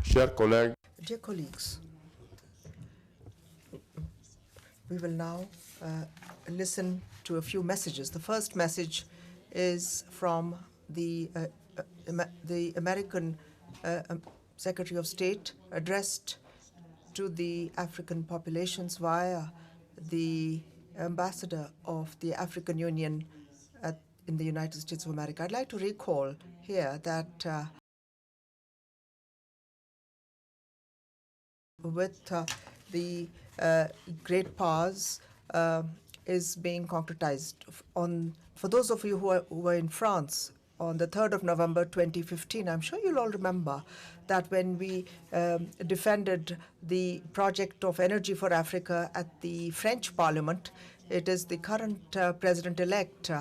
Chers collègues, Dear colleagues, we will now listen to a few messages. The first message is from the American Secretary of State, addressed to the African populations via the ambassador of the African Union in the United States of America. I'd like to recall here that with the great powers is being concretized. For those of you who were in France on the 3rd of November 2015, I'm sure you'll all remember that when we defended the project of Energy for Africa at the French Parliament, it is the current president-elect,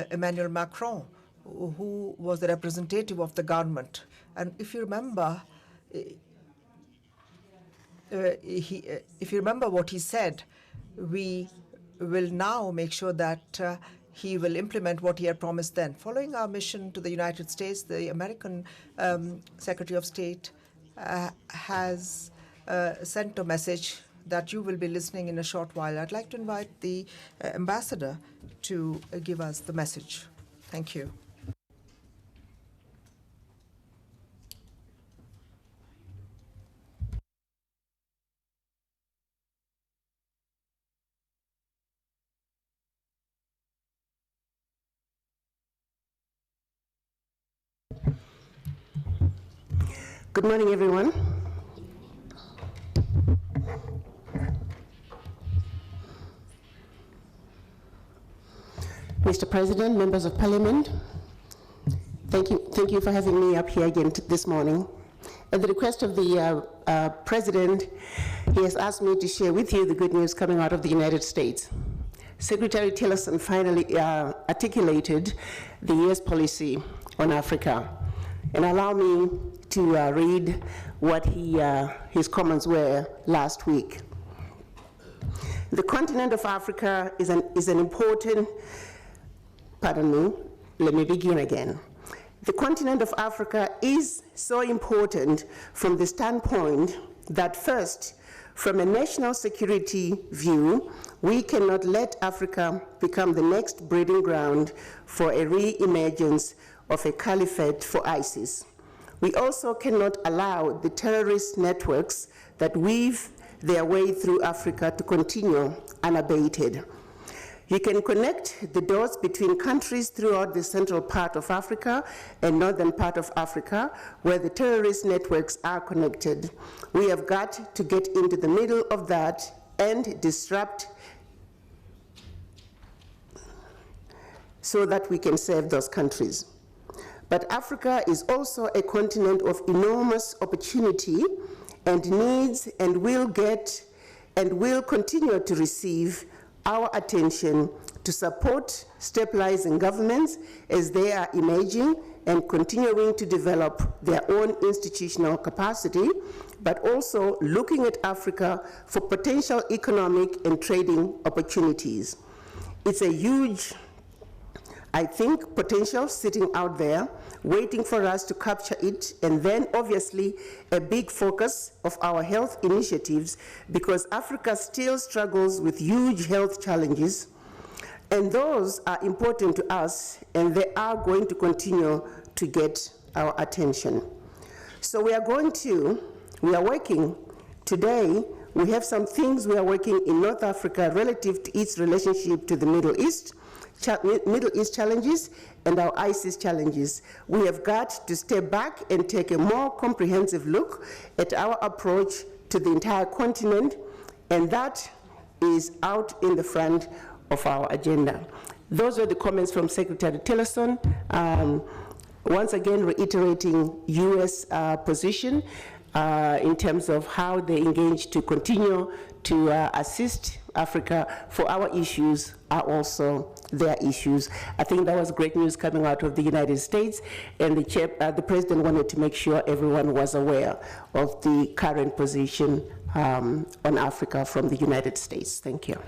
Emmanuel Macron, who was the representative of the government. And if you remember, if you remember what he said, we will now make sure that he will implement what he had promised then. Following our mission to the United States, the American Secretary of State has sent a message that you will be listening in a short while. I'd like to invite the ambassador to give us the message. Thank you. Good morning, everyone. Mr. President, members of Parliament, thank you for having me up here again this morning. At the request of the President, he has asked me to share with you the good news coming out of the United States. Secretary Tillerson finally articulated the U.S. policy on Africa. And allow me to read what his comments were last week. The continent of Africa is an important, pardon me, let me begin again. The continent of Africa is so important from the standpoint that first, from a national security view, we cannot let Africa become the next breeding ground for a re-emergence of a caliphate for ISIS. We also cannot allow the terrorist networks that weave their way through Africa to continue unabated. You can connect the dots between countries throughout the central part of Africa and northern part of Africa, where the terrorist networks are connected. We have got to get into the middle of that and disrupt so that we can serve those countries. But Africa is also a continent of enormous opportunity and needs and will get and will continue to receive our attention to support stabilizing governments as they are emerging and continuing to develop their own institutional capacity, but also looking at Africa for potential economic and trading opportunities. It's a huge, I think, potential sitting out there, waiting for us to capture it, and then obviously a big focus of our health initiatives, because Africa still struggles with huge health challenges, and those are important to us, and they are going to continue to get our attention. So we are working today. We have some things we are working in North Africa relative to its relationship to the Middle East challenges and our ISIS challenges. We have got to step back and take a more comprehensive look at our approach to the entire continent, and that is out in the front of our agenda. Those were the comments from Secretary Tillerson, once again reiterating U.S. position in terms of how they engage to continue to assist Africa, for our issues are also their issues. I think that was great news coming out of the United States, and the President wanted to make sure everyone was aware of the current position on Africa from the United States. Thank you.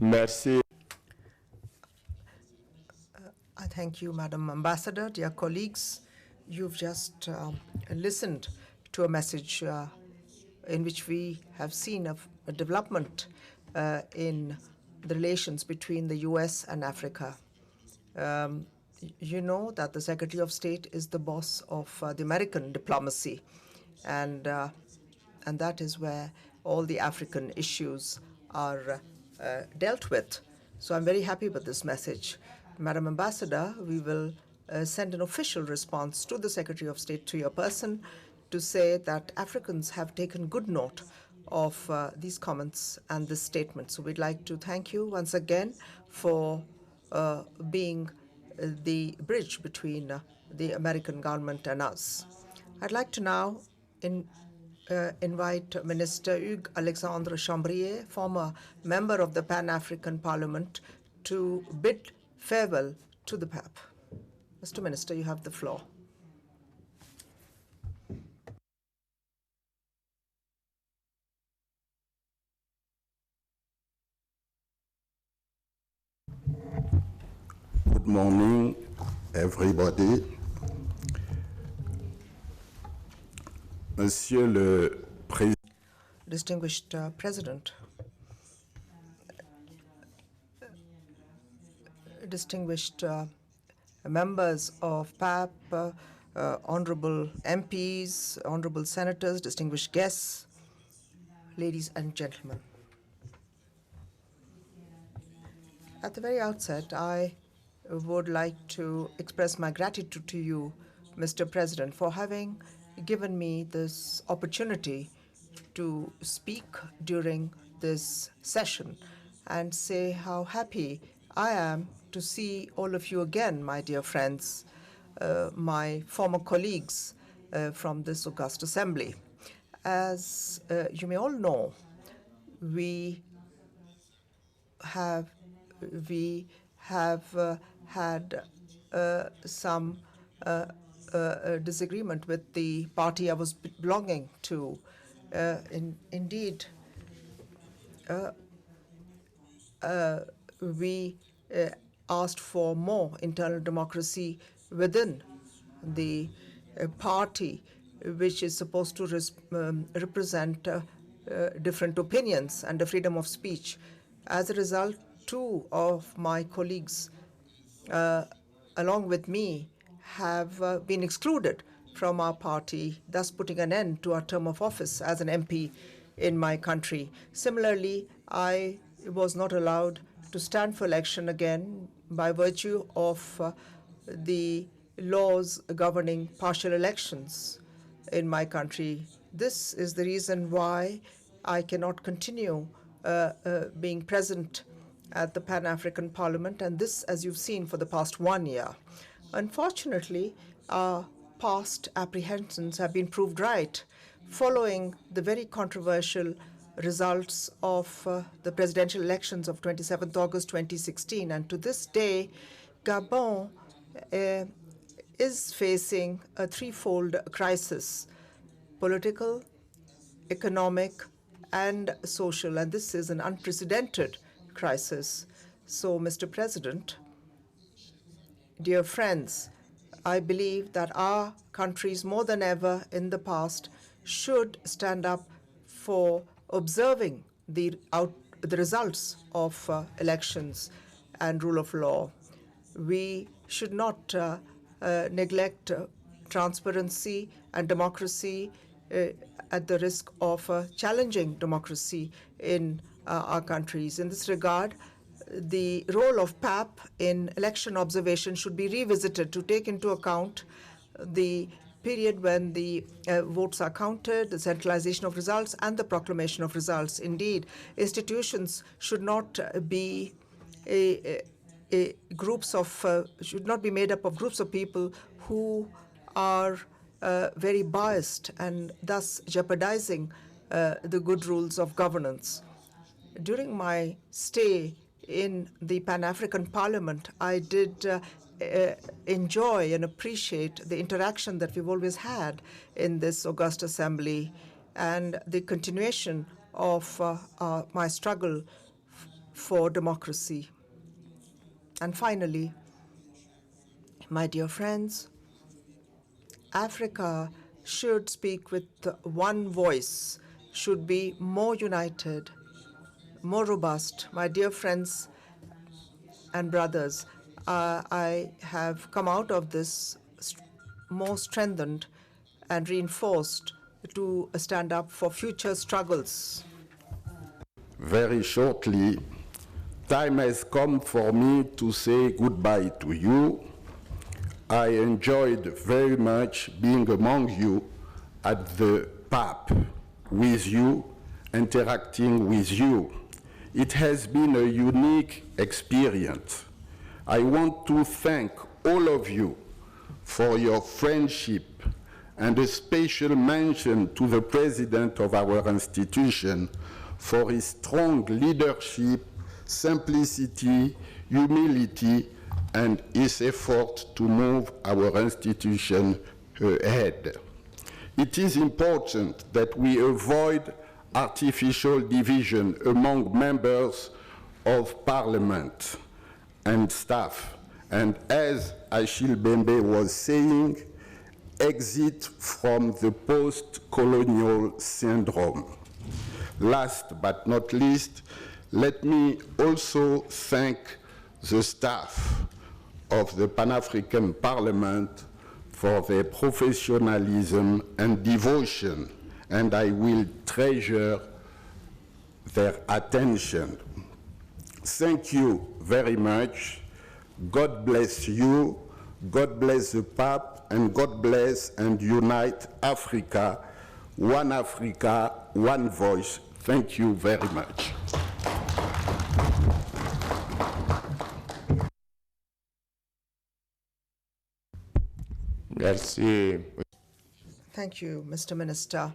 Merci. I thank you, Madam Ambassador. Dear colleagues, you've just listened to a message in which we have seen a development in the relations between the US and Africa. You know that the Secretary of State is the boss of the American diplomacy, and that is where all the African issues are dealt with. So I'm very happy with this message. Madam Ambassador, we will send an official response to the Secretary of State, to your person, to say that Africans have taken good note of these comments and this statement. So we'd like to thank you once again for being the bridge between the American government and us. I'd like to now invite Minister Hugues Alexandre Chambrier, former member of the Pan-African Parliament, to bid farewell to the PAP. Mr. Minister, you have the floor. Good morning, everybody. Monsieur le Président, Distinguished President, distinguished members of PAP, honorable MPs, honorable senators, distinguished guests, ladies and gentlemen. At the very outset, I would like to express my gratitude to you, Mr. President, for having given me this opportunity to speak during this session and say how happy I am to see all of you again, my dear friends, my former colleagues from this august assembly. As you may all know, we have had some disagreement with the party I was belonging to. Indeed, we asked for more internal democracy within the party, which is supposed to represent different opinions and the freedom of speech. As a result, two of my colleagues, along with me, have been excluded from our party, thus putting an end to our term of office as an MP in my country. Similarly, I was not allowed to stand for election again by virtue of the laws governing partial elections in my country. This is the reason why I cannot continue being present at the Pan-African Parliament, and this, as you've seen, for the past 1 year. Unfortunately, our past apprehensions have been proved right following the very controversial results of the presidential elections of 27th August 2016. And to this day, Gabon is facing a threefold crisis: political, economic, and social. And this is an unprecedented crisis. So, Mr. President, dear friends, I believe that our countries, more than ever in the past, should stand up for observing the results of elections and rule of law. We should not neglect transparency and democracy at the risk of challenging democracy in our countries. In this regard, the role of PAP in election observation should be revisited to take into account the period when the votes are counted, the centralization of results, and the proclamation of results. Indeed, institutions should not be should not be made up of groups of people who are very biased and thus jeopardizing the good rules of governance. During my stay in the Pan-African Parliament, I did enjoy and appreciate the interaction that we've always had in this august assembly and the continuation of my struggle for democracy. And finally, my dear friends, Africa should speak with one voice, should be more united, more robust. My dear friends and brothers, I have come out of this more strengthened and reinforced to stand up for future struggles. Very shortly, time has come for me to say goodbye to you. I enjoyed very much being among you at the PAP, with you, interacting with you. It has been a unique experience. I want to thank all of you for your friendship, and a special mention to the president of our institution for his strong leadership, simplicity, humility, and his effort to move our institution ahead. It is important that we avoid artificial division among members of parliament and staff. And as Achille Bembe was saying, exit from the post-colonial syndrome. Last but not least, let me also thank the staff of the Pan-African Parliament for their professionalism and devotion, and I will treasure their attention. Thank you very much. God bless you, God bless the Pope, and God bless and unite Africa, one voice. Thank you very much. Merci. Thank you, Mr. Minister.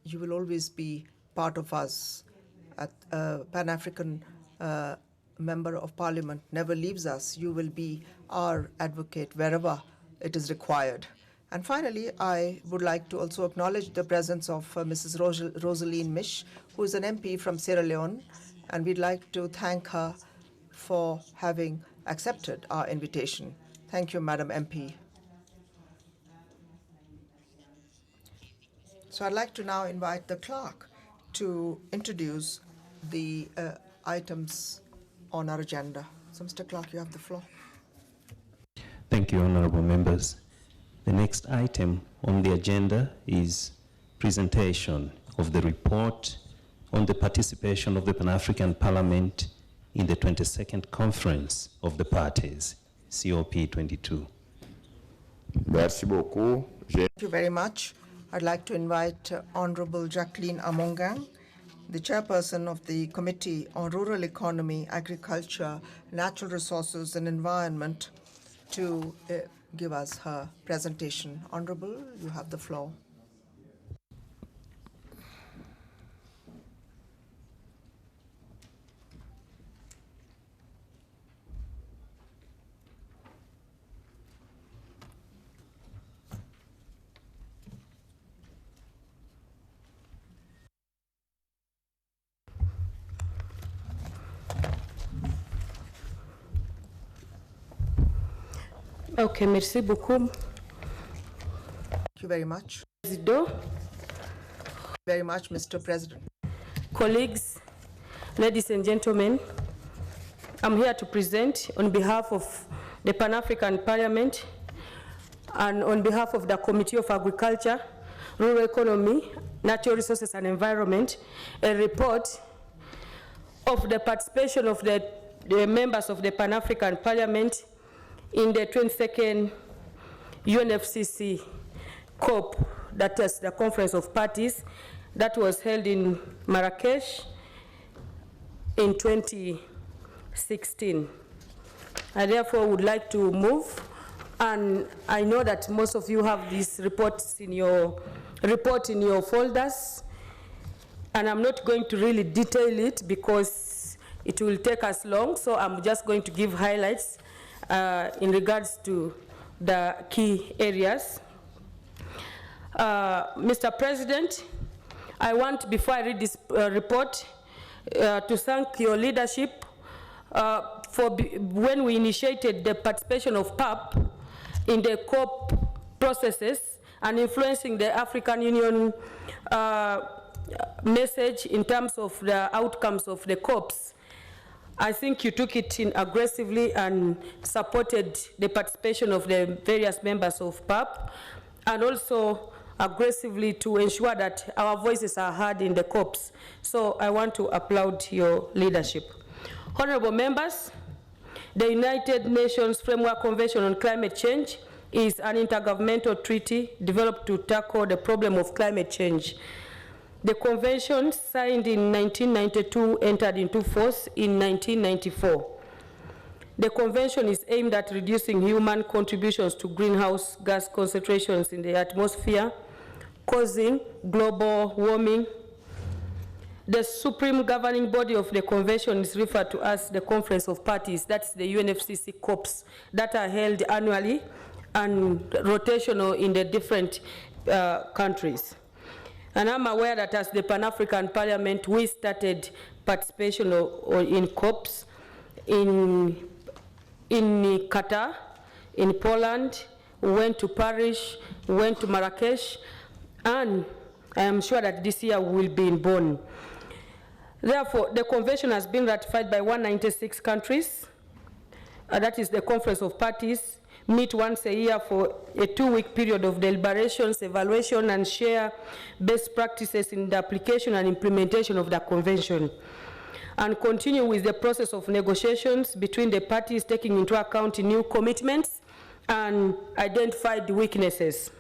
You will always be part of us. A Pan-African member of parliament never leaves us. You will be our advocate wherever it is required. And finally, I would like to also acknowledge the presence of Mrs. Rosaline Mish, who is an MP from Sierra Leone, and we'd like to thank her for having accepted our invitation. Thank you, Madam MP. So I'd like to now invite the clerk to introduce the items on our agenda. So, Mr. Clerk, you have the floor. Thank you, honorable members. The next item on the agenda is presentation of the report on the participation of the Pan-African Parliament in the 22nd Conference of the Parties, COP22. Merci beaucoup. Thank you very much. I'd like to invite Honorable Jacqueline Amongang, the chairperson of the Committee on Rural Economy, Agriculture, Natural Resources and Environment, to give us her presentation. Honorable, you have the floor. Ok, merci beaucoup. Thank you very much. Président, Very much, Mr. President. colleagues, ladies and gentlemen, I'm here to present on behalf of the Pan-African Parliament and on behalf of the Committee of Agriculture, Rural Economy, Natural Resources and Environment, a report of the participation of the members of the Pan-African Parliament in the 22nd UNFCCC COP, that is the Conference of Parties, that was held in Marrakesh in 2016. I therefore would like to move, and I know that most of you have these reports in your folders, and I'm not going to really detail it because it will take us long, so I'm just going to give highlights in regards to the key areas. Mr. President, I want, before I read this report, to thank your leadership when we initiated the participation of PAP in the COP processes and influencing the African Union message in terms of the outcomes of the COPs. I think you took it in aggressively and supported the participation of the various members of PAP, and also aggressively to ensure that our voices are heard in the COPs. So I want to applaud your leadership. Honorable members, the United Nations Framework Convention on Climate Change is an intergovernmental treaty developed to tackle the problem of climate change. The convention, signed in 1992, entered into force in 1994. The convention is aimed at reducing human contributions to greenhouse gas concentrations in the atmosphere, causing global warming. The supreme governing body of the convention is referred to as the Conference of Parties, that's the UNFCCC COPs, that are held annually and rotational in the different countries. And I'm aware that as the Pan-African Parliament, we started participation in COPs in Qatar, in Poland, we went to Paris, we went to Marrakesh, and I am sure that this year we will be in Bonn. Therefore, the convention has been ratified by 196 countries. That is the Conference of Parties, meet once a year for a 2-week period of deliberations, evaluation, and share best practices in the application and implementation of the convention, and continue with the process of negotiations between the parties, taking into account new commitments and identified weaknesses.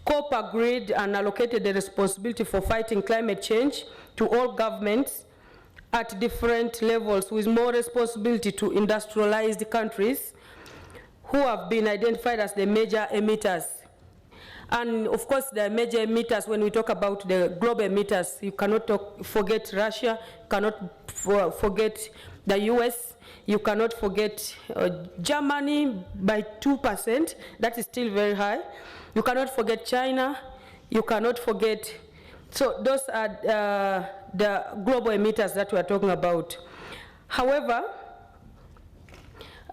COP agreed and allocated the responsibility for fighting climate change to all governments at different levels, with more responsibility to industrialized countries who have been identified as the major emitters. And of course, the major emitters, when we talk about the global emitters, you cannot forget Russia, you cannot forget the US, you cannot forget Germany by 2%, that is still very high. You cannot forget China, you cannot forget, so those are the global emitters that we are talking about. However,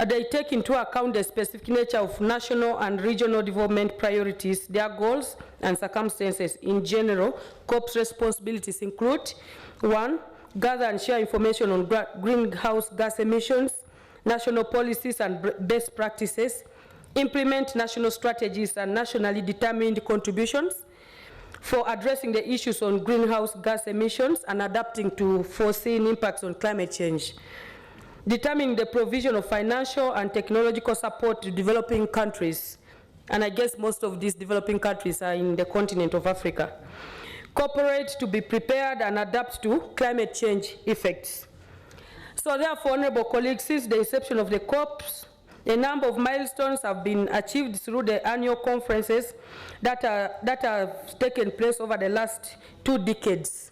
they take into account the specific nature of national and regional development priorities, their goals and circumstances. In general, COP's responsibilities include: 1, gather and share information on greenhouse gas emissions, national policies and best practices, implement national strategies and nationally determined contributions for addressing the issues on greenhouse gas emissions and adapting to foreseen impacts on climate change. Determining the provision of financial and technological support to developing countries, and I guess most of these developing countries are in the continent of Africa. Cooperate to be prepared and adapt to climate change effects. So therefore, honorable colleagues, since the inception of the COPs, a number of milestones have been achieved through the annual conferences that have taken place over the last 2 decades.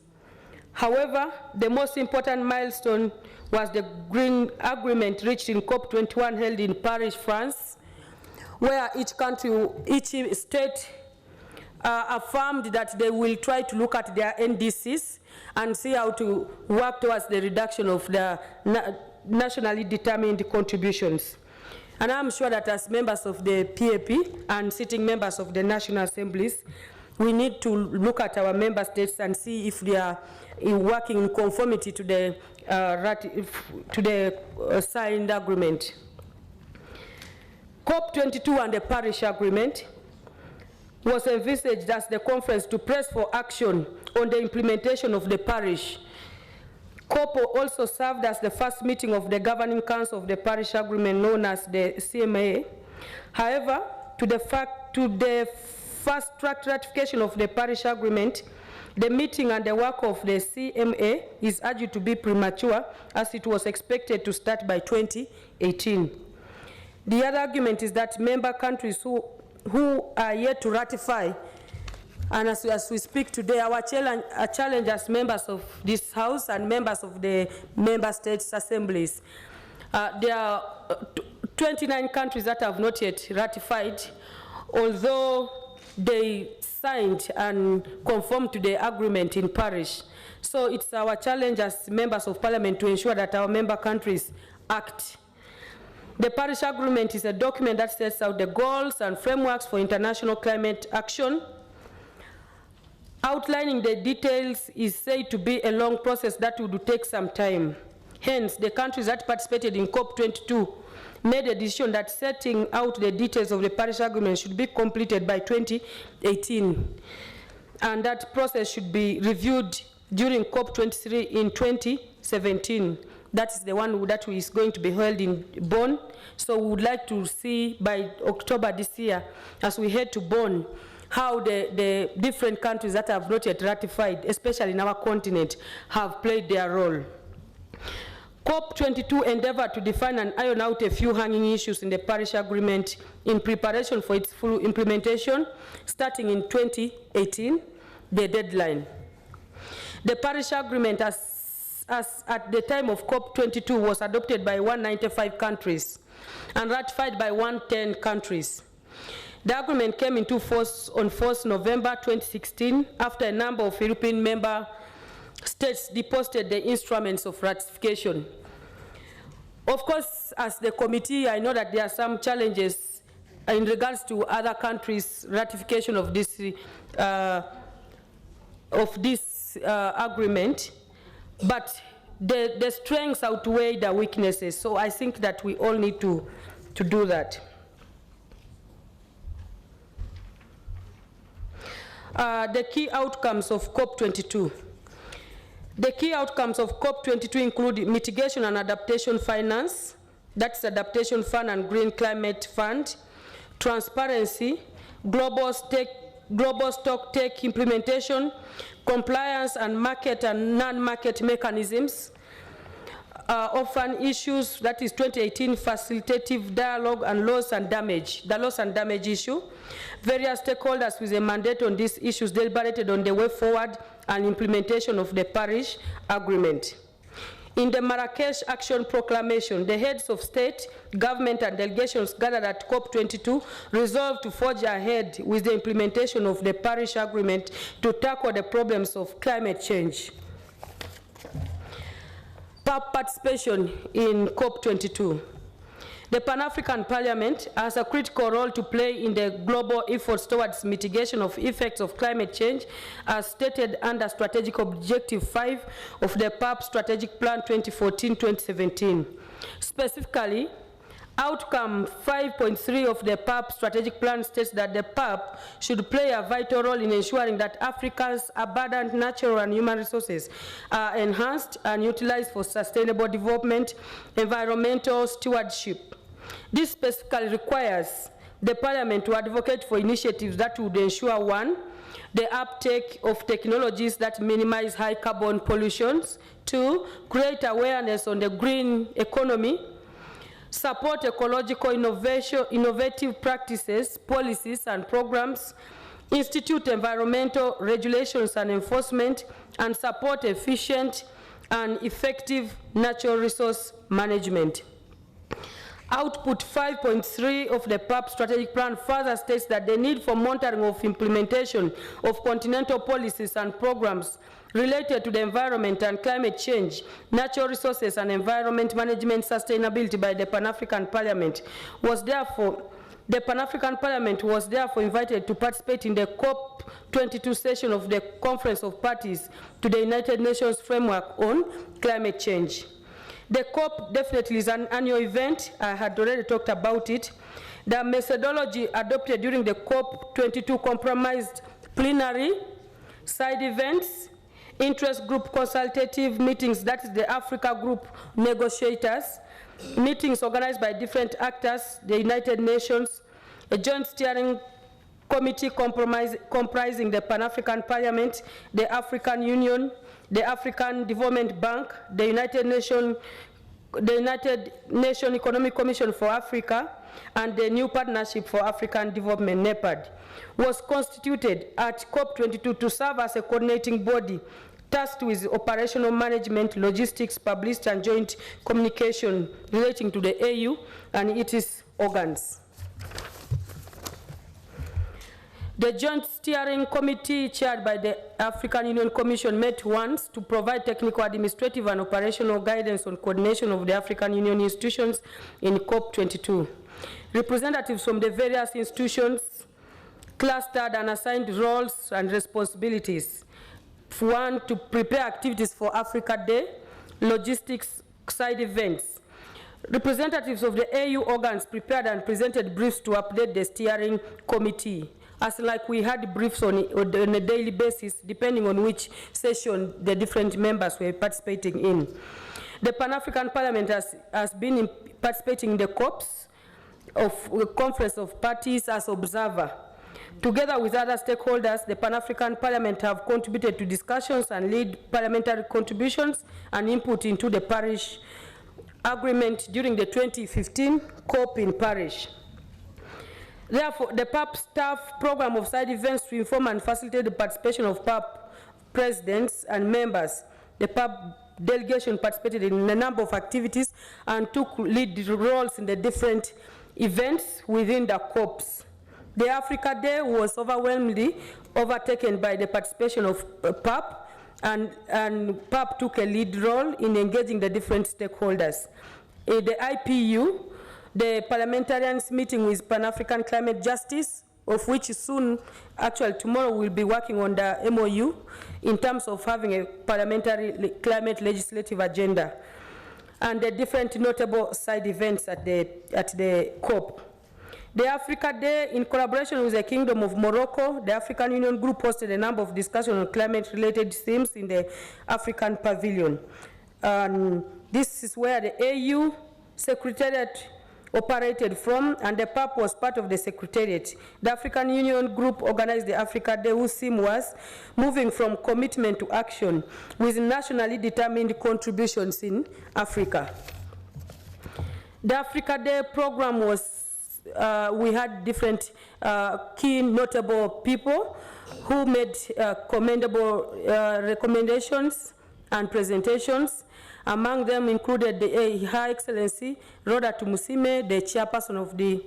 However, the most important milestone was the Green Agreement reached in COP21 held in Paris, France, where each state affirmed that they will try to look at their NDCs and see how to work towards the reduction of the nationally determined contributions. And I'm sure that as members of the PAP and sitting members of the National Assemblies, we need to look at our member states and see if they are working in conformity to the signed agreement. COP22 and the Paris Agreement was envisaged as the conference to press for action on the implementation of the Paris. COP also served as the first meeting of the Governing Council of the Paris Agreement, known as the CMA. However, to the fast-track ratification of the Paris Agreement, the meeting and the work of the CMA is urged to be premature, as it was expected to start by 2018. The other argument is that member countries who are yet to ratify, and as we speak today, our challenge as members of this House and members of the member states' assemblies. There are 29 countries that have not yet ratified, although they signed and conformed to the agreement in Paris. So it's our challenge as members of parliament to ensure that our member countries act. The Paris Agreement is a document that sets out the goals and frameworks for international climate action. Outlining the details is said to be a long process that would take some time. Hence, the countries that participated in COP22 made a decision that setting out the details of the Paris Agreement should be completed by 2018. And that process should be reviewed during COP23 in 2017. That is the one that is going to be held in Bonn. So we would like to see by October this year, as we head to Bonn, how the different countries that have not yet ratified, especially in our continent, have played their role. COP22 endeavored to define and iron out a few hanging issues in the Paris Agreement in preparation for its full implementation, starting in 2018, the deadline. The Paris Agreement, as at the time of COP22, was adopted by 195 countries and ratified by 110 countries. The agreement came into force on 4th November 2016 after a number of European member states deposited the instruments of ratification. Of course, as the committee, I know that there are some challenges in regards to other countries' ratification of this agreement, but the strengths outweigh the weaknesses. So I think that we all need to do that. The key outcomes of COP22. The key outcomes of COP22 include mitigation and adaptation finance, that's Adaptation Fund and Green Climate Fund, transparency, global stock take implementation, compliance and market and non-market mechanisms, orphan issues, that is 2018 facilitative dialogue and loss and damage, the loss and damage issue. Various stakeholders with a mandate on these issues deliberated on the way forward and implementation of the Paris Agreement. In the Marrakesh Action Proclamation, the heads of state, government, and delegations gathered at COP22 resolved to forge ahead with the implementation of the Paris Agreement to tackle the problems of climate change. Participation in COP22. The Pan-African Parliament has a critical role to play in the global efforts towards mitigation of effects of climate change, as stated under Strategic Objective 5 of the PAP Strategic Plan 2014-2017. Specifically, Outcome 5.3 of the PAP Strategic Plan states that the PAP should play a vital role in ensuring that Africa's abundant natural and human resources are enhanced and utilized for sustainable development, environmental stewardship. This specifically requires the Parliament to advocate for initiatives that would ensure, one, the uptake of technologies that minimize high carbon pollutions, two, create awareness on the green economy, support ecological innovative practices, policies, and programs, institute environmental regulations and enforcement, and support efficient and effective natural resource management. Output 5.3 of the PAP strategic plan further states that the need for monitoring of implementation of continental policies and programs related to the environment and climate change, natural resources and environment management sustainability by the Pan-African Parliament was therefore, the Pan-African Parliament was therefore invited to participate in the COP22 session of the Conference of Parties to the United Nations Framework on Climate Change. The COP definitely is an annual event. I had already talked about it. The methodology adopted during the COP22 comprised plenary, side events, interest group consultative meetings, that is the Africa group negotiators, meetings organized by different actors, the United Nations, a joint steering committee comprising the Pan-African Parliament, the African Union, the African Development Bank, the United Nations Economic Commission for Africa, and the New Partnership for African Development, NEPAD, was constituted at COP22 to serve as a coordinating body tasked with operational management, logistics, publicity, and joint communication relating to the AU and its organs. The Joint Steering Committee, chaired by the African Union Commission, met once to provide technical, administrative, and operational guidance on coordination of the African Union institutions in COP22. Representatives from the various institutions clustered and assigned roles and responsibilities. One, to prepare activities for Africa Day, logistics, side events. Representatives of the AU organs prepared and presented briefs to update the steering committee, as like we had briefs on a daily basis, depending on which session the different members were participating in. The Pan-African Parliament has been participating in the COPs of Conference of Parties as observer. Together with other stakeholders, the Pan-African Parliament have contributed to discussions and lead parliamentary contributions and input into the Paris Agreement during the 2015 COP in Paris. Therefore, the PAP staff program of side events to inform and facilitate the participation of PAP presidents and members. The PAP delegation participated in a number of activities and took lead roles in the different events within the COPs. The Africa Day was overwhelmingly overtaken by the participation of PAP, and PAP took a lead role in engaging the different stakeholders. In the IPU, the parliamentarians meeting with Pan-African climate justice, of which soon, actually tomorrow, we'll be working on the MOU in terms of having a parliamentary climate legislative agenda, and the different notable side events at the COP. The Africa Day, in collaboration with the Kingdom of Morocco, the African Union Group hosted a number of discussions on climate-related themes in the African Pavilion. This is where the AU Secretariat operated from, and the PAP was part of the Secretariat. The African Union Group organized the Africa Day, whose theme was moving from commitment to action with nationally determined contributions in Africa. The Africa Day program was we had different key notable people who made commendable recommendations and presentations. Among them included the High Excellency Rhoda Tumusime, the chairperson of the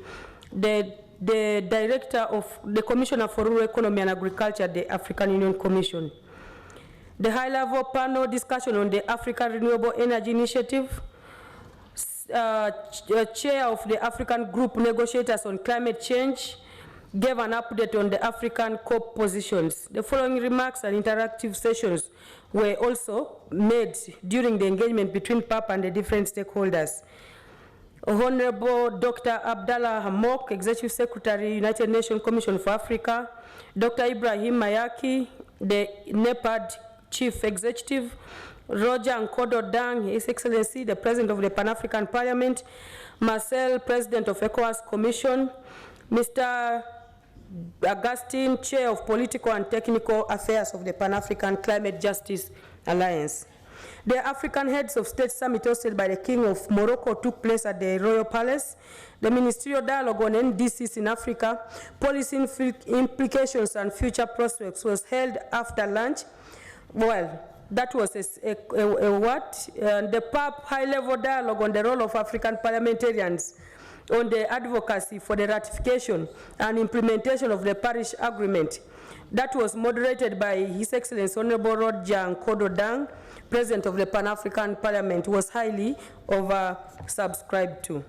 director of the Commissioner for Rural Economy and Agriculture, the African Union Commission. The high-level panel discussion on the Africa Renewable Energy Initiative, chair of the African Group Negotiators on Climate Change, gave an update on the African COP positions. The following remarks and interactive sessions were also made during the engagement between PAP and the different stakeholders. Honorable Dr. Abdallah Hamok, Executive Secretary, United Nations Commission for Africa, Dr. Ibrahim Mayaki, the NEPAD Chief Executive, Roger Nkodo Dang, His Excellency, the President of the Pan-African Parliament, Marcel, President of ECOWAS Commission, Mr. Augustine, Chair of Political and Technical Affairs of the Pan-African Climate Justice Alliance. The African Heads of State Summit hosted by the King of Morocco took place at the Royal Palace. The Ministerial Dialogue on NDCs in Africa, policy implications and future prospects was held after lunch. Well, that was the PAP high-level dialogue on the role of African parliamentarians on the advocacy for the ratification and implementation of the Paris Agreement. That was moderated by His Excellency Honorable Roger Nkodo Dang, President of the Pan-African Parliament, was highly oversubscribed to.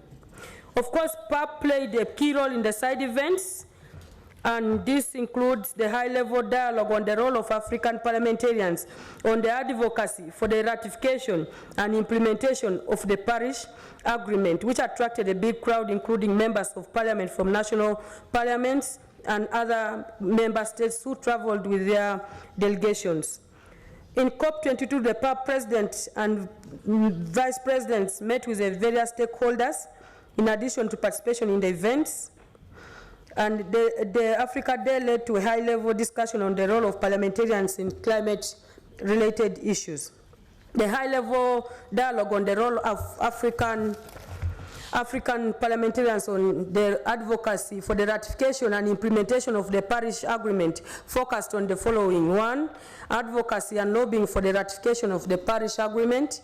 Of course, PAP played a key role in the side events, and this includes the high-level dialogue on the role of African parliamentarians on the advocacy for the ratification and implementation of the Paris Agreement, which attracted a big crowd, including members of parliament from national parliaments and other member states who traveled with their delegations. In COP22, the PAP president and vice presidents met with the various stakeholders in addition to participation in the events. And the Africa Day led to a high-level discussion on the role of parliamentarians in climate-related issues. The high-level dialogue on the role of African parliamentarians on their advocacy for the ratification and implementation of the Paris Agreement focused on the following: 1, advocacy and lobbying for the ratification of the Paris Agreement,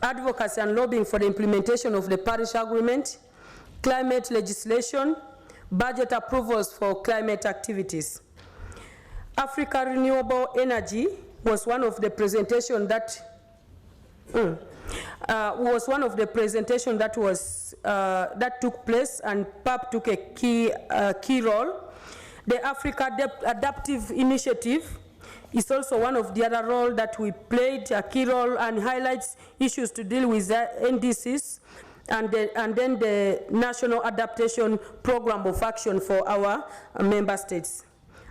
advocacy and lobbying for the implementation of the Paris Agreement, climate legislation, budget approvals for climate activities. Africa Renewable Energy was one of the presentation that that took place, and PAP took a key role. The Africa Adaptive Initiative is also one of the other roles that we played a key role, and highlights issues to deal with the NDCs, and then the National Adaptation Program of Action for our member states.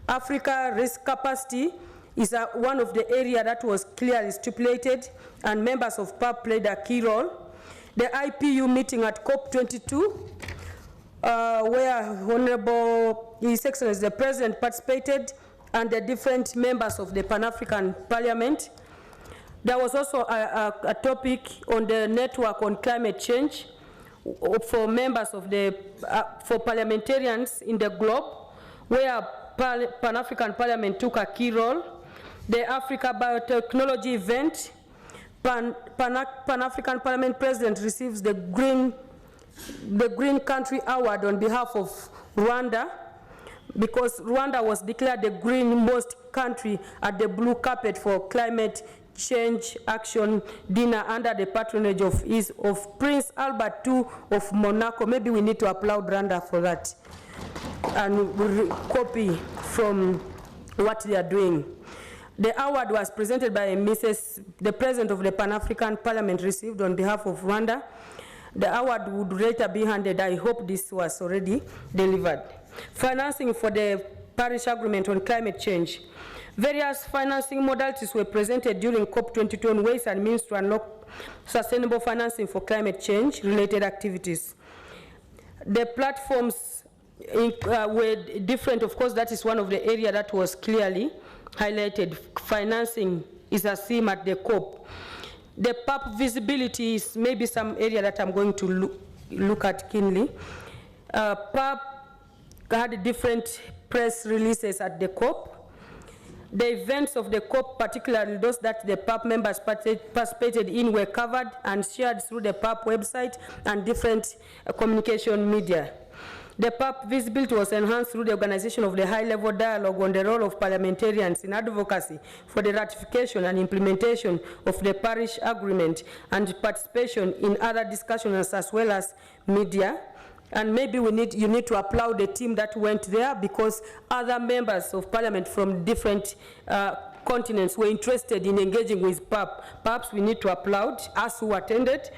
Africa Risk Capacity is one of the areas that was clearly stipulated, and members of PAP played a key role. The IPU meeting at COP22, where Honorable His Excellency the President participated, and the different members of the Pan-African Parliament. There was also a topic on the network on climate change for members of the, for parliamentarians in the globe, where Pan-African Parliament took a key role. The Africa Biotechnology event, Pan-African Parliament President receives the Green Country Award on behalf of Rwanda, because Rwanda was declared the greenmost country at the blue carpet for climate change action dinner under the patronage of Prince Albert II of Monaco. Maybe we need to applaud Rwanda for that, and we'll copy from what they are doing. The award was presented by the President of the Pan-African Parliament received on behalf of Rwanda. The award would later be handed. I hope this was already delivered. Financing for the Paris Agreement on climate change. Various financing modalities were presented during COP22 on ways and means to unlock sustainable financing for climate change related activities. The platforms were different. Of course, that is one of the areas that was clearly highlighted. Financing is a theme at the COP. The PAP visibility is maybe some area that I'm going to look at keenly. PAP had different press releases at the COP. The events of the COP, particularly those that the PAP members participated in, were covered and shared through the PAP website and different communication media. The PAP visibility was enhanced through the organization of the high-level dialogue on the role of parliamentarians in advocacy for the ratification and implementation of the Paris Agreement, and participation in other discussions as well as media. And maybe you need to applaud the team that went there, because other members of parliament from different continents were interested in engaging with PAP. Perhaps we need to applaud us who attended.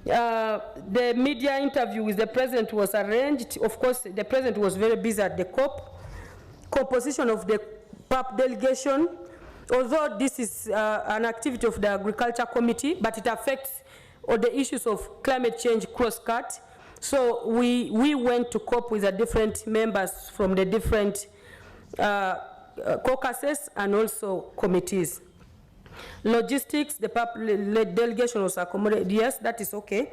The media interview with the President was arranged. Of course, the President was very busy at the COP. Composition of the PAP delegation, although this is an activity of the Agriculture Committee, but it affects all the issues of climate change cross-cut. So we went to COP with the different members from the different caucuses and also committees. Logistics, the PAP delegation was accommodated. Yes, that is okay.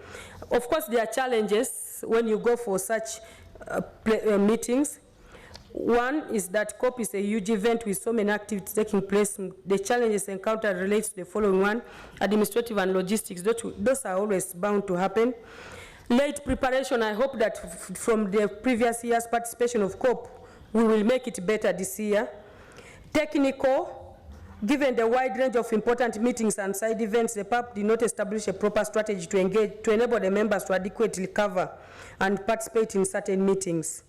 Of course, there are challenges when you go for such meetings. One is that COP is a huge event with so many activities taking place. The challenges encountered relates to the following one: administrative and logistics. Those are always bound to happen. Late preparation. I hope that from the previous year's participation of COP, we will make it better this year. Technical. Given the wide range of important meetings and side events, the PAP did not establish a proper strategy to enable the members to adequately cover and participate in certain meetings.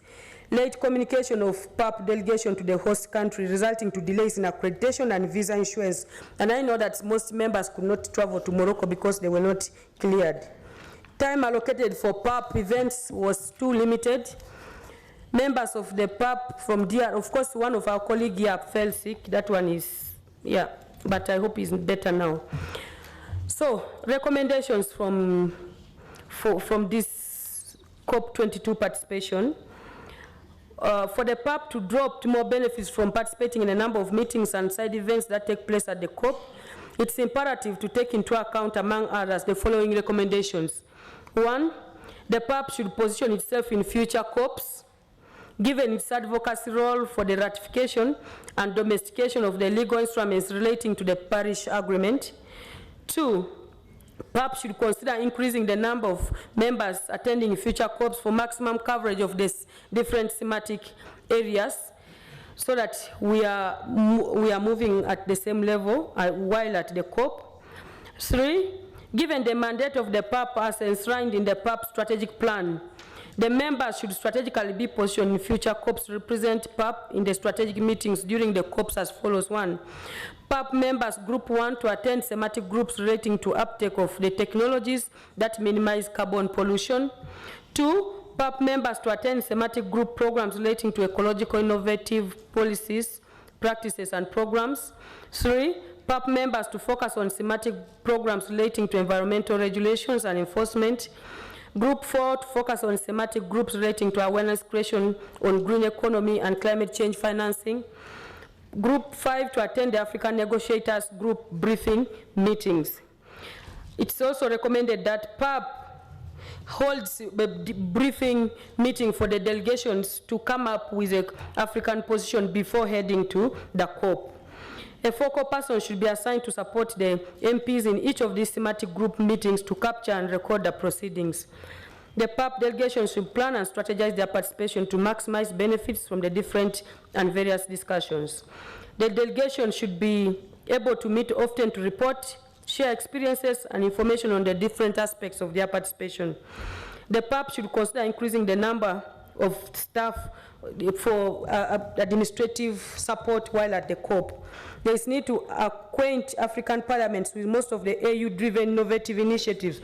Late communication of PAP delegation to the host country, resulting to delays in accreditation and visa issuance. And I know that most members could not travel to Morocco because they were not cleared. Time allocated for PAP events was too limited. Members of the PAP from DR, of course, one of our colleagues here fell sick. That one is, yeah, but I hope he's better now. So, recommendations from this COP22 participation. For the PAP to draw optimal benefits from participating in a number of meetings and side events that take place at the COP, it's imperative to take into account, among others, the following recommendations. One, the PAP should position itself in future COPs, given its advocacy role for the ratification and domestication of the legal instruments relating to the Paris Agreement. Two, PAP should consider increasing the number of members attending future COPs for maximum coverage of these different thematic areas, so that we are moving at the same level while at the COP. 3, given the mandate of the PAP as enshrined in the PAP strategic plan, the members should strategically be positioned in future COPs to represent PAP in the strategic meetings during the COPs as follows. 1, PAP members group 1 to attend thematic groups relating to uptake of the technologies that minimize carbon pollution. 2, PAP members to attend thematic group programs relating to ecological innovative policies, practices, and programs. 3, PAP members to focus on thematic programs relating to environmental regulations and enforcement. Group 4 to focus on thematic groups relating to awareness creation on green economy and climate change financing. Group 5 to attend the African negotiators group briefing meetings. It's also recommended that PAP holds a briefing meeting for the delegations to come up with an African position before heading to the COP. A focal person should be assigned to support the MPs in each of these thematic group meetings to capture and record the proceedings. The PAP delegations should plan and strategize their participation to maximize benefits from the different and various discussions. The delegation should be able to meet often to report, share experiences and information on the different aspects of their participation. The PAP should consider increasing the number of staff for administrative support while at the COP. There is need to acquaint African parliaments with most of the AU-driven innovative initiatives,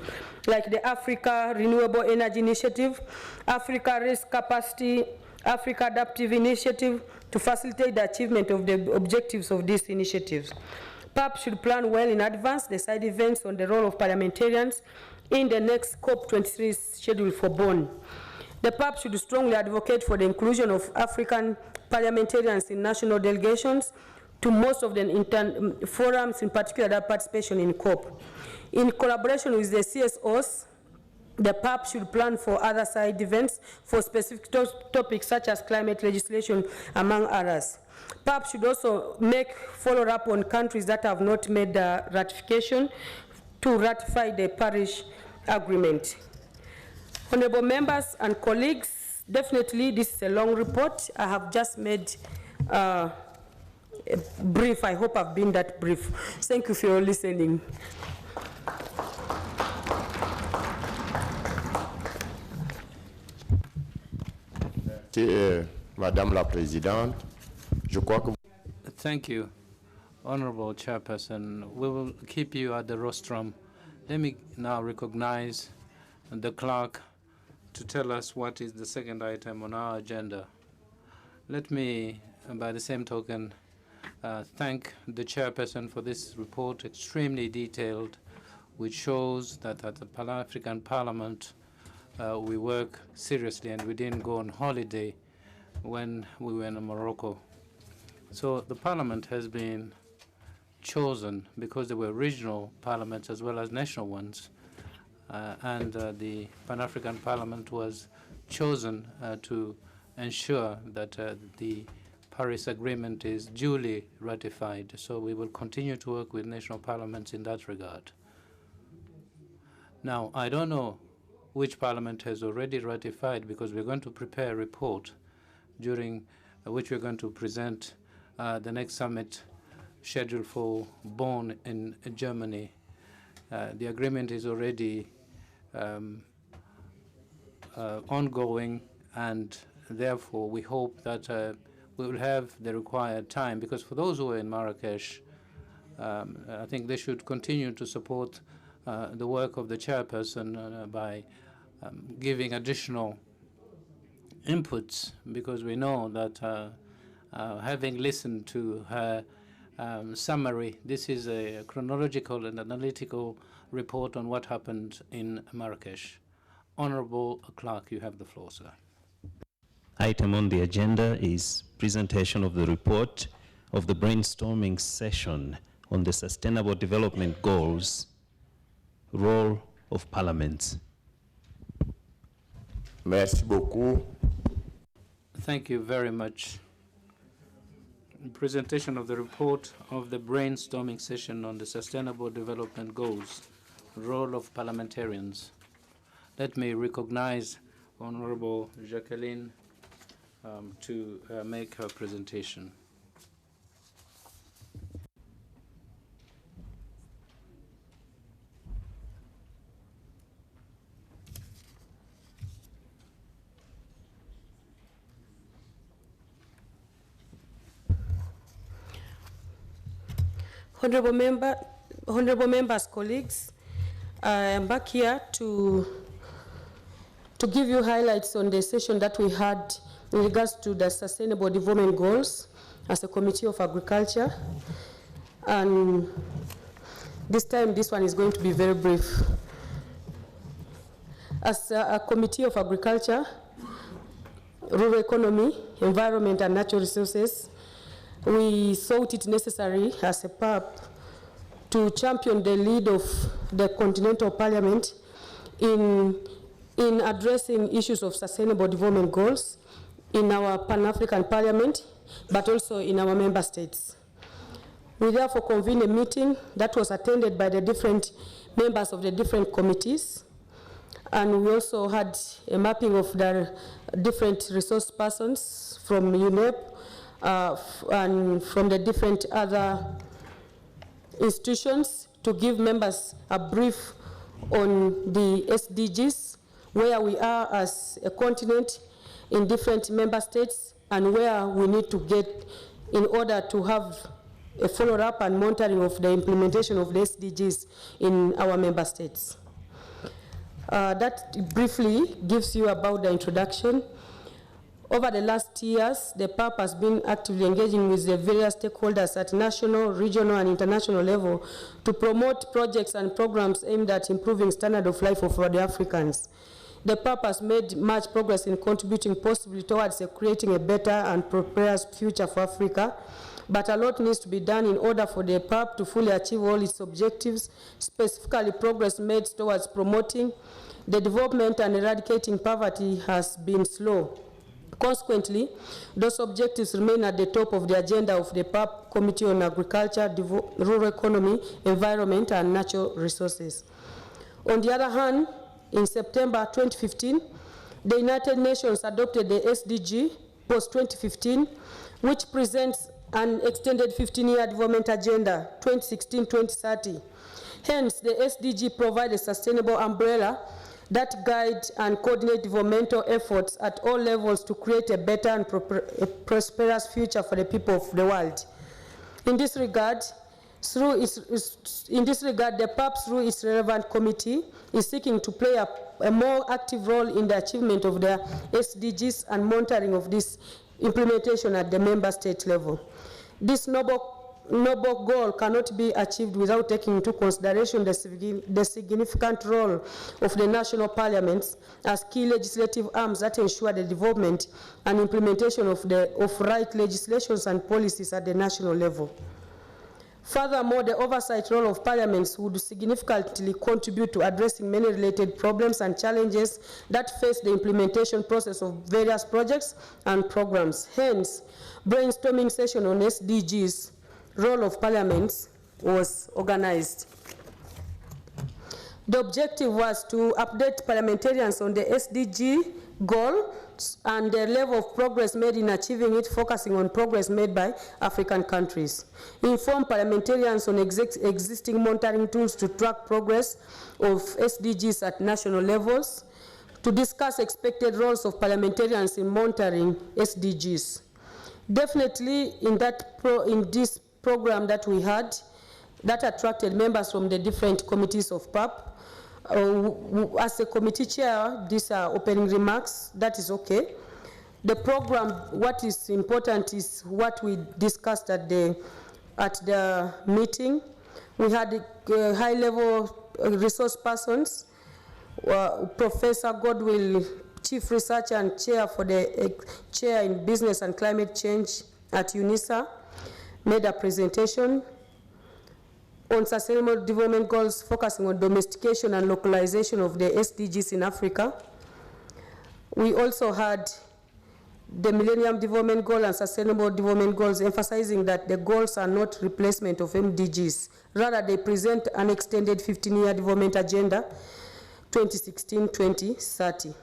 like the Africa Renewable Energy Initiative, Africa Risk Capacity, Africa Adaptive Initiative, to facilitate the achievement of the objectives of these initiatives. PAP should plan well in advance the side events on the role of parliamentarians in the next COP23 schedule for Bonn. The PAP should strongly advocate for the inclusion of African parliamentarians in national delegations to most of the forums, in particular their participation in COP. In collaboration with the CSOs, the PAP should plan for other side events for specific topics such as climate legislation, among others. PAP should also make follow-up on countries that have not made the ratification to ratify the Paris Agreement. Honorable members and colleagues, definitely this is a long report. I have just made a brief. I hope I've been that brief. Thank you for your listening. Madame la Présidente, je crois que... Thank you, Honorable Chairperson. We will keep you at the rostrum. Let me now recognize the clerk to tell us what is the second item on our agenda. Let me, by the same token, thank the chairperson for this report, extremely detailed, which shows that at the Pan-African Parliament, we work seriously and we didn't go on holiday when we were in Morocco. So the Parliament has been chosen because there were regional parliaments as well as national ones. And the Pan-African Parliament was chosen to ensure that the Paris Agreement is duly ratified. So we will continue to work with national parliaments in that regard. Now, I don't know which parliament has already ratified, because we're going to prepare a report during which we're going to present the next summit scheduled for Bonn in Germany. The agreement is already ongoing, and therefore we hope that we will have the required time, because for those who are in Marrakesh, I think they should continue to support the work of the chairperson by giving additional inputs, because we know that having listened to her summary, this is a chronological and analytical report on what happened in Marrakesh. Honorable Clerk, you have the floor, sir. Item on the agenda is presentation of the report of the brainstorming session on the Sustainable Development Goals, role of parliaments. Merci beaucoup. Thank you very much. Presentation of the report of the brainstorming session on the Sustainable Development Goals, role of parliamentarians. Let me recognize Honorable Jacqueline to make her presentation. Honorable members, colleagues, I am back here to give you highlights on the session that we had in regards to the Sustainable Development Goals as a Committee of Agriculture. And this time, this one is going to be very brief. As a Committee of Agriculture, Rural Economy, Environment and Natural Resources, we thought it necessary as a PAP to champion the lead of the Continental Parliament in addressing issues of sustainable development goals in our Pan-African Parliament, but also in our member states. We therefore convened a meeting that was attended by the different members of the different committees, and we also had a mapping of the different resource persons from UNEP and from the different other institutions to give members a brief on the SDGs, where we are as a continent in different member states and where we need to get in order to have a follow-up and monitoring of the implementation of the SDGs in our member states. That briefly gives you about the introduction. Over the last years, the PAP has been actively engaging with the various stakeholders at national, regional, and international level to promote projects and programs aimed at improving standard of life of the Africans. The PAP has made much progress in contributing positively towards creating a better and prosperous future for Africa, but a lot needs to be done in order for the PAP to fully achieve all its objectives. Specifically, progress made towards promoting the development and eradicating poverty has been slow. Consequently, those objectives remain at the top of the agenda of the PAP Committee on Agriculture, Rural Economy, Environment and Natural Resources. On the other hand, in September 2015, the United Nations adopted the SDG post-2015, which presents an extended 15-year development agenda, 2016-2030. Hence, the SDG provides a sustainable umbrella that guide and coordinate developmental efforts at all levels to create a better and prosperous future for the people of the world. In this regard, the PAP, through its relevant committee, is seeking to play a more active role in the achievement of the SDGs and monitoring of this implementation at the member state level. This noble goal cannot be achieved without taking into consideration the significant role of the national parliaments as key legislative arms that ensure the development and implementation of right legislations and policies at the national level. Furthermore, the oversight role of parliaments would significantly contribute to addressing many related problems and challenges that face the implementation process of various projects and programs. Hence, brainstorming session on SDGs role of parliaments was organized. The objective was to update parliamentarians on the SDG goal and the level of progress made in achieving it, focusing on progress made by African countries. Inform parliamentarians on existing monitoring tools to track progress of SDGs at national levels, to discuss expected roles of parliamentarians in monitoring SDGs. Definitely in this program that we had, that attracted members from the different committees of PAP. As a committee chair, these are opening remarks, that is okay. The program, what is important is what we discussed at the meeting. We had high-level resource persons, Professor Godwill, Chief Researcher and Chair for the Chair in Business and Climate Change at UNISA, made a presentation on sustainable development goals focusing on domestication and localization of the SDGs in Africa. We also had the Millennium Development Goal and Sustainable Development Goals, emphasizing that the goals are not replacement of MDGs. Rather, they present an extended 15-year development agenda, 2016-2030.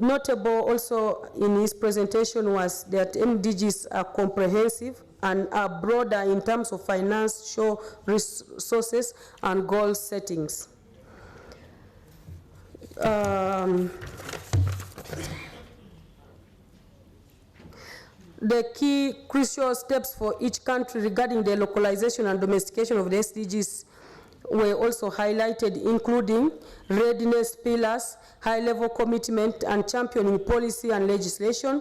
Notable also in his presentation was that MDGs are comprehensive and are broader in terms of financial resources and goal settings. The key crucial steps for each country regarding the localization and domestication of the SDGs were also highlighted, including readiness pillars, high-level commitment and championing policy and legislation,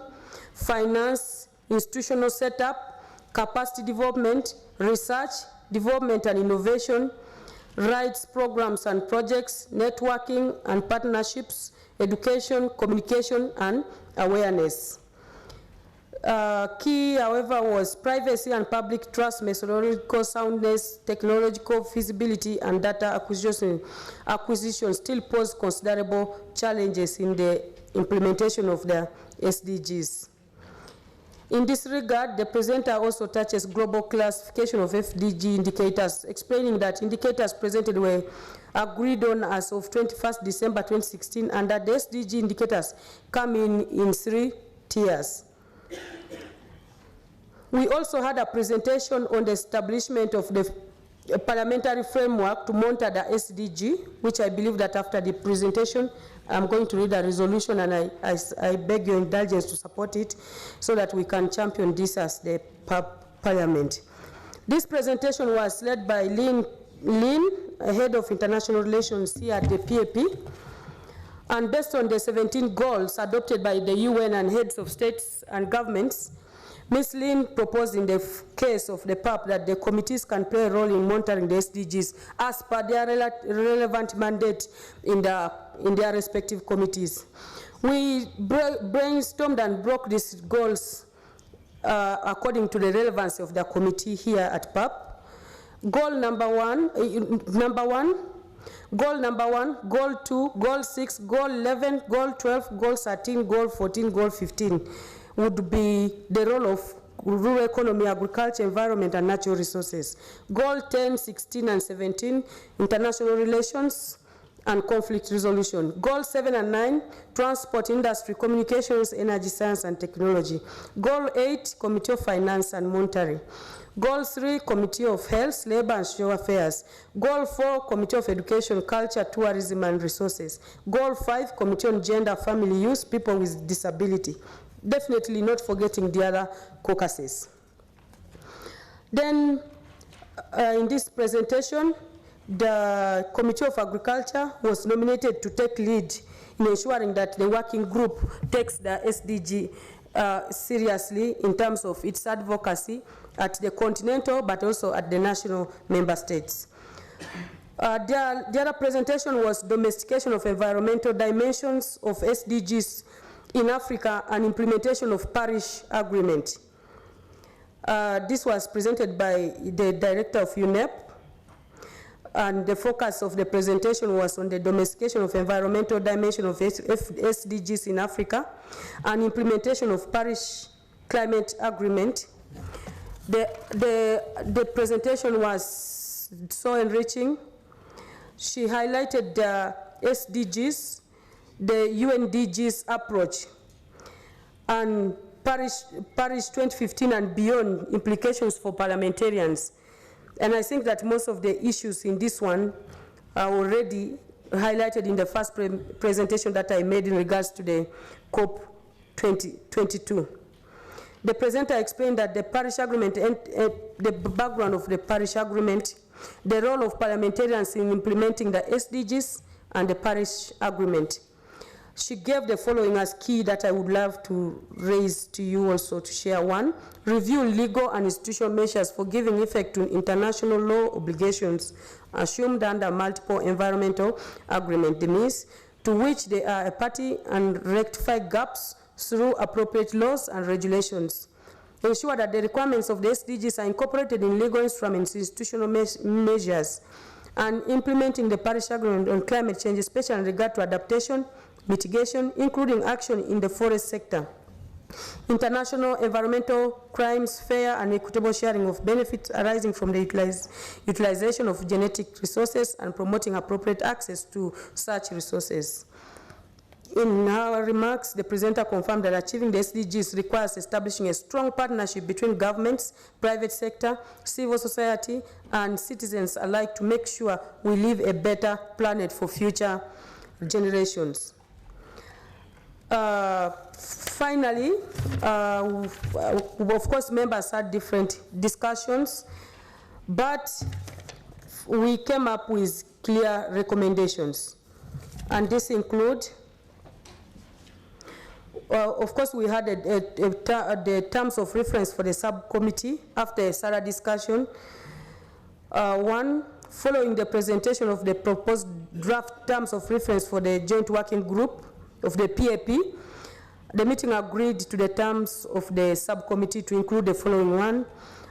finance, institutional setup, capacity development, research, development and innovation, rights programs and projects, networking and partnerships, education, communication, and awareness. Key, however, was privacy and public trust, methodological soundness, technological feasibility, and data acquisition still pose considerable challenges in the implementation of the SDGs. In this regard, the presenter also touches global classification of FDG indicators, explaining that indicators presented were agreed on as of 21st December 2016, and that the SDG indicators come in 3 tiers. We also had a presentation on the establishment of the parliamentary framework to monitor the SDG, which I believe that after the presentation, I'm going to read a resolution, and I beg your indulgence to support it so that we can champion this as the parliament. This presentation was led by Lynn, head of international relations here at the PAP, and based on the 17 goals adopted by the UN and heads of states and governments, Ms. Lynn proposed in the case of the PAP that the committees can play a role in monitoring the SDGs as per their relevant mandate in their respective committees. We brainstormed and broke these goals according to the relevance of the committee here at PAP. Goal number one, goal 2, goal 6, goal 11, goal 12, goal 13, goal 14, goal 15 would be the role of rural economy, agriculture, environment, and natural resources. Goal 10, 16, and 17, international relations and conflict resolution. Goal 7 and 9, transport, industry, communications, energy, science, and technology. Goal 8, Committee of Finance and Monetary. Goal 3, Committee of Health, Labor, and Social Affairs. Goal 4, Committee of Education, Culture, Tourism, and Resources. Goal 5, Committee on Gender, Family, Youth, People with Disability. Definitely not forgetting the other caucuses. Then, in this presentation, the Committee of Agriculture was nominated to take lead in ensuring that the working group takes the SDG seriously in terms of its advocacy at the continental but also at the national member states. The other presentation was domestication of environmental dimensions of SDGs in Africa and implementation of Paris Agreement. This was presented by the director of UNEP, and the focus of the presentation was on the domestication of environmental dimension of SDGs in Africa and implementation of Paris Climate Agreement. The presentation was so enriching. She highlighted the SDGs, the UNDG's approach, and Paris 2015 and beyond implications for parliamentarians. And I think that most of the issues in this one are already highlighted in the first presentation that I made in regards to the COP 2022. The presenter explained that the Paris Agreement and the background of the Paris Agreement, the role of parliamentarians in implementing the SDGs and the Paris Agreement. She gave the following as key that I would love to raise to you also to share. One, review legal and institutional measures for giving effect to international law obligations assumed under multiple environmental agreement, the means to which they are a party, and rectify gaps through appropriate laws and regulations. Ensure that the requirements of the SDGs are incorporated in legal instruments, institutional measures, and implementing the Paris Agreement on climate change, especially in regard to adaptation mitigation, including action in the forest sector, international environmental crimes, fair and equitable sharing of benefits arising from the utilization of genetic resources, and promoting appropriate access to such resources. In her remarks, the presenter confirmed that achieving the SDGs requires establishing a strong partnership between governments, private sector, civil society, and citizens alike to make sure we leave a better planet for future generations. Finally, of course, members had different discussions, but we came up with clear recommendations, and this include, of course, we had the terms of reference for the subcommittee after a thorough discussion. One, following the presentation of the proposed draft terms of reference for the joint working group of the PAP, the meeting agreed to the terms of the subcommittee to include the following: one,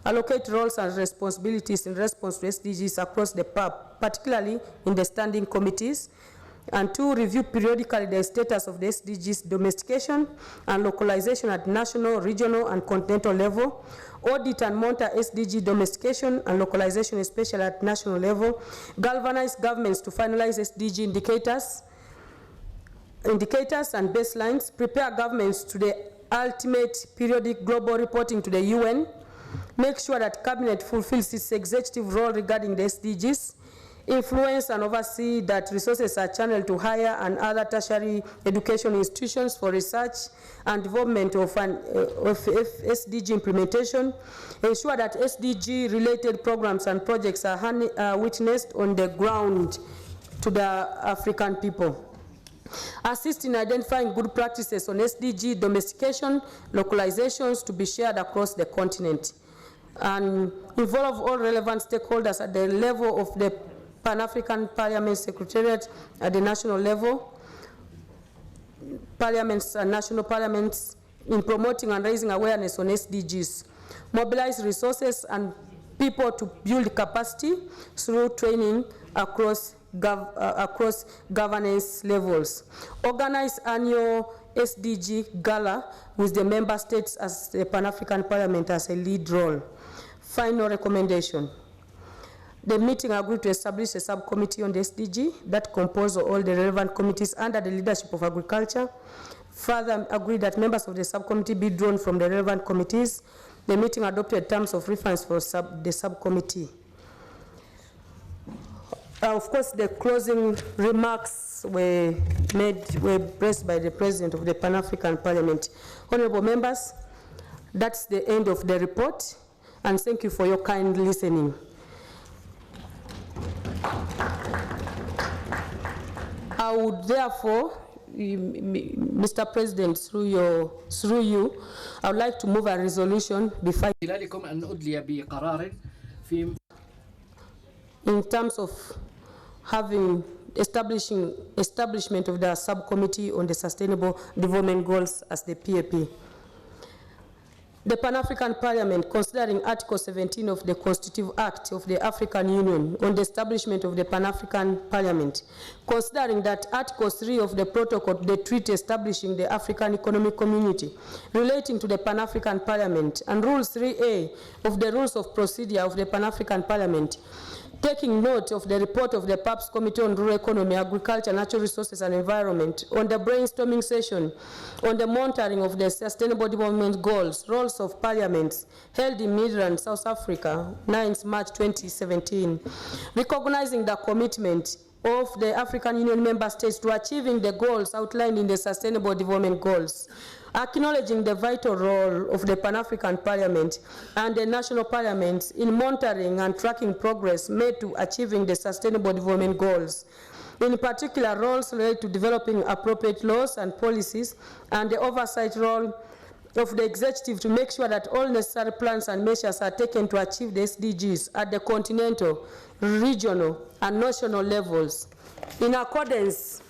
allocate roles and responsibilities in response to SDGs across the PAP, particularly in the standing committees; and two, review periodically the status of the SDGs domestication and localization at national, regional, and continental level; audit and monitor SDG domestication and localization, especially at national level; galvanize governments to finalize SDG indicators and baselines; prepare governments to the ultimate periodic global reporting to the UN; make sure that cabinet fulfills its executive role regarding the SDGs; influence and oversee that resources are channeled to higher and other tertiary education institutions for research and development of SDG implementation; ensure that SDG related programs and projects are witnessed on the ground to the African people; assist in identifying good practices on SDG domestication, localizations to be shared across the continent; and involve all relevant stakeholders at the level of the Pan-African Parliament Secretariat, at the national level, parliaments and national parliaments, in promoting and raising awareness on SDGs; mobilize resources and people to build capacity through training across governance levels; organize annual SDG Gala with the member states as the Pan-African Parliament as a lead role. Final recommendation. The meeting agreed to establish a subcommittee on the SDG that composes all the relevant committees under the leadership of agriculture. Further agreed that members of the subcommittee be drawn from the relevant committees. The meeting adopted terms of reference for the subcommittee. Of course, the closing remarks were placed by the President of the Pan-African Parliament. Honorable members, that's the end of the report, and thank you for your kind listening. I would therefore, Mr. President, through you, I would like to move a resolution before in terms of having establishment of the subcommittee on the Sustainable Development Goals as the PAP. The Pan-African Parliament, considering Article 17 of the Constitutive Act of the African Union on the establishment of the Pan-African Parliament, considering that Article 3 of the Protocol to the Treaty establishing the African Economic Community relating to the Pan-African Parliament, and Rule 3A of the Rules of Procedure of the Pan-African Parliament, taking note of the report of the PAP's Committee on Rural Economy, Agriculture, Natural Resources and Environment on the brainstorming session on the monitoring of the Sustainable Development Goals, Roles of Parliaments, held in Midrand, South Africa, 9th March 2017, recognizing the commitment of the African Union member states to achieving the goals outlined in the Sustainable Development Goals, acknowledging the vital role of the Pan-African Parliament and the national parliaments in monitoring and tracking progress made to achieving the Sustainable Development Goals, in particular roles related to developing appropriate laws and policies, and the oversight role of the executive to make sure that all necessary plans and measures are taken to achieve the SDGs at the continental, regional, and national levels. In accordance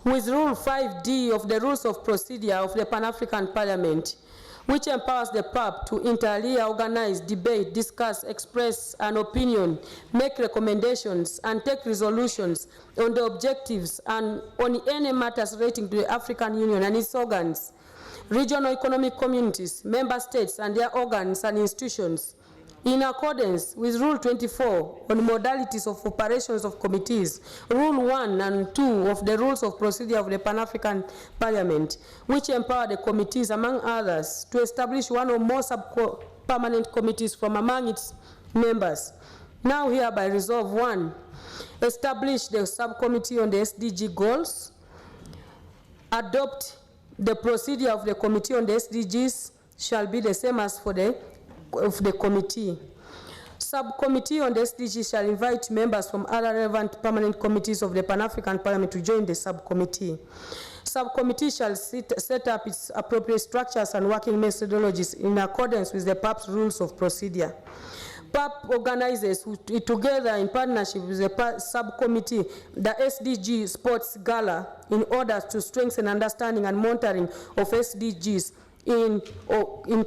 with Rule 5D of the Rules of Procedure of the Pan-African Parliament, which empowers the PAP to inter alia organize, debate, discuss, express an opinion, make recommendations, and take resolutions on the objectives and on any matters relating to the African Union and its organs, regional economic communities, member states, and their organs and institutions, in accordance with Rule 24 on modalities of operations of committees, Rule 1 and 2 of the Rules of Procedure of the Pan-African Parliament, which empower the committees, among others, to establish one or more permanent committees from among its members. Now hereby resolve: 1, establish the subcommittee on the SDG goals, adopt the procedure of the committee on the SDGs shall be the same as for the committee. Subcommittee on the SDG shall invite members from other relevant permanent committees of the Pan-African Parliament to join the subcommittee. Subcommittee shall set up its appropriate structures and working methodologies in accordance with the PAP's rules of procedure. PAP organizes together in partnership with the subcommittee the SDG Sports Gala in order to strengthen understanding and monitoring of SDGs in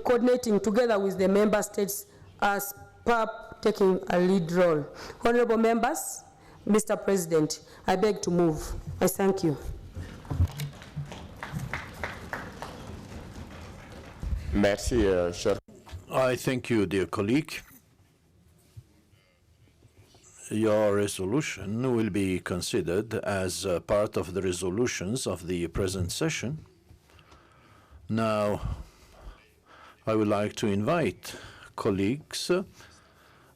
coordinating together with the member states as PAP taking a lead role. Honorable members, Mr. President, I beg to move. I thank you. Merci, cher. I thank you, dear colleague. Your resolution will be considered as part of the resolutions of the present session. Now, I would like to invite colleagues,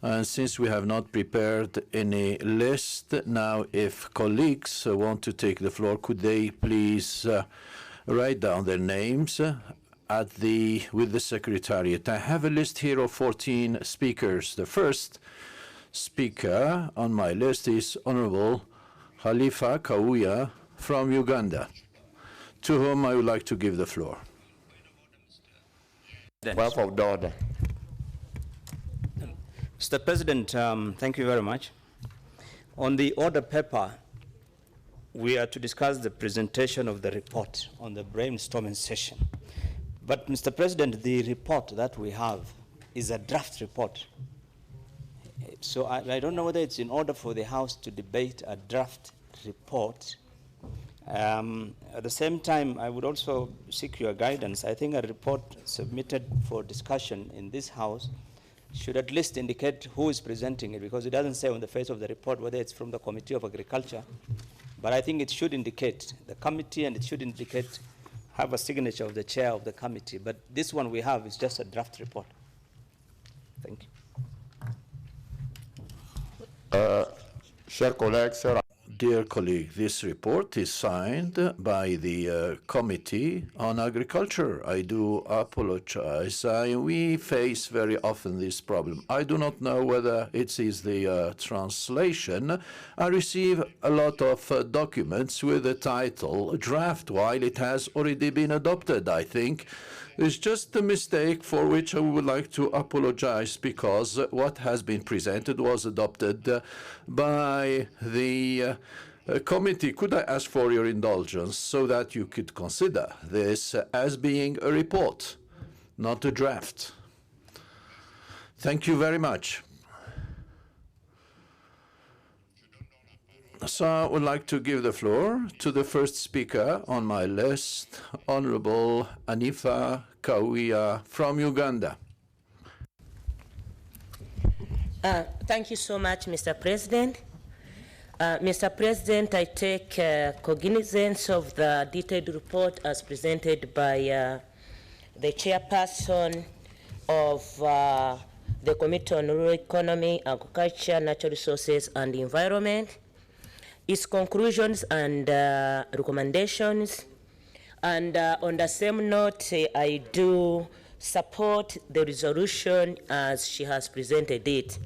and since we have not prepared any list, now if colleagues want to take the floor, could they please write down their names with the Secretariat. I have a list here of 14 speakers. The first speaker on my list is Honorable Khalifa Kauya from Uganda, to whom I would like to give the floor. Point of order. Mr. President, thank you very much. On the order paper, we are to discuss the presentation of the report on the brainstorming session. But, Mr. President, the report that we have is a draft report. So I don't know whether it's in order for the House to debate a draft report. At the same time, I would also seek your guidance. I think a report submitted for discussion in this House should at least indicate who is presenting it, because it doesn't say on the face of the report whether it's from the Committee of Agriculture. But I think it should indicate the committee, and it should indicate, have a signature of the chair of the committee. But this one we have is just a draft report. Thank you. Chers collègues, sir. Dear colleague, this report is signed by the Committee on Agriculture. I do apologize. We face very often this problem. I do not know whether it is the translation. I receive a lot of documents with the title draft, while it has already been adopted, I think. It's just a mistake for which I would like to apologize, because what has been presented was adopted by the committee. Could I ask for your indulgence so that you could consider this as being a report, not a draft? Thank you very much. So I would like to give the floor to the first speaker on my list, Honorable Anifa Kauya from Uganda. Thank you so much, Mr. President. Mr. President, I take cognizance of the detailed report as presented by the chairperson of the Committee on Rural Economy, Agriculture, Natural Resources, and the Environment, its conclusions and recommendations. And on the same note, I do support the resolution as she has presented it.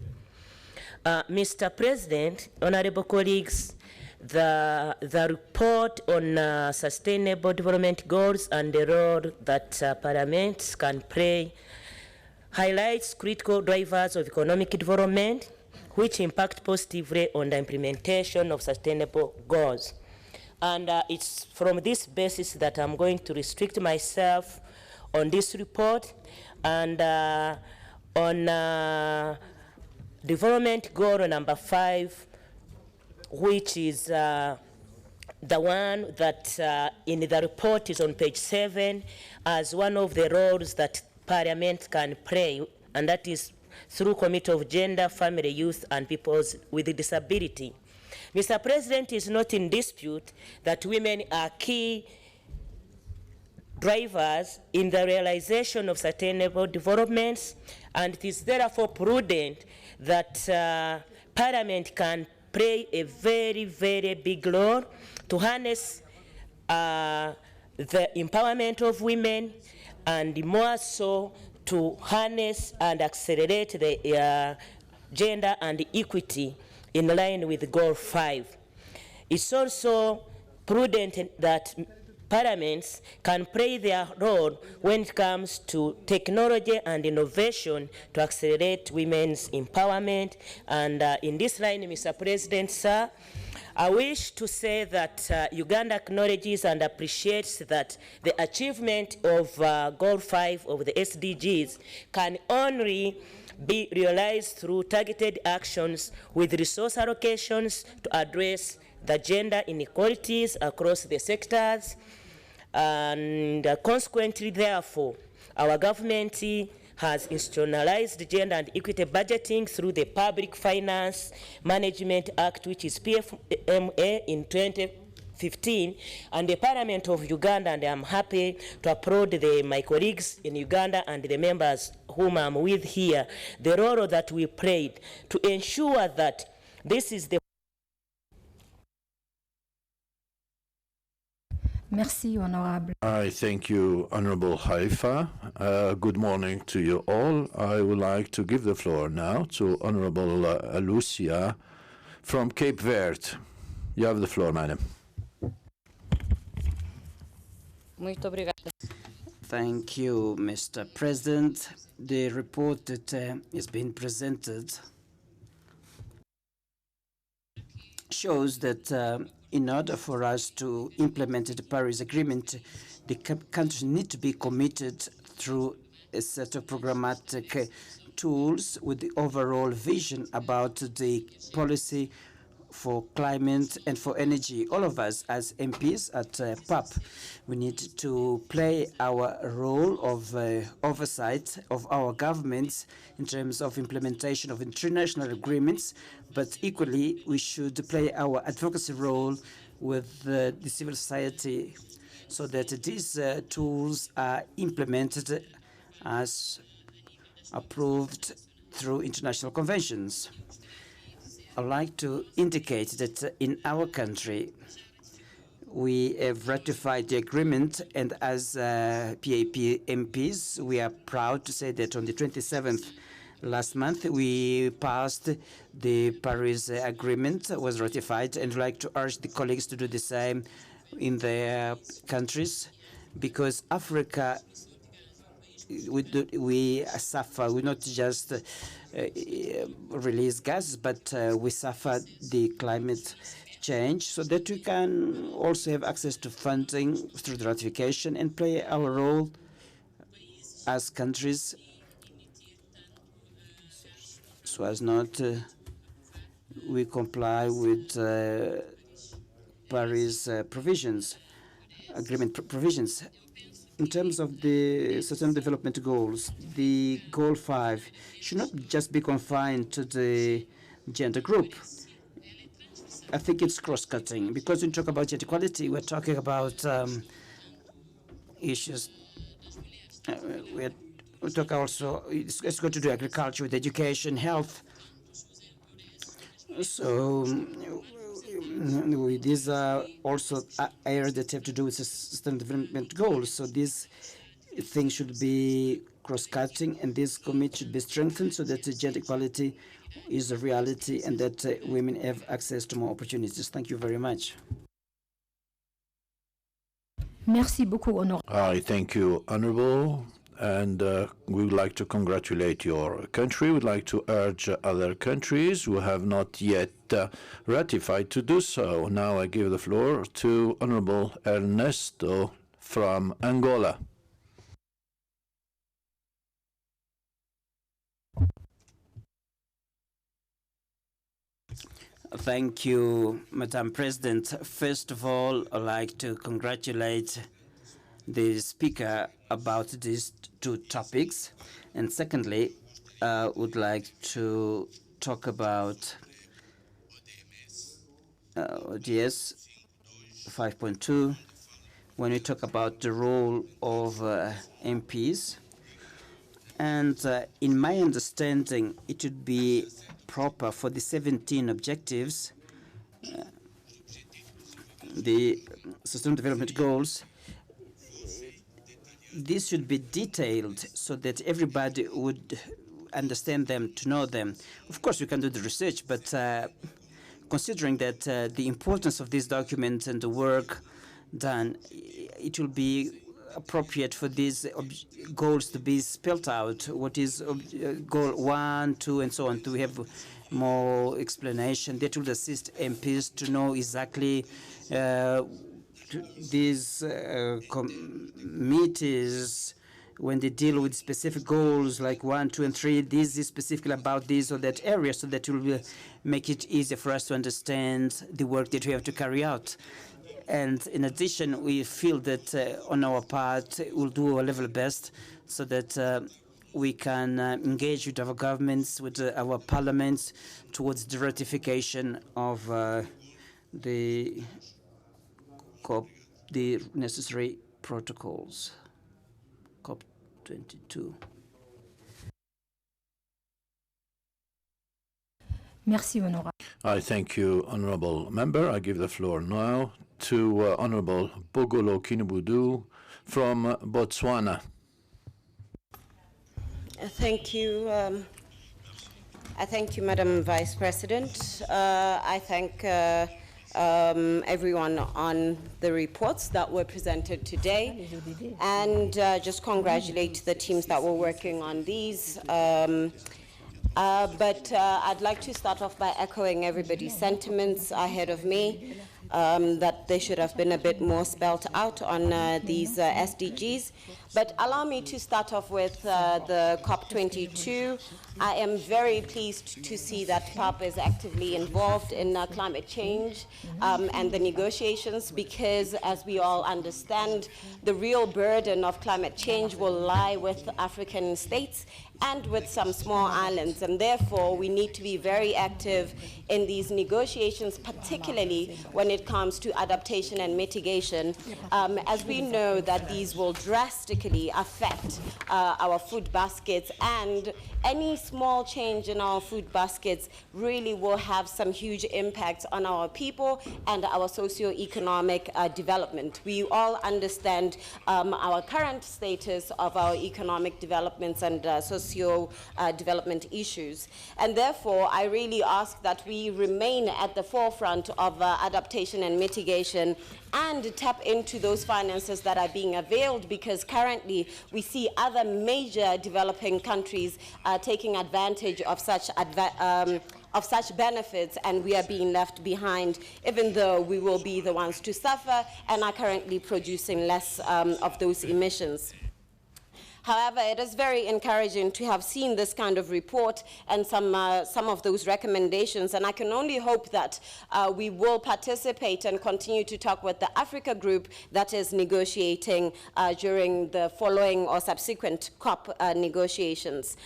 Mr. President, honorable colleagues, the report on sustainable development goals and the role that parliaments can play highlights critical drivers of economic development which impact positively on the implementation of sustainable goals. And it's from this basis that I'm going to restrict myself on this report. And on development goal number 5, which is the one that in the report is on page 7 as one of the roles that Parliament can play, and that is through Committee of Gender, Family, Youth, and People with Disability. Mr. President, is not in dispute that women are key drivers in the realization of sustainable developments, and it is therefore prudent that Parliament can play a very, very big role to harness the empowerment of women, and more so to harness and accelerate the gender and equity in line with Goal 5. It's also prudent that parliaments can play their role when it comes to technology and innovation to accelerate women's empowerment. And in this line, Mr. President, sir, I wish to say that Uganda acknowledges and appreciates that the achievement of Goal 5 of the SDGs can only be realized through targeted actions with resource allocations to address the gender inequalities across the sectors. And consequently, therefore, our government has institutionalized gender and equity budgeting through the Public Finance Management Act, which is PFMA, in 2015, and the Parliament of Uganda, and I'm happy to applaud my colleagues in Uganda and the members whom I'm with here, the role that we played to ensure that this is the Merci, Honorable. I thank you, Honorable Haifa. Good morning to you all. I would like to give the floor now to Honorable Lucia from Cape Verde. You have the floor, madam. Thank you, Mr. President. The report that is being presented shows that in order for us to implement the Paris Agreement, the countries need to be committed through a set of programmatic tools with the overall vision about the policy for climate and for energy. All of us as MPs at PAP, we need to play our role of oversight of our governments in terms of implementation of international agreements, but equally we should play our advocacy role with the civil society so that these tools are implemented as approved through international conventions. I'd like to indicate that in our country, we have ratified the agreement, and as PAP MPs, we are proud to say that on the 27th last month, we passed the Paris Agreement, was ratified, and I'd like to urge the colleagues to do the same in their countries, because Africa, we suffer. We not just release gases, but we suffer the climate change, so that we can also have access to funding through the ratification and play our role as countries, so as not we comply with Paris provisions, agreement provisions. In terms of the Sustainable Development Goals, the Goal 5 should not just be confined to the gender group. I think it's cross-cutting, because when we talk about gender equality, we're talking about issues. We talk also, it's got to do agriculture with education, health. So these are also areas that have to do with Sustainable Development Goals. So these things should be cross-cutting, and this committee should be strengthened so that gender equality is a reality and that women have access to more opportunities. Thank you very much. Merci beaucoup, Honorable. I thank you, Honorable. And we would like to congratulate your country. We'd like to urge other countries who have not yet ratified to do so. Now I give the floor to Honorable Ernesto from Angola. Thank you, Madam President. First of all, I'd like to congratulate the Speaker about these two topics. And secondly, I would like to talk about ODS 5.2 when we talk about the role of MPs. And in my understanding, it would be proper for the 17 objectives, the Sustainable Development Goals, this should be detailed so that everybody would understand them, to know them. Of course, we can do the research, but considering that the importance of this document and the work done, it will be appropriate for these goals to be spelled out. What is goal 1, 2, and so on? Do we have more explanation that will assist MPs to know exactly these committees, when they deal with specific goals like 1, 2, and 3, this is specifically about this or that area, so that will make it easier for us to understand the work that we have to carry out. And in addition, we feel that on our part, we'll do our level best so that we can engage with our governments, with our parliaments, towards the ratification of the necessary protocols. COP22. Merci, Honorable. I thank you, Honourable Member. I give the floor now to Honourable Bogolo Kinubudu from Botswana. Thank you. I thank you, Madam Vice President. I thank everyone on the reports that were presented today, and just congratulate the teams that were working on these. But I'd like to start off by echoing everybody's sentiments ahead of me, that they should have been a bit more spelled out on these SDGs. But allow me to start off with the COP22. I am very pleased to see that PAP is actively involved in climate change and the negotiations, because as we all understand, the real burden of climate change will lie with African states and with some small islands, and therefore we need to be very active in these negotiations, particularly when it comes to adaptation and mitigation, as we know that these will drastically affect our food baskets, and any small change in our food baskets really will have some huge impacts on our people and our socio-economic development. We all understand our current status of our economic developments and socio-development issues. And therefore, I really ask that we remain at the forefront of adaptation and mitigation and tap into those finances that are being availed, because currently we see other major developing countries taking advantage of such benefits, and we are being left behind, even though we will be the ones to suffer and are currently producing less of those emissions. However, it is very encouraging to have seen this kind of report and some of those recommendations, and I can only hope that we will participate and continue to talk with the Africa group that is negotiating during the following or subsequent COP negotiations.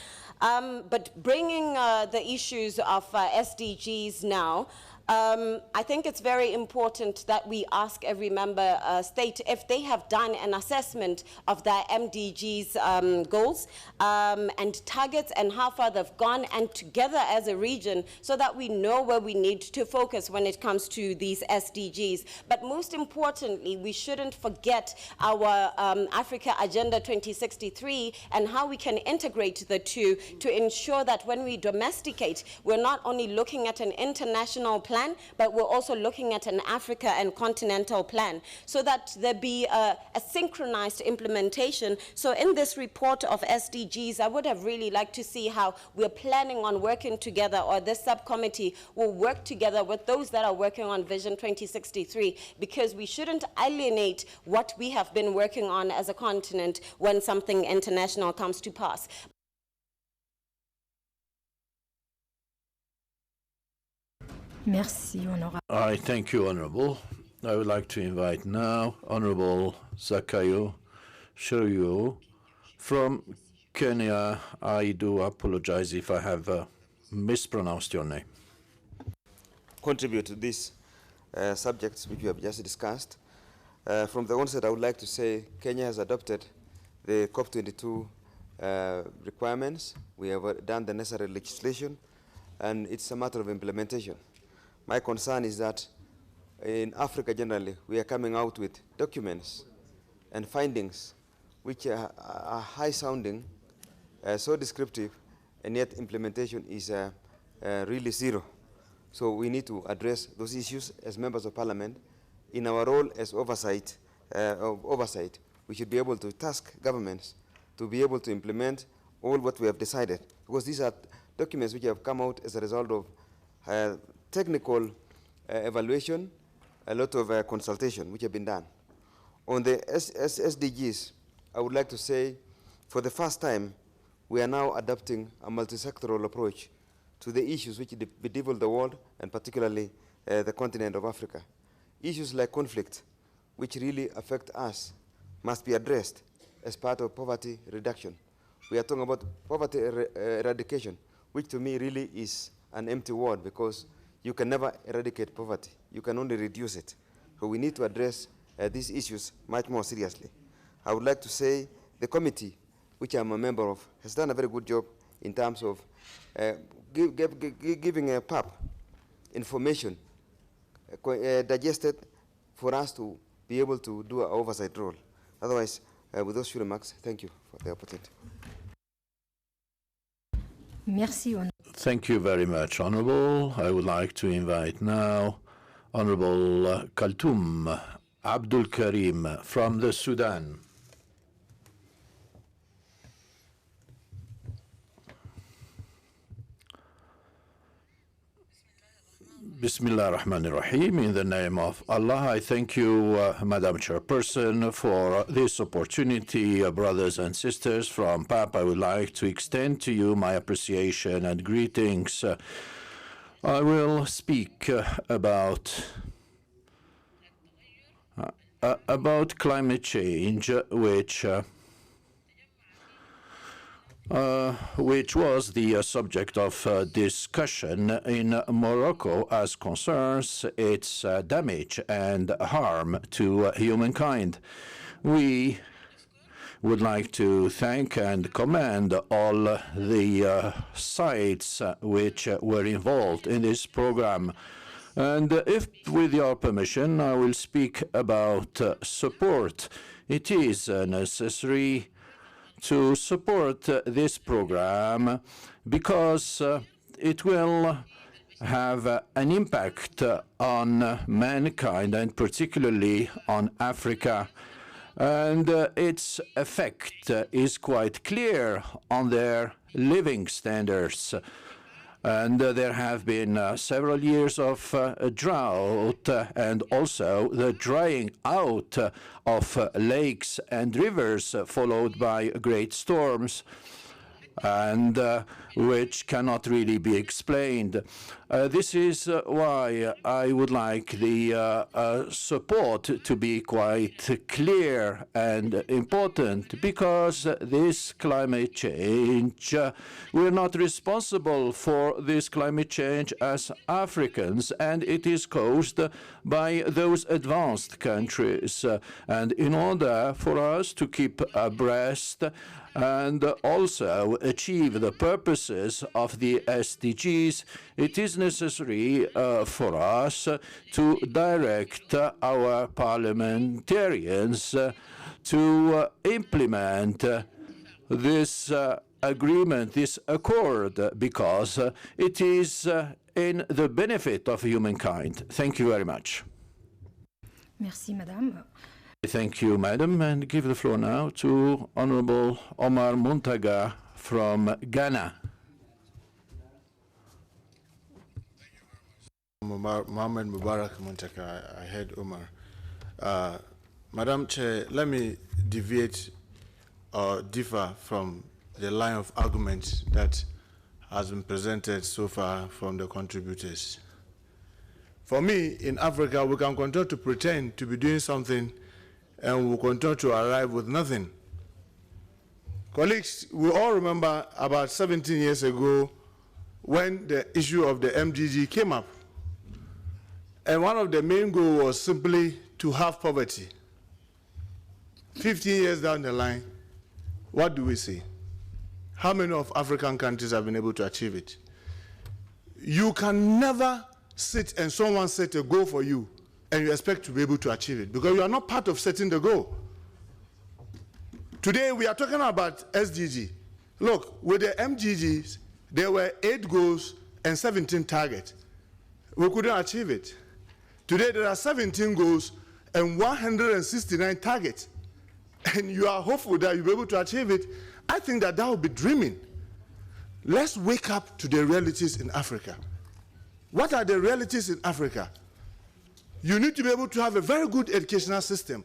But bringing the issues of SDGs now, I think it's very important that we ask every member state if they have done an assessment of their MDGs goals and targets and how far they've gone, and together as a region, so that we know where we need to focus when it comes to these SDGs. But most importantly, we shouldn't forget our Africa Agenda 2063 and how we can integrate the two to ensure that when we domesticate, we're not only looking at an international plan, but we're also looking at an Africa and continental plan, so that there be a synchronized implementation. So in this report of SDGs, I would have really liked to see how we're planning on working together, or this subcommittee will work together with those that are working on Vision 2063, because we shouldn't alienate what we have been working on as a continent when something international comes to pass. Merci, honorable. I thank you, Honorable. I would like to invite now Honorable Zakayo Shiryu from Kenya. I do apologize if I have mispronounced your name. Contribute to these subjects which we have just discussed. From the onset, I would like to say Kenya has adopted the COP22 requirements. We have done the necessary legislation, and it's a matter of implementation. My concern is that in Africa generally, we are coming out with documents and findings which are high-sounding, so descriptive, and yet implementation is really zero. So we need to address those issues as members of parliament. In our role as oversight, we should be able to task governments to be able to implement all what we have decided, because these are documents which have come out as a result of technical evaluation, a lot of consultation which have been done. On the SDGs, I would like to say, for the first time, we are now adopting a multi-sectoral approach to the issues which bedevil the world, and particularly the continent of Africa. Issues like conflict, which really affect us, must be addressed as part of poverty reduction. We are talking about poverty eradication, which to me really is an empty word, because you can never eradicate poverty. You can only reduce it. So we need to address these issues much more seriously. I would like to say the committee, which I'm a member of, has done a very good job in terms of giving a PAP information digested for us to be able to do our oversight role. Otherwise, with those few remarks, thank you for the opportunity. Merci, Thank you very much, Honorable. I would like to invite now Honorable Kaltoum Abdul Karim from the Sudan. Bismillah ar-Rahman ar-Rahim. In the name of Allah, I thank you, Madam Chairperson, for this opportunity. Brothers and sisters from PAP, I would like to extend to you my appreciation and greetings. I will speak about climate change, which was the subject of discussion in Morocco as concerns its damage and harm to humankind. We would like to thank and commend all the sides which were involved in this program. And if, with your permission, I will speak about support. It is necessary to support this program because it will have an impact on mankind, and particularly on Africa. And its effect is quite clear on their living standards. And there have been several years of drought, and also the drying out of lakes and rivers, followed by great storms, and which cannot really be explained. This is why I would like the support to be quite clear and important, because this climate change, we're not responsible for this climate change as Africans, and it is caused by those advanced countries. And in order for us to keep abreast and also achieve the purposes of the SDGs, it is necessary for us to direct our parliamentarians to implement this agreement, this accord, because it is in the benefit of humankind. Thank you very much. Merci, Madame. Thank you, Madam, and give the floor now to Honorable Omar Muntaga from Ghana. Mohammed Mubarak Muntaga, I heard Omar. Madam Chair, let me deviate or differ from the line of argument that has been presented so far from the contributors. For me, in Africa, we can continue to pretend to be doing something and we'll continue to arrive with nothing. Colleagues, we all remember about 17 years ago when the issue of the MDG came up. And one of the main goals was simply to have poverty. 15 years down the line, what do we see? How many of African countries have been able to achieve it? You can never sit and someone set a goal for you and you expect to be able to achieve it because you are not part of setting the goal. Today we are talking about SDG. Look, with the MDGs, there were 8 goals and 17 targets. We couldn't achieve it. Today there are 17 goals and 169 targets. And you are hopeful that you'll be able to achieve it. I think that would be dreaming. Let's wake up to the realities in Africa. What are the realities in Africa? You need to be able to have a very good educational system.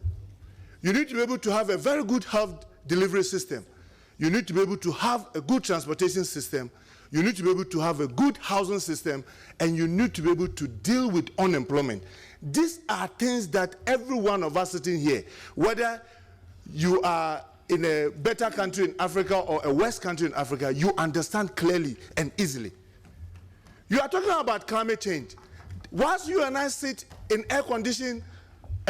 You need to be able to have a very good health delivery system. You need to be able to have a good transportation system. You need to be able to have a good housing system. And you need to be able to deal with unemployment. These are things that every one of us sitting here, whether you are in a better country in Africa or a worse country in Africa, you understand clearly and easily. You are talking about climate change. Whilst you and I sit in air-conditioned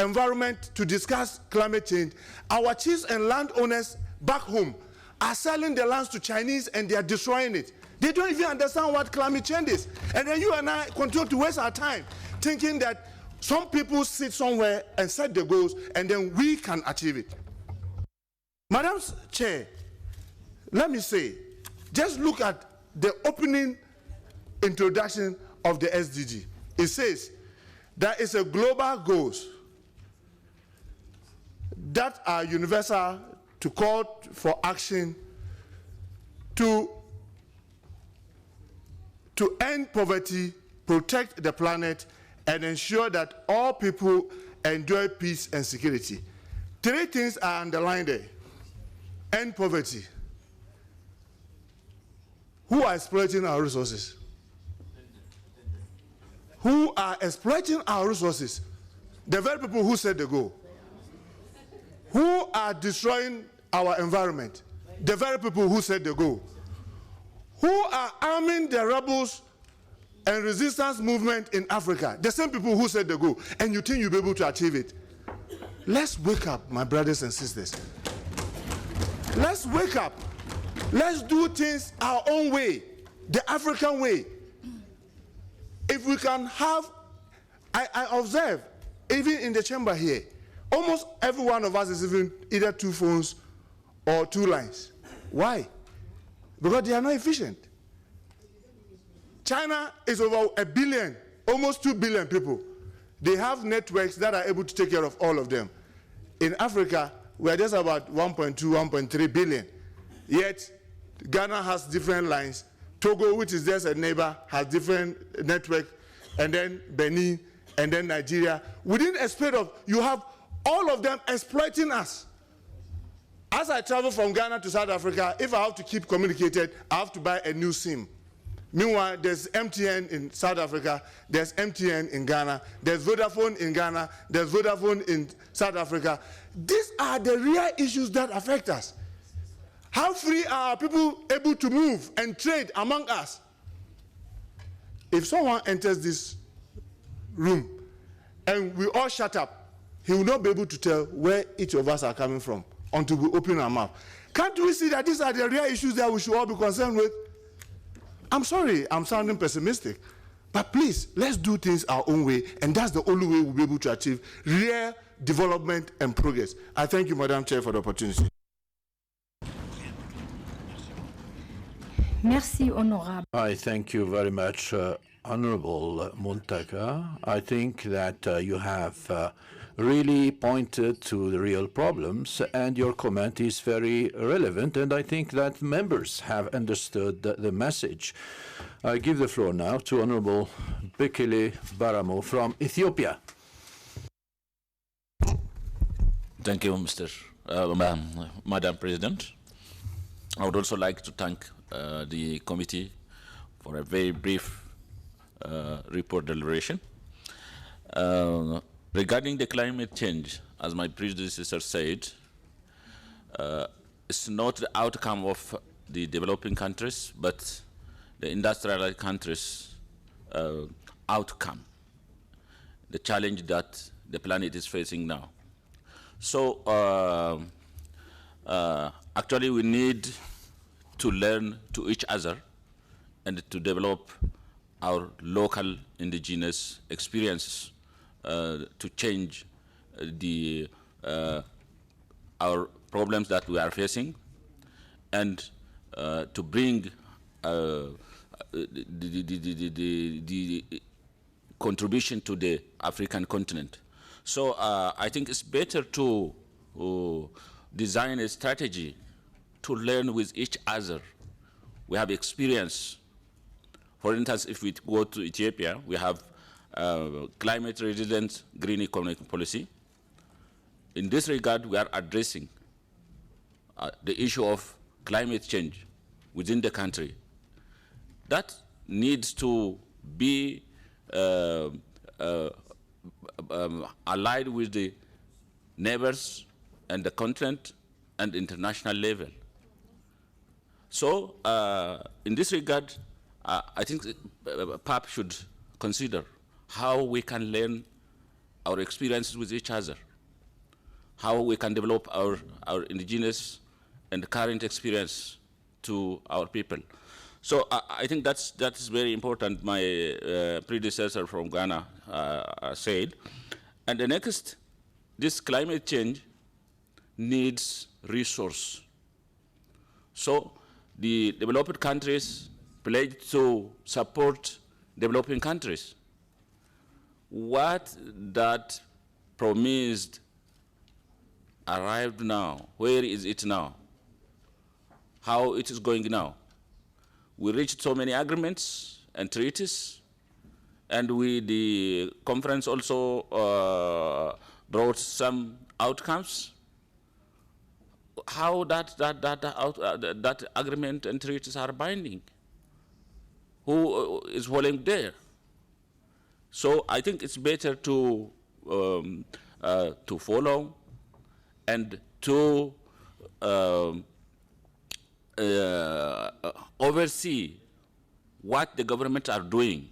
environment to discuss climate change, our chiefs and landowners back home are selling their lands to Chinese and they are destroying it. They don't even understand what climate change is. And then you and I continue to waste our time thinking that some people sit somewhere and set the goals and then we can achieve it. Madam Chair, let me say, just look at the opening introduction of the SDG. It says that it's a global goals that are universal to call for action to end poverty, protect the planet, and ensure that all people enjoy peace and security. 3 things are underlined there. End poverty. Who are exploiting our resources? Who are exploiting our resources? The very people who set the goal. Who are destroying our environment? The very people who set the goal. Who are arming the rebels and resistance movement in Africa? The same people who set the goal. And you think you'll be able to achieve it? Let's wake up, my brothers and sisters. Let's wake up. Let's do things our own way, the African way. If we can have, I observe, even in the chamber here, almost every one of us is even either 2 phones or 2 lines. Why? Because they are not efficient. China is over 1 billion, almost 2 billion people. They have networks that are able to take care of all of them. In Africa, we are just about 1.2, 1.3 billion. Yet, Ghana has different lines. Togo, which is just a neighbor, has different network. And then Benin, and then Nigeria. Within a space of, you have all of them exploiting us. As I travel from Ghana to South Africa, if I have to keep communicated, I have to buy a new SIM. Meanwhile, there's MTN in South Africa, there's MTN in Ghana, there's Vodafone in Ghana, there's Vodafone in South Africa. These are the real issues that affect us. How free are people able to move and trade among us? If someone enters this room and we all shut up, he will not be able to tell where each of us are coming from until we open our mouth. Can't we see that these are the real issues that we should all be concerned with? I'm sorry, I'm sounding pessimistic, but please, let's do things our own way, and that's the only way we'll be able to achieve real development and progress. I thank you, Madam Chair, for the opportunity. Merci, honorable. I thank you very much, Honorable Muntaka. I think that you have really pointed to the real problems, and your comment is very relevant, and I think that members have understood the message. I give the floor now to Honorable Bekele Baramo from Ethiopia. Thank you, Madam President. I would also like to thank the committee for a very brief report deliberation. Regarding the climate change, as my predecessor said, it's not the outcome of the developing countries, but the industrialized countries' outcome, the challenge that the planet is facing now. So actually we need to learn to each other and to develop our local indigenous experiences to change our problems that we are facing, and to bring the contribution to the African continent. So I think it's better to design a strategy to learn with each other. We have experience. For instance, if we go to Ethiopia, we have climate resilient green economic policy. In this regard, we are addressing the issue of climate change within the country. That needs to be allied with the neighbors and the continent and international level. So in this regard, I think PAP should consider how we can learn our experiences with each other, how we can develop our indigenous and current experience to our people. So I think that's very important, my predecessor from Ghana said. And the next, this climate change needs resource. So the developed countries pledge to support developing countries. What that promised arrived now? Where is it now? How it is going now? We reached so many agreements and treaties, and the conference also brought some outcomes. How that agreement and treaties are binding? Who is holding there? So I think it's better to follow and to oversee what the government are doing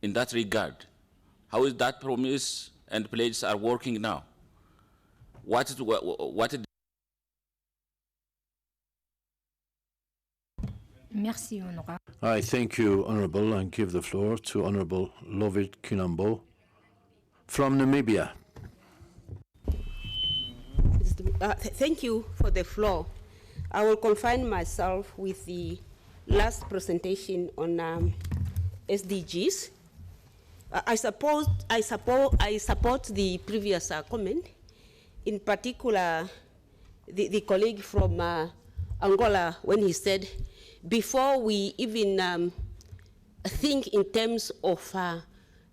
in that regard. How is that promise and pledges are working now? Merci, Honorable. I thank you, Honorable, and give the floor to Honorable Lovit Kinambo from Namibia. Thank you for the floor. I will confine myself with the last presentation on SDGs. I support the previous comment, in particular the colleague from Angola when he said, before we even think in terms of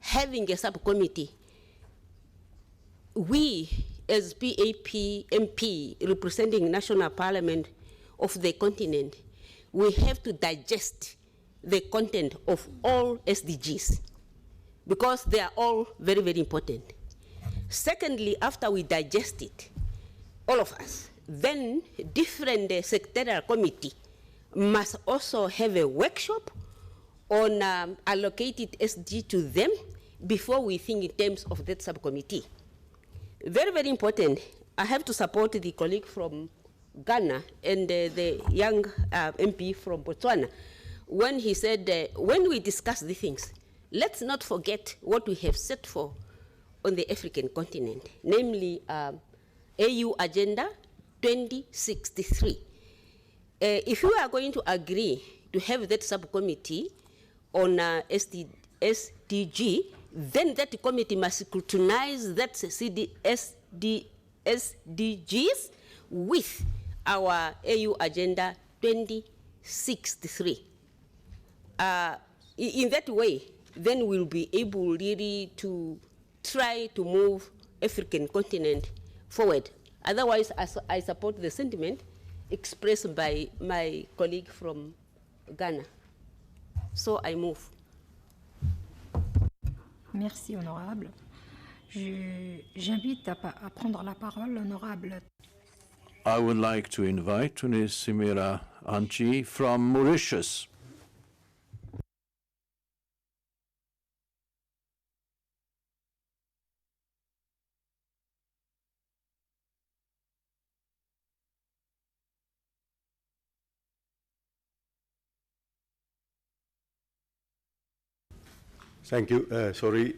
having a subcommittee, we as PAP MP representing national parliament of the continent, we have to digest the content of all SDGs because they are all very, very important. Secondly, after we digest it, all of us, then different secretarial committee must also have a workshop on allocated SDG to them before we think in terms of that subcommittee. Very, very important. I have to support the colleague from Ghana and the young MP from Botswana when he said, when we discuss these things, let's not forget what we have set for on the African continent, namely AU Agenda 2063. If you are going to agree to have that subcommittee on SDG, then that committee must scrutinize that SDGs with our AU Agenda 2063. In that way, then we'll be able really to try to move African continent forward. Otherwise, I support the sentiment expressed by my colleague from Ghana. So I move. Merci, Honorable. J'invite à prendre la parole l'honorable. I would like to invite Tunis Simira Anchi from Mauritius. Thank you. Sorry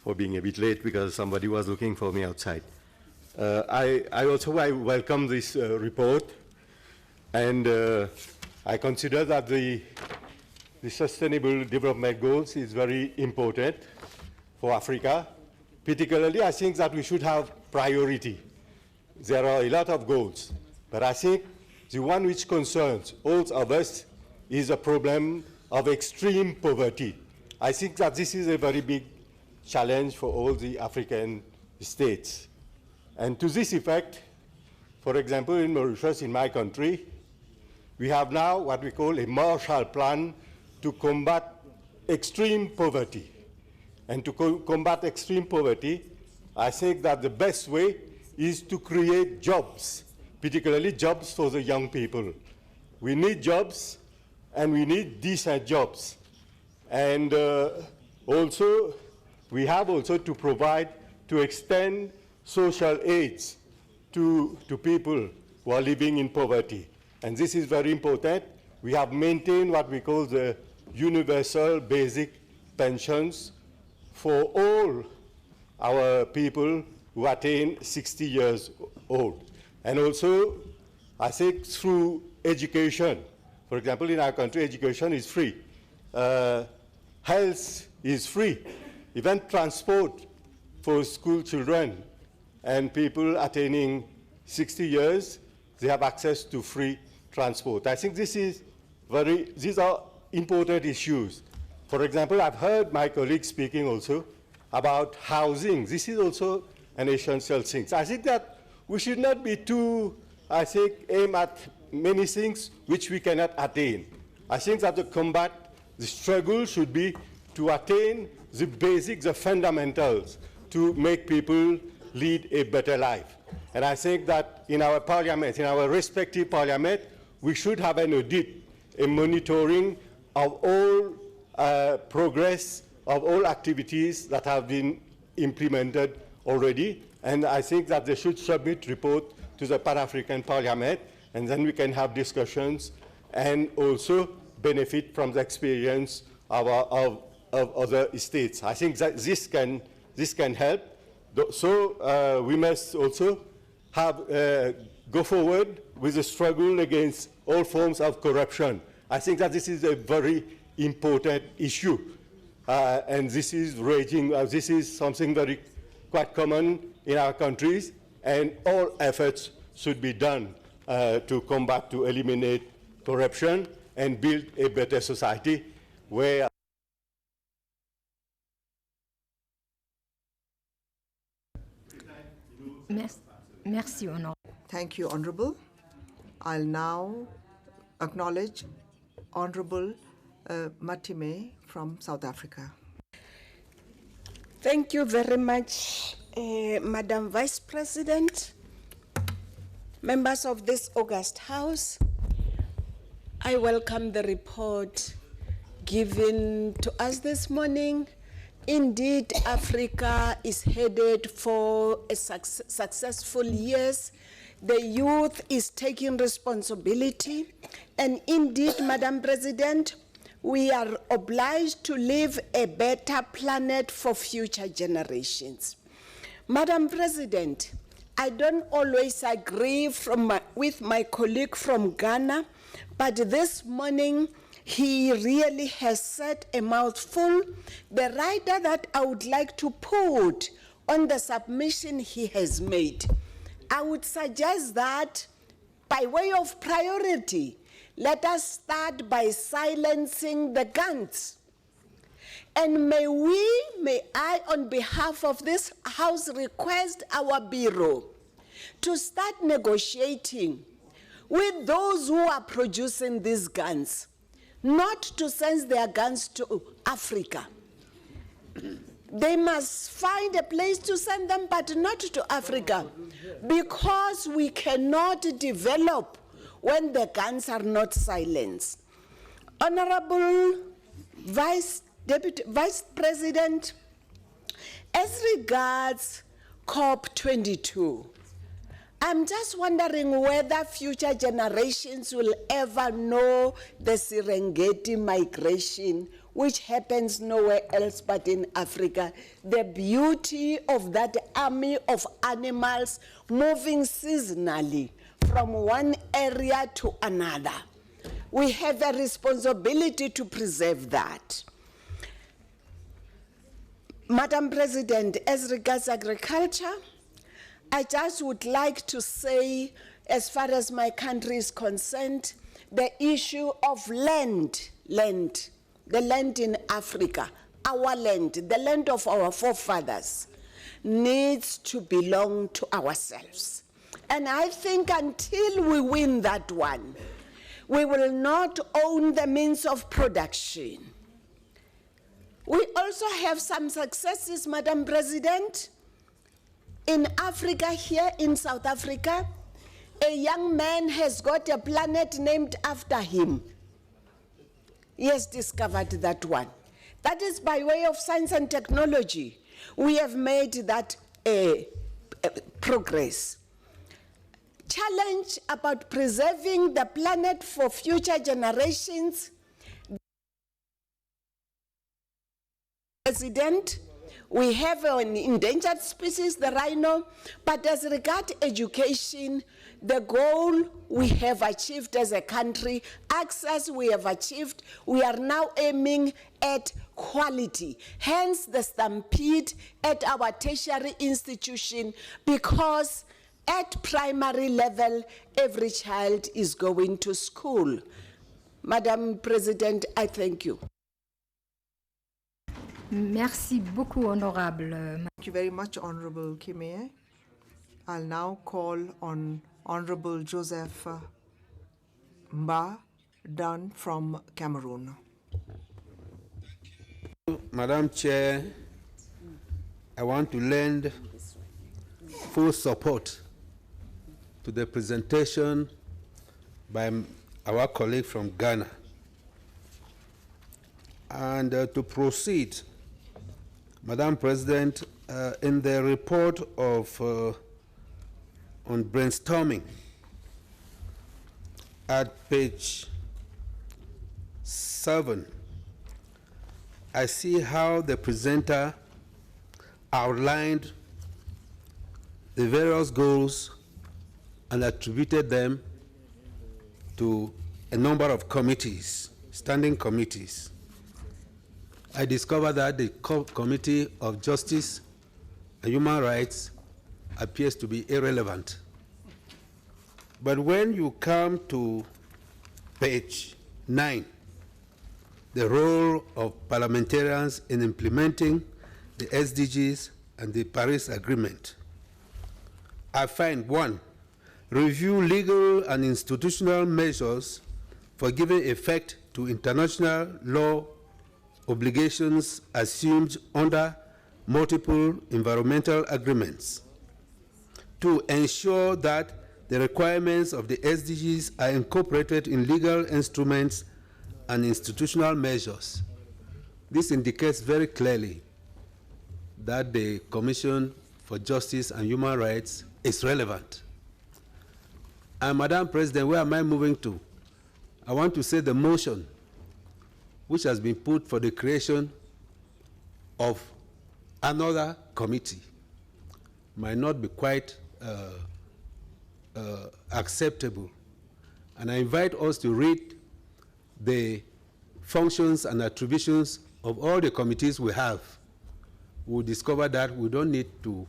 for being a bit late because somebody was looking for me outside. I also welcome this report, and I consider that the Sustainable Development Goals is very important for Africa. Particularly, I think that we should have priority. There are a lot of goals, but I think the one which concerns all of us is a problem of extreme poverty. I think that this is a very big challenge for all the African states. And to this effect, for example, in Mauritius, in my country, we have now what we call a Marshall Plan to combat extreme poverty. And to combat extreme poverty, I think that the best way is to create jobs, particularly jobs for the young people. We need jobs, and we need decent jobs. And also, we have also to provide, to extend social aids to people who are living in poverty. And this is very important. We have maintained what we call the universal basic pensions for all our people who attain 60 years old. And also, I think through education, for example, in our country, education is free. Health is free. Even transport for school children and people attaining 60 years, they have access to free transport. I think these are important issues. For example, I've heard my colleagues speaking also about housing. This is also an essential thing. So I think that we should not be too, aim at many things which we cannot attain. I think that the struggle should be to attain the basics, the fundamentals, to make people lead a better life. And I think that in our parliament, in our respective parliament, we should have an audit, a monitoring of all progress, of all activities that have been implemented already. And I think that they should submit report to the Pan-African Parliament, and then we can have discussions and also benefit from the experience of other states. I think that this can help. So we must also have go forward with the struggle against all forms of corruption. I think that this is a very important issue, and this is raging. This is something very quite common in our countries, and all efforts should be done to combat, to eliminate corruption and build a better society where Merci, Honorable. Thank you, Honorable. I'll now acknowledge Honorable Matime from South Africa. Thank you very much, Madam Vice President, members of this august House. I welcome the report given to us this morning. Indeed, Africa is headed for a successful years. The youth is taking responsibility. And indeed, Madam President, we are obliged to leave a better planet for future generations. Madam President, I don't always agree with my colleague from Ghana, but this morning, he really has said a mouthful. The rider that I would like to put on the submission he has made, I would suggest that by way of priority, let us start by silencing the guns. And may I, on behalf of this House, request our Bureau to start negotiating with those who are producing these guns, not to send their guns to Africa. They must find a place to send them, but not to Africa, because we cannot develop when the guns are not silenced. Honorable Vice President, as regards COP22, I'm just wondering whether future generations will ever know the Serengeti migration, which happens nowhere else but in Africa. The beauty of that army of animals moving seasonally from one area to another. We have a responsibility to preserve that. Madam President, as regards agriculture, I just would like to say, as far as my country is concerned, the issue of land, the land in Africa, our land, the land of our forefathers, needs to belong to ourselves. And I think until we win that one, we will not own the means of production. We also have some successes, Madam President. In Africa, here in South Africa, a young man has got a planet named after him. He has discovered that one. That is by way of science and technology. We have made that progress. Challenge about preserving the planet for future generations. President, we have an endangered species, the rhino, but as regard education, the goal we have achieved as a country, access we have achieved, we are now aiming at quality. Hence the stampede at our tertiary institution, because at primary level, every child is going to school. Madam President, I thank you. Merci beaucoup, honorable. Thank you very much, Honorable Kimie. I'll now call on Honorable Joseph Midrand from Cameroon. Madam Chair, I want to lend full support to the presentation by our colleague from Ghana. And to proceed, Madam President, in the report of on brainstorming, at page 7, I see how the presenter outlined the various goals and attributed them to a number of committees, standing committees. I discovered that the Committee of Justice and Human Rights appears to be irrelevant. But when you come to page 9, the role of parliamentarians in implementing the SDGs and the Paris Agreement, I find 1, review legal and institutional measures for giving effect to international law obligations assumed under multiple environmental agreements. 2, ensure that the requirements of the SDGs are incorporated in legal instruments and institutional measures. This indicates very clearly that the Commission for Justice and Human Rights is relevant. And Madam President, where am I moving to? I want to say the motion which has been put for the creation of another committee might not be quite acceptable. And I invite us to read the functions and attributions of all the committees we have. We'll discover that we don't need to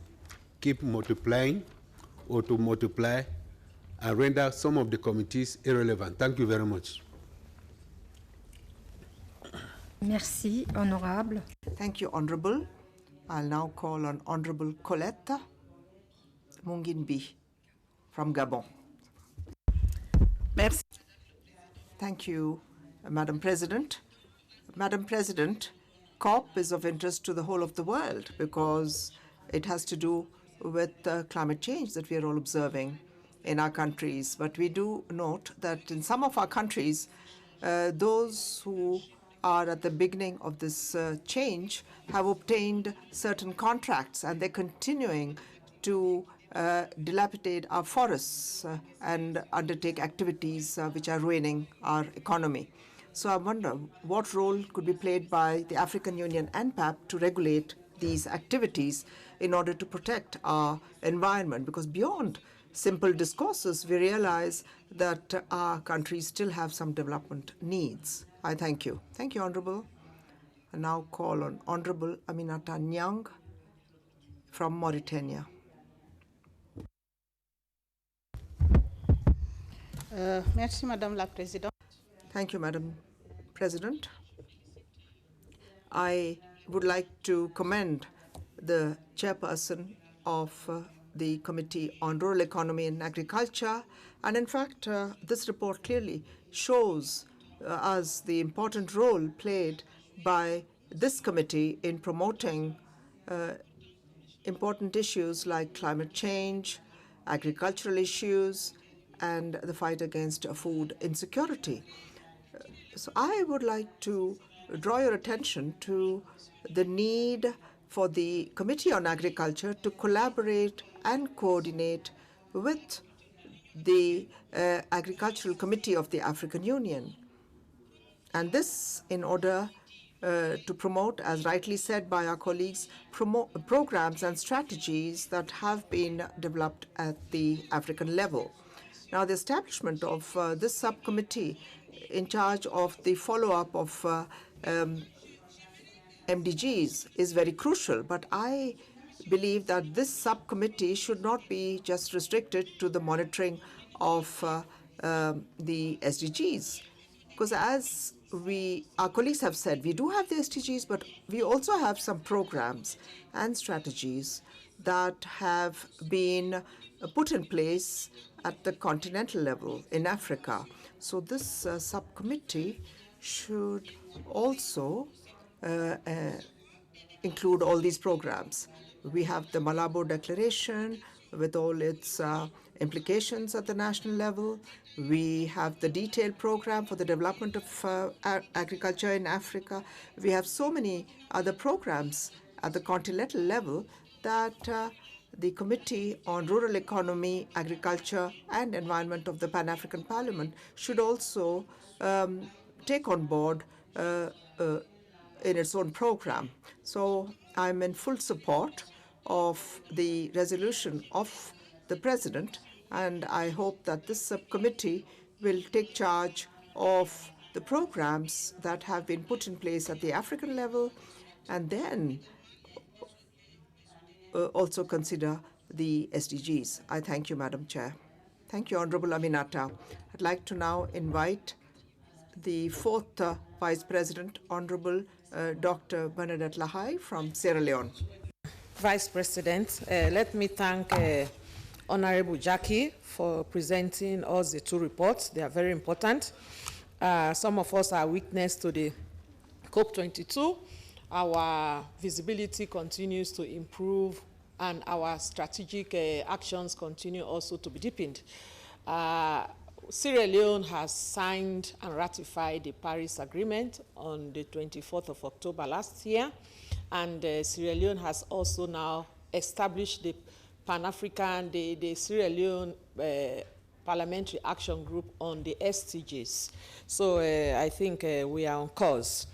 keep multiplying or to multiply and render some of the committees irrelevant. Thank you very much. Merci, honorable. Thank you, Honorable. I'll now call on Honorable Colette Munginbi from Gabon. Merci. Thank you, Madam President. Madam President, COP is of interest to the whole of the world because it has to do with climate change that we are all observing in our countries. But we do note that in some of our countries, those who are at the beginning of this change have obtained certain contracts, and they're continuing to dilapidate our forests and undertake activities which are ruining our economy. So I wonder what role could be played by the African Union and PAP to regulate these activities in order to protect our environment, because beyond simple discourses, we realize that our countries still have some development needs. I thank you. Thank you, Honorable. I now call on Honorable Aminata Nyang from Mauritania. Merci, Madame la Présidente. Thank you, Madam President. I would like to commend the chairperson of the Committee on Rural Economy and Agriculture. And in fact, this report clearly shows us the important role played by this committee in promoting important issues like climate change, agricultural issues, and the fight against food insecurity. So I would like to draw your attention to the need for the Committee on Agriculture to collaborate and coordinate with the Agricultural Committee of the African Union. And this in order to promote, as rightly said by our colleagues, programs and strategies that have been developed at the African level. Now, the establishment of this subcommittee in charge of the follow-up of MDGs is very crucial, but I believe that this subcommittee should not be just restricted to the monitoring of the SDGs, because as our colleagues have said, we do have the SDGs, but we also have some programs and strategies that have been put in place at the continental level in Africa. So this subcommittee should also include all these programs. We have the Malabo Declaration with all its implications at the national level. We have the detailed program for the development of agriculture in Africa. We have so many other programs at the continental level that the Committee on Rural Economy, Agriculture and Environment of the Pan-African Parliament should also take on board in its own program. So I'm in full support of the resolution of the President, and I hope that this subcommittee will take charge of the programs that have been put in place at the African level, and then also consider the SDGs. I thank you, Madam Chair. Thank you, Honorable Aminata. I'd like to now invite the fourth Vice President, Honorable Dr. Bernadette Lahai from Sierra Leone. Vice President, let me thank Honorable Jackie for presenting us the two reports. They are very important. Some of us are witness to the COP22. Our visibility continues to improve, and our strategic actions continue also to be deepened. Sierra Leone has signed and ratified the Paris Agreement on the 24th of October last year, and Sierra Leone has also now established the Pan-African, the Sierra Leone Parliamentary Action Group on the SDGs. So I think we are on course.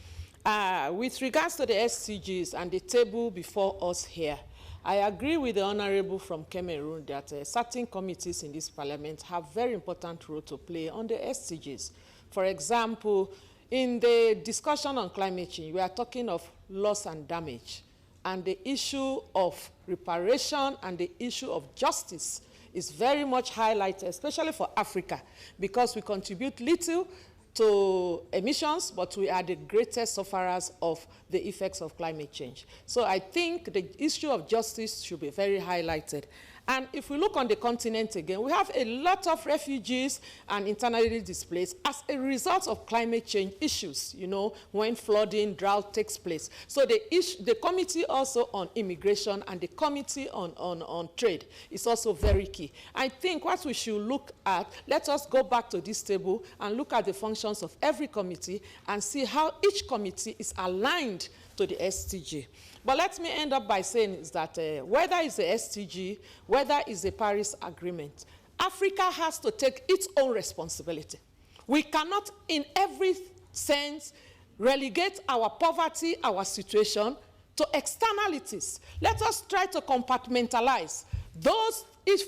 With regards to the SDGs and the table before us here, I agree with the Honorable from Cameroon that certain committees in this Parliament have very important role to play on the SDGs. For example, in the discussion on climate change, we are talking of loss and damage, and the issue of reparation and the issue of justice is very much highlighted, especially for Africa, because we contribute little to emissions, but we are the greatest sufferers of the effects of climate change. So I think the issue of justice should be very highlighted. And if we look on the continent again, we have a lot of refugees and internally displaced as a result of climate change issues, you know, when flooding, drought takes place. So the committee also on immigration and the committee on trade is also very key. I think what we should look at, let us go back to this table and look at the functions of every committee and see how each committee is aligned to the SDG. But let me end up by saying is that whether it's the SDG, whether it's the Paris Agreement, Africa has to take its own responsibility. We cannot, in every sense, relegate our poverty, our situation, to externalities. Let us try to compartmentalize those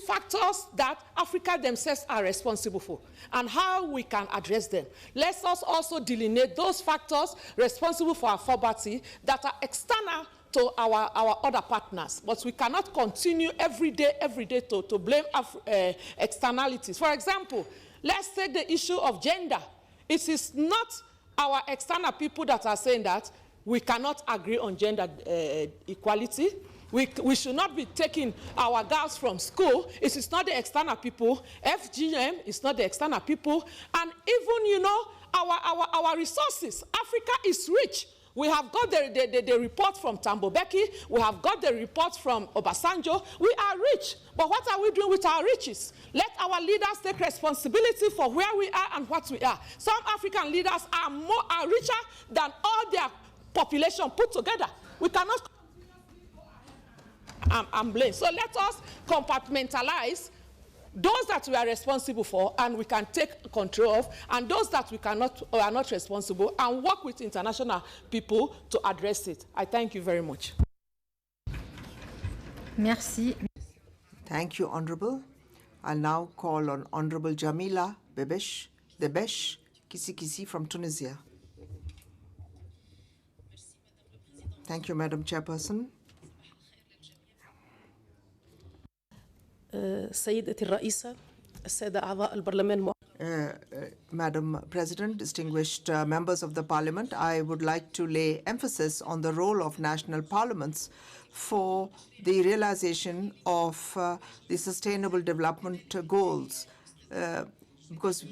factors that Africa themselves are responsible for and how we can address them. Let us also delineate those factors responsible for our poverty that are external to our other partners. But we cannot continue every day to blame externalities. For example, let's take the issue of gender. It is not our external people that are saying that we cannot agree on gender equality. We should not be taking our girls from school. It is not the external people. FGM is not the external people. And even, you know, our resources. Africa is rich. We have got the report from Thabo Mbeki. We have got the report from Obasanjo. We are rich. But what are we doing with our riches? Let our leaders take responsibility for where we are and what we are. Some African leaders are richer than all their population put together. We cannot and blame. So let us compartmentalize those that we are responsible for and we can take control of, and those that we cannot or are not responsible, and work with international people to address it. I thank you very much. Merci. Thank you, Honorable. I'll now call on Honorable Jamila Debesh Kisi from Tunisia. Thank you, Madam Chairperson. سيدتي الرئيسة السادة أعضاء البرلمان. Madam President, distinguished members of the Parliament, I would like to lay emphasis on the role of national parliaments for the realization of the Sustainable Development Goals, because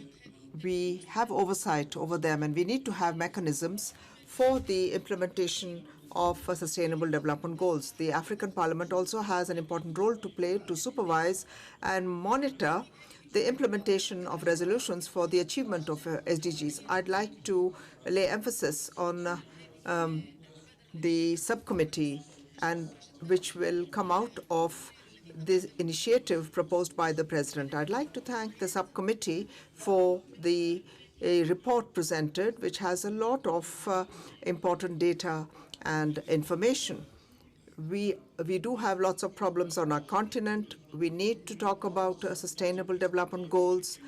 we have oversight over them and we need to have mechanisms for the implementation of Sustainable Development Goals. The African Parliament also has an important role to play to supervise and monitor the implementation of resolutions for the achievement of SDGs. I'd like to lay emphasis on the subcommittee and which will come out of this initiative proposed by the President. I'd like to thank the subcommittee for the report presented, which has a lot of important data and information. We do have lots of problems on our continent. We need to talk about sustainable development goals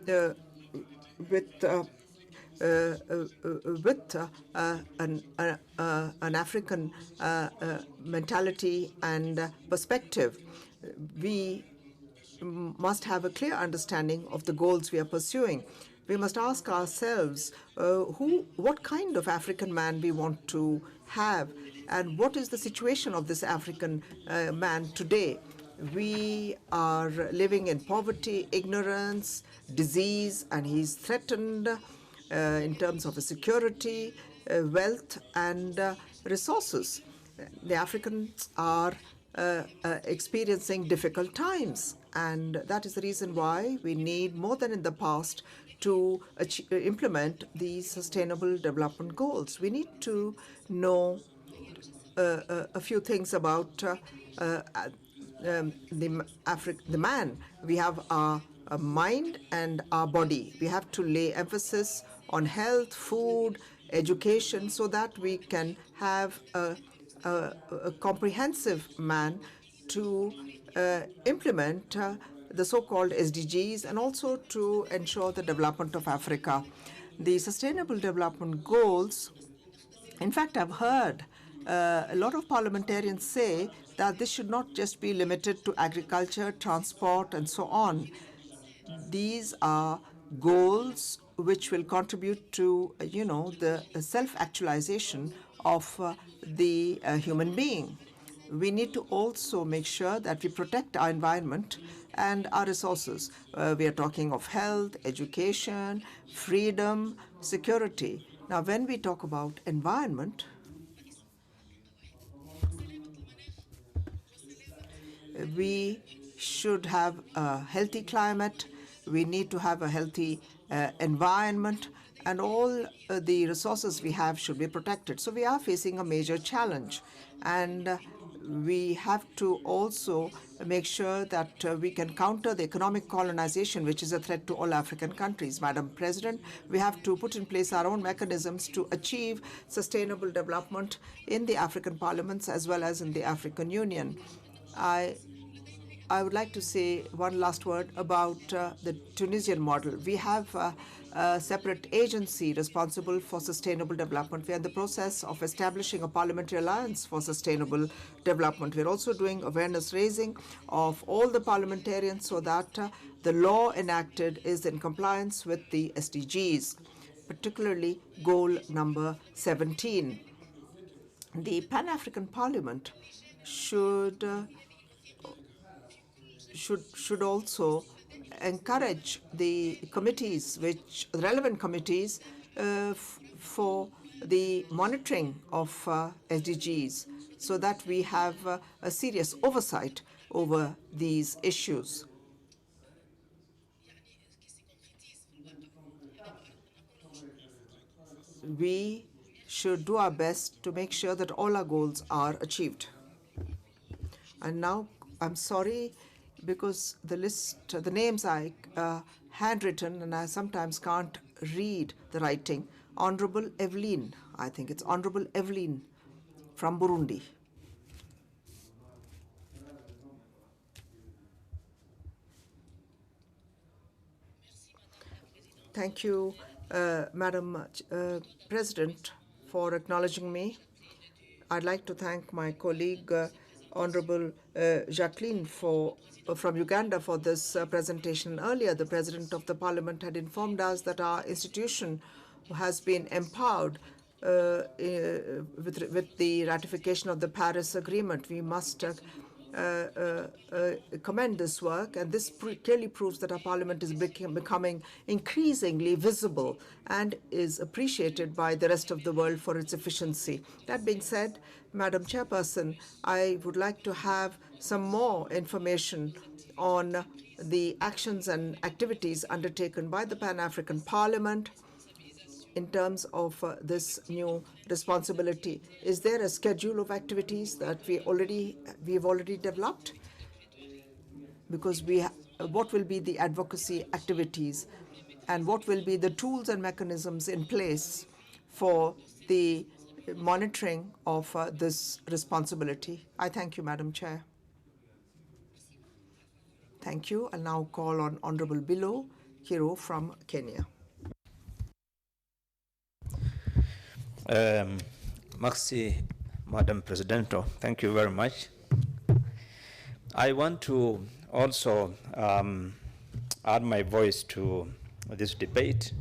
with an African mentality and perspective. We must have a clear understanding of the goals we are pursuing. We must ask ourselves what kind of African man we want to have, and what is the situation of this African man today. We are living in poverty, ignorance, disease, and he's threatened in terms of security, wealth, and resources. The Africans are experiencing difficult times, and that is the reason why we need, more than in the past, to implement these Sustainable Development Goals. We need to know a few things about the man. We have our mind and our body. We have to lay emphasis on health, food, education, so that we can have a comprehensive man to implement the so-called SDGs and also to ensure the development of Africa. The Sustainable Development Goals, in fact, I've heard a lot of parliamentarians say that this should not just be limited to agriculture, transport, and so on. These are goals which will contribute to, the self-actualization of the human being. we need to also make sure that we protect our environment and our resources. We are talking of health, education, freedom, security. Now, when we talk about environment, we should have a healthy climate, we need to have a healthy environment, and all the resources we have should be protected. So we are facing a major challenge, and we have to also make sure that we can counter the economic colonization, which is a threat to all African countries. Madam President, we have to put in place our own mechanisms to achieve sustainable development in the African parliaments as well as in the African Union. I would like to say one last word about the Tunisian model. We have a separate agency responsible for sustainable development. We are in the process of establishing a parliamentary alliance for sustainable development. We're also doing awareness raising of all the parliamentarians so that the law enacted is in compliance with the SDGs, particularly goal number 17. The Pan-African Parliament should also encourage the committees, relevant committees, for the monitoring of SDGs, so that we have a serious oversight over these issues. We should do our best to make sure that all our goals are achieved. And now, I'm sorry, because the names are handwritten, and I sometimes can't read the writing. Honorable Evelyn, I think it's Honorable Evelyn from Burundi. Thank you, Madam President, for acknowledging me. I'd like to thank my colleague, Honorable Jacqueline from Uganda, for this presentation. Earlier, the President of the Parliament had informed us that our institution has been empowered with the ratification of the Paris Agreement. We must commend this work, and this clearly proves that our Parliament is becoming increasingly visible and is appreciated by the rest of the world for its efficiency. That being said, Madam Chairperson, I would like to have some more information on the actions and activities undertaken by the Pan-African Parliament in terms of this new responsibility. Is there a schedule of activities that we've already developed? Because what will be the advocacy activities, and what will be the tools and mechanisms in place for the monitoring of this responsibility? I thank you, Madam Chair. Thank you. I'll now call on Honorable Bilo Kiro from Kenya. Merci, Madam Presidente. Thank you very much. I want to also add my voice to this debate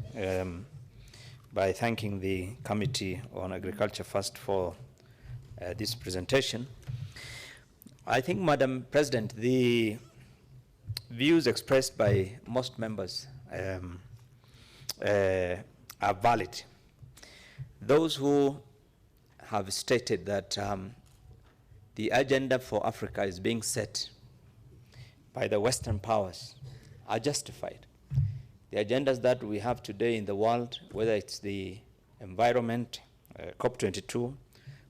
by thanking the Committee on Agriculture first for this presentation. I think, Madam President, the views expressed by most members are valid. Those who have stated that the agenda for Africa is being set by the Western powers are justified. The agendas that we have today in the world, whether it's the environment, COP22,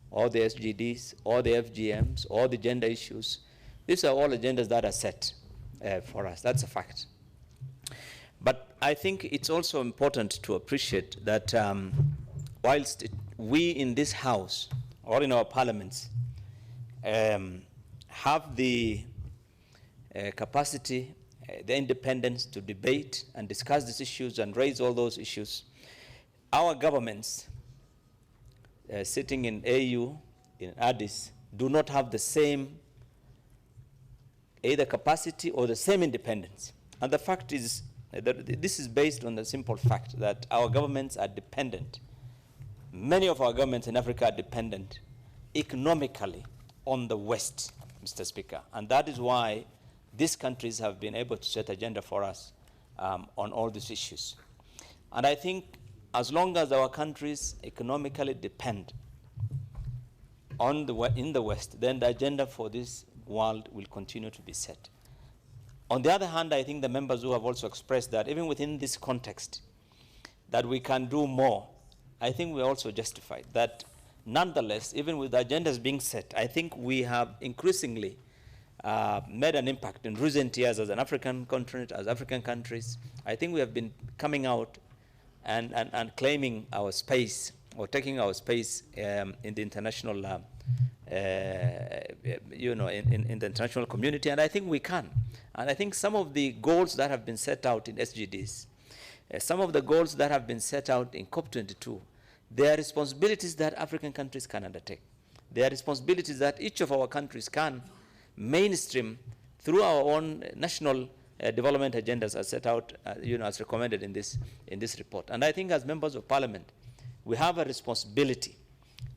or the SGDs, or the FGMs, or the gender issues, these are all agendas that are set for us. That's a fact. But I think it's also important to appreciate that whilst we in this House or in our parliaments have the capacity, the independence to debate and discuss these issues and raise all those issues, our governments sitting in AU, in Addis, do not have the same either capacity or the same independence. And the fact is that this is based on the simple fact that our governments are dependent. Many of our governments in Africa are dependent economically on the West, Mr. Speaker. And that is why these countries have been able to set agenda for us on all these issues. And I think as long as our countries economically depend in the West, then the agenda for this world will continue to be set. On the other hand, I think the members who have also expressed that even within this context, that we can do more, I think we're also justified. That nonetheless, even with the agendas being set, I think we have increasingly made an impact in recent years as an African continent, as African countries. I think we have been coming out and claiming our space, or taking our space in the international, in the international community, and I think we can. And I think some of the goals that have been set out in SGDs, some of the goals that have been set out in COP22, they are responsibilities that African countries can undertake. They are responsibilities that each of our countries can mainstream through our own national development agendas as set out, as recommended in this report. And I think as members of parliament, we have a responsibility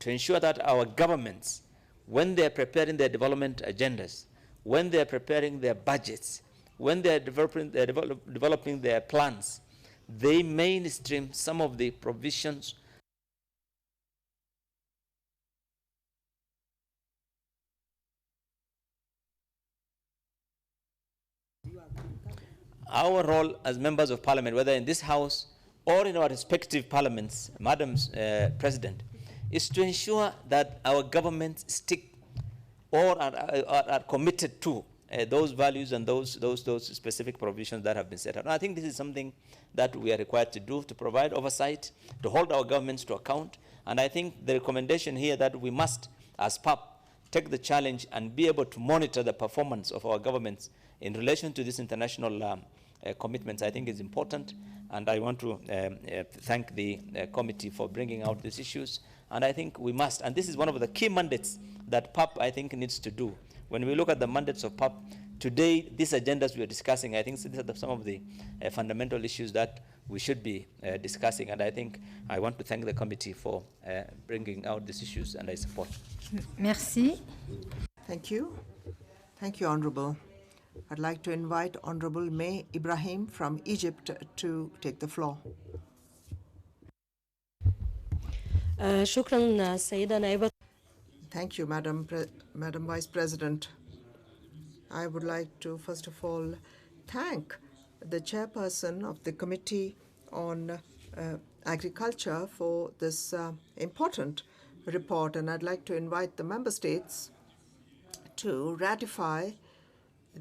to ensure that our governments, when they're preparing their development agendas, when they're preparing their budgets, when they're developing their plans, they mainstream some of the provisions our role as members of parliament, whether in this house or in our respective parliaments, Madam President, is to ensure that our governments stick or are committed to those values and those specific provisions that have been set out. And I think this is something that we are required to do, to provide oversight, to hold our governments to account. And I think the recommendation here that we must, as PAP, take the challenge and be able to monitor the performance of our governments in relation to these international commitments, I think is important. And I want to thank the committee for bringing out these issues. And I think we must, and this is one of the key mandates that PAP, I think, needs to do. When we look at the mandates of PAP, today, these agendas we are discussing, I think these are some of the fundamental issues that we should be discussing. And I think I want to thank the committee for bringing out these issues, and I support. Merci. Thank you. Thank you, Honorable. I'd like to invite Honorable May Ibrahim from Egypt to take the floor. شكرا سيدة نائبة. Thank you, Madam Vice President. I would like to, first of all, thank the chairperson of the Committee on Agriculture for this important report. And I'd like to invite the member states to ratify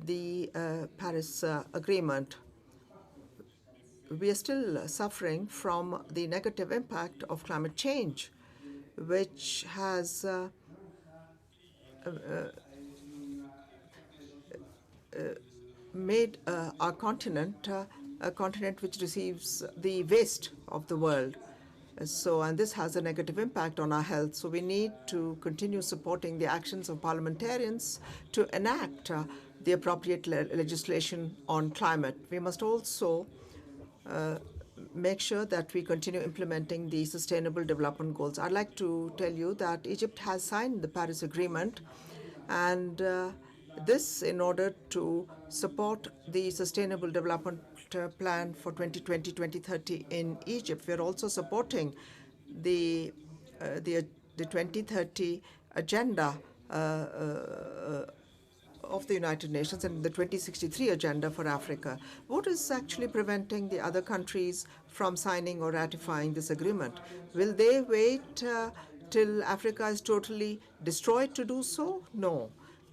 the Paris Agreement. We are still suffering from the negative impact of climate change, which has made our continent a continent which receives the waste of the world. And this has a negative impact on our health. So we need to continue supporting the actions of parliamentarians to enact the appropriate legislation on climate. We must also make sure that we continue implementing the Sustainable Development Goals. I'd like to tell you that Egypt has signed the Paris Agreement, and this in order to support the Sustainable Development Plan for 2020-2030 in Egypt. We're also supporting the 2030 agenda of the United Nations and the 2063 agenda for Africa. What is actually preventing the other countries from signing or ratifying this agreement? Will they wait till Africa is totally destroyed to do so? No.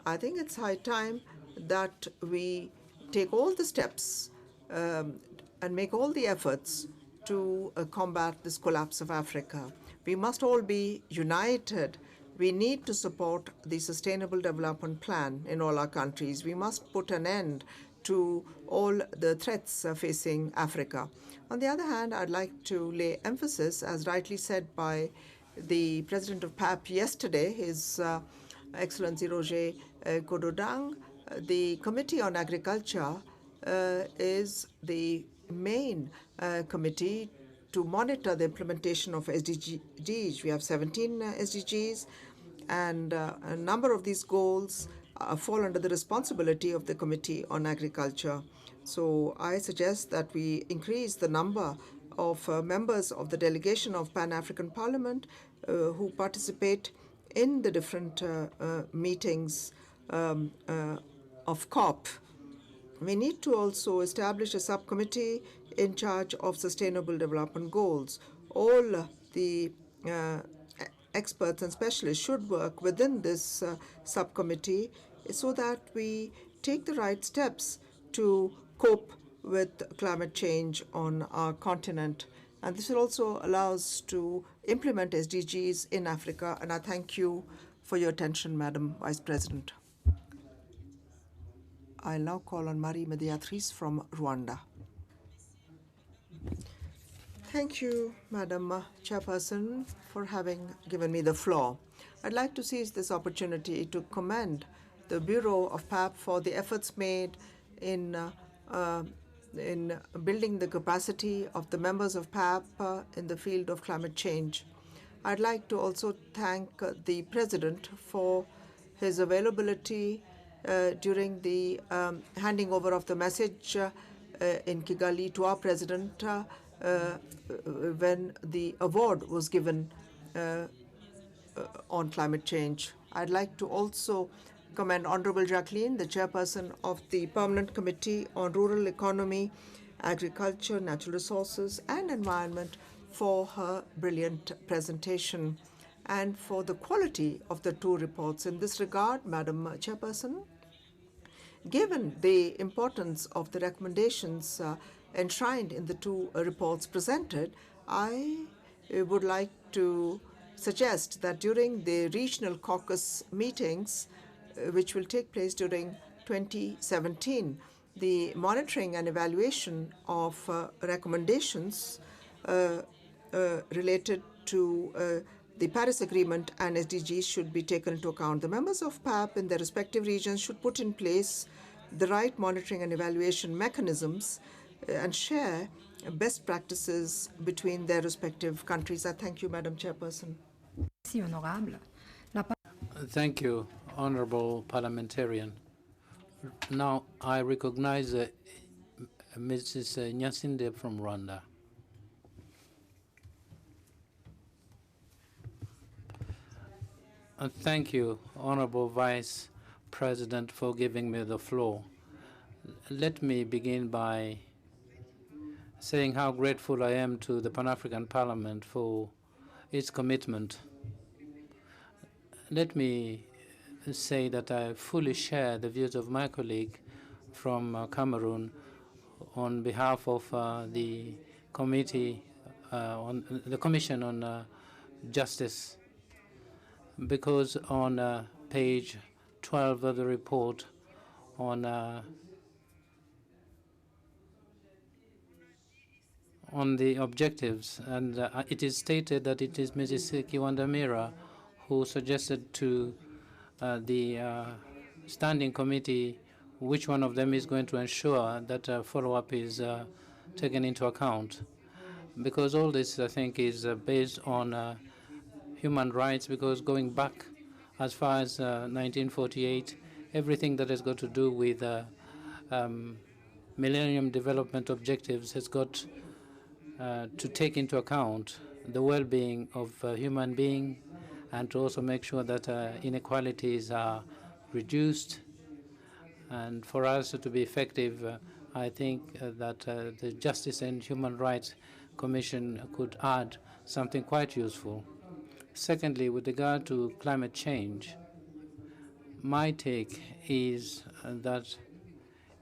I think it's high time that we take all the steps and make all the efforts to combat this collapse of Africa. We must all be united. We need to support the Sustainable Development Plan in all our countries. We must put an end to all the threats facing Africa. On the other hand, I'd like to lay emphasis, as rightly said by the President of PAP yesterday, His Excellency Roger Kododang. The Committee on Agriculture is the main committee to monitor the implementation of SDGs. We have 17 SDGs, And a number of these goals fall under the responsibility of the Committee on Agriculture. So I suggest that we increase the number of members of the delegation of Pan-African Parliament who participate in the different meetings of COP. We need to also establish a subcommittee in charge of sustainable development goals. All the experts and specialists should work within this subcommittee so that we take the right steps to cope with climate change on our continent. And this will also allow us to implement SDGs in Africa. And I thank you for your attention, Madam Vice President. I'll now call on Marie Mediatrice from Rwanda. Thank you, Madam Chairperson, for having given me the floor. I'd like to seize this opportunity to commend the Bureau of PAP for the efforts made in building the capacity of the members of PAP in the field of climate change. I'd like to also thank the President for his availability during the handing over of the message in Kigali to our President when the award was given on climate change. I'd like to also commend Honorable Jacqueline, the Chairperson of the Permanent Committee on Rural Economy, Agriculture, Natural Resources and Environment for her brilliant presentation and for the quality of the two reports. In this regard, Madam Chairperson, given the importance of the recommendations enshrined in the two reports presented, I would like to suggest that during the regional caucus meetings, which will take place during 2017, the monitoring and evaluation of recommendations related to the Paris Agreement and SDGs should be taken into account. The members of PAP in their respective regions should put in place the right monitoring and evaluation mechanisms and share best practices between their respective countries. I thank you, Madam Chairperson. Thank you, Honorable Parliamentarian. Now I recognize Mrs. Nyasinde from Rwanda. Thank you, Honorable Vice President, for giving me the floor. Let me begin by saying how grateful I am to the Pan-African Parliament for its commitment. Let me say that I fully share the views of my colleague from Cameroon on behalf of the committee on the Commission on Justice, because on page 12 of the report on the objectives, and it is stated that it is Mrs. Kiwandamira who suggested to the standing committee which one of them is going to ensure that follow-up is taken into account. Because all this, I think, is based on human rights, because going back as far as 1948, everything that has got to do with Millennium Development Objectives has got to take into account the well-being of human beings and to also make sure that inequalities are reduced. And for us to be effective, I think that the Justice and Human Rights Commission could add something quite useful. Secondly, with regard to climate change, my take is that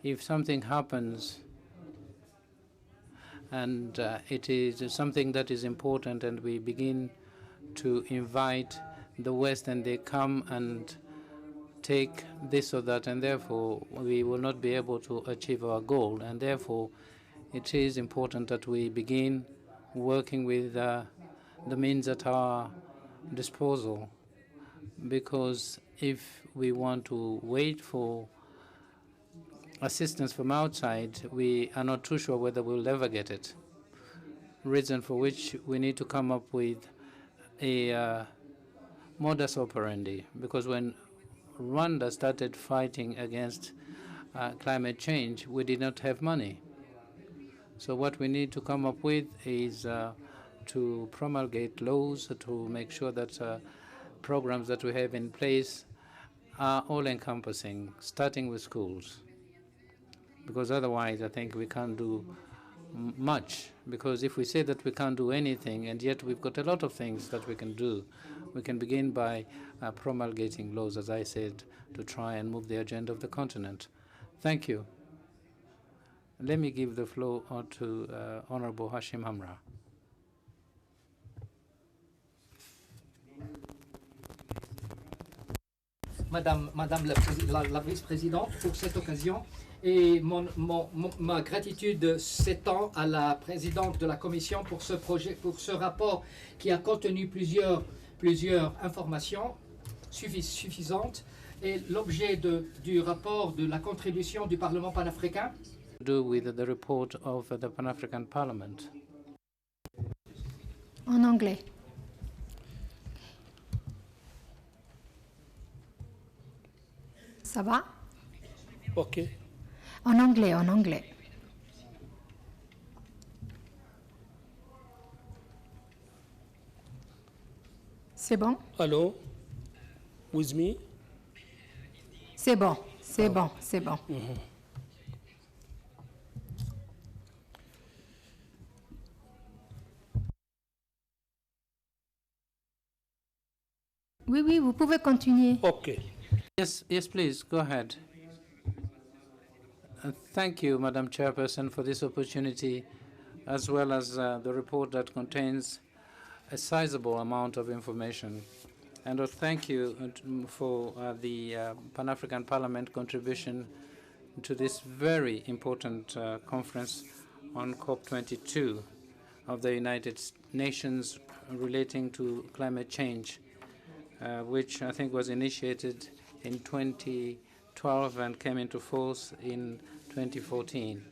if something happens and it is something that is important and we begin to invite the West and they come and take this or that, and therefore we will not be able to achieve our goal. And therefore it is important that we begin working with the means at our disposal, because if we want to wait for assistance from outside, we are not too sure whether we'll ever get it. Reason for which we need to come up with a modus operandi, because when Rwanda started fighting against climate change, we did not have money. So what we need to come up with is to promulgate laws to make sure that programs that we have in place are all-encompassing, starting with schools. Because otherwise, I think we can't do much. Because if we say that we can't do anything, and yet we've got a lot of things that we can do, we can begin by promulgating laws, as I said, to try and move the agenda of the continent. Thank you. Let me give the floor to Honorable Hashim Hamra. Madame la vice-présidente, pour cette occasion, et ma gratitude s'étend à la présidente de la commission pour ce projet, pour ce rapport qui a contenu plusieurs informations suffisantes. Et l'objet du rapport de la contribution du Parlement panafricain. Do with the report of the Pan-African Parliament. En anglais. Ça va? OK. En anglais, en anglais. C'est bon? Hello? With me? C'est bon, c'est bon, c'est bon. Oui, oui, vous pouvez continuer. OK. Yes, please, go ahead. Thank you, Madam Chairperson, for this opportunity, as well as the report that contains a sizable amount of information. And thank you for the Pan-African Parliament contribution to this very important conference on COP22 of the United Nations relating to climate change, which I think was initiated in 2012 and came into force in 2014.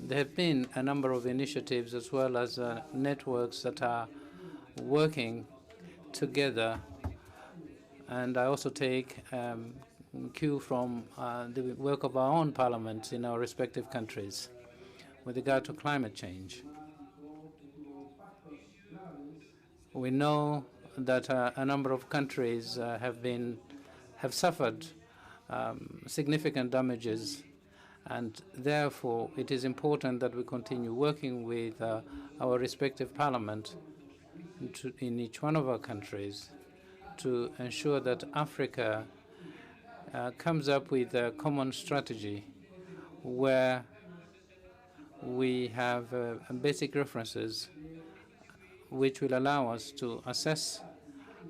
There have been a number of initiatives as well as networks that are working together, and I also take cue from the work of our own parliaments in our respective countries with regard to climate change. We know that a number of countries have suffered significant damages, and therefore it is important that we continue working with our respective parliament in each one of our countries to ensure that Africa comes up with a common strategy where we have basic references which will allow us to assess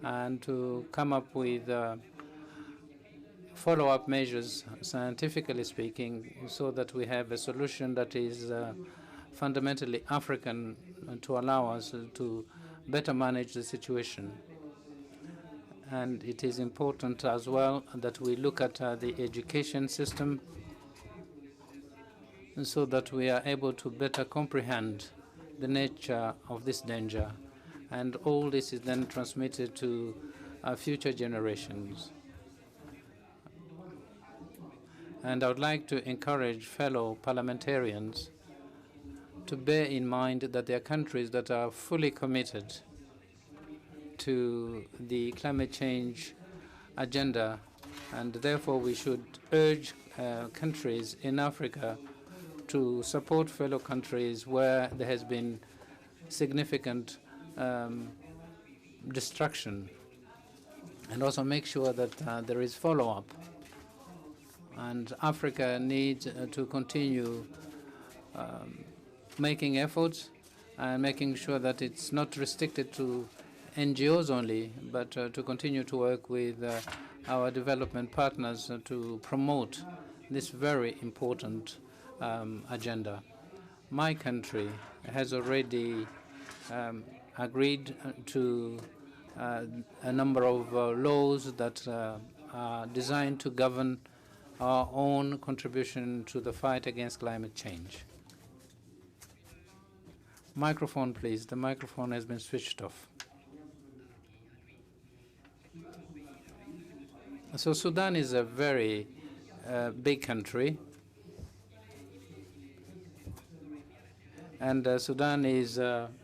and to come up with follow-up measures, scientifically speaking, so that we have a solution that is fundamentally African to allow us to better manage the situation. And it is important as well that we look at the education system so that we are able to better comprehend the nature of this danger. And all this is then transmitted to future generations. And I would like to encourage fellow parliamentarians to bear in mind that there are countries that are fully committed to the climate change agenda, and therefore we should urge countries in Africa to support fellow countries where there has been significant destruction, and also make sure that there is follow-up. And Africa needs to continue making efforts and making sure that it's not restricted to NGOs only, but to continue to work with our development partners to promote this very important agenda. My country has already agreed to a number of laws that are designed to govern our own contribution to the fight against climate change. Microphone, please. The microphone has been switched off. So Sudan is a very big country, and Sudan is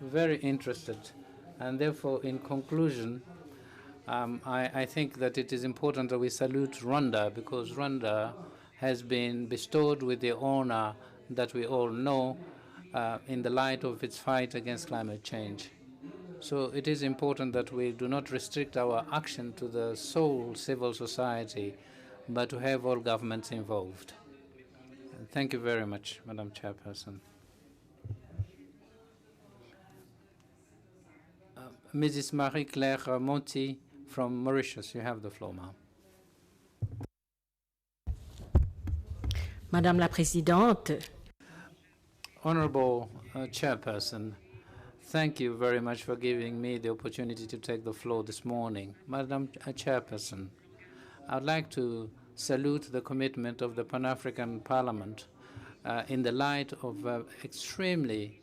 very interested. And therefore, in conclusion, I think that it is important that we salute Rwanda, because Rwanda has been bestowed with the honor that we all know in the light of its fight against climate change. So it is important that we do not restrict our action to the sole civil society, but to have all governments involved. Thank you very much, Madam Chairperson. Mrs. Marie-Claire Monti from Mauritius, you have the floor, ma'am. Madame la Présidente. Honorable Chairperson, thank you very much for giving me the opportunity to take the floor this morning. Madam Chairperson, I'd like to salute the commitment of the Pan-African Parliament in the light of extremely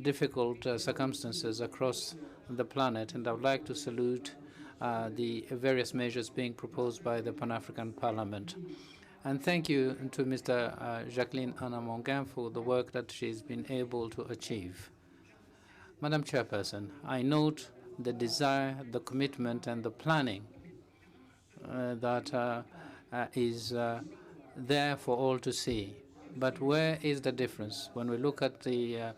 difficult circumstances across the planet, and I would like to salute the various measures being proposed by the Pan-African Parliament. And thank you to Mr. Jacqueline Anna Mongain for the work that she's been able to achieve. Madam Chairperson, I note the desire, the commitment, and the planning that is there for all to see. But where is the difference when we look at the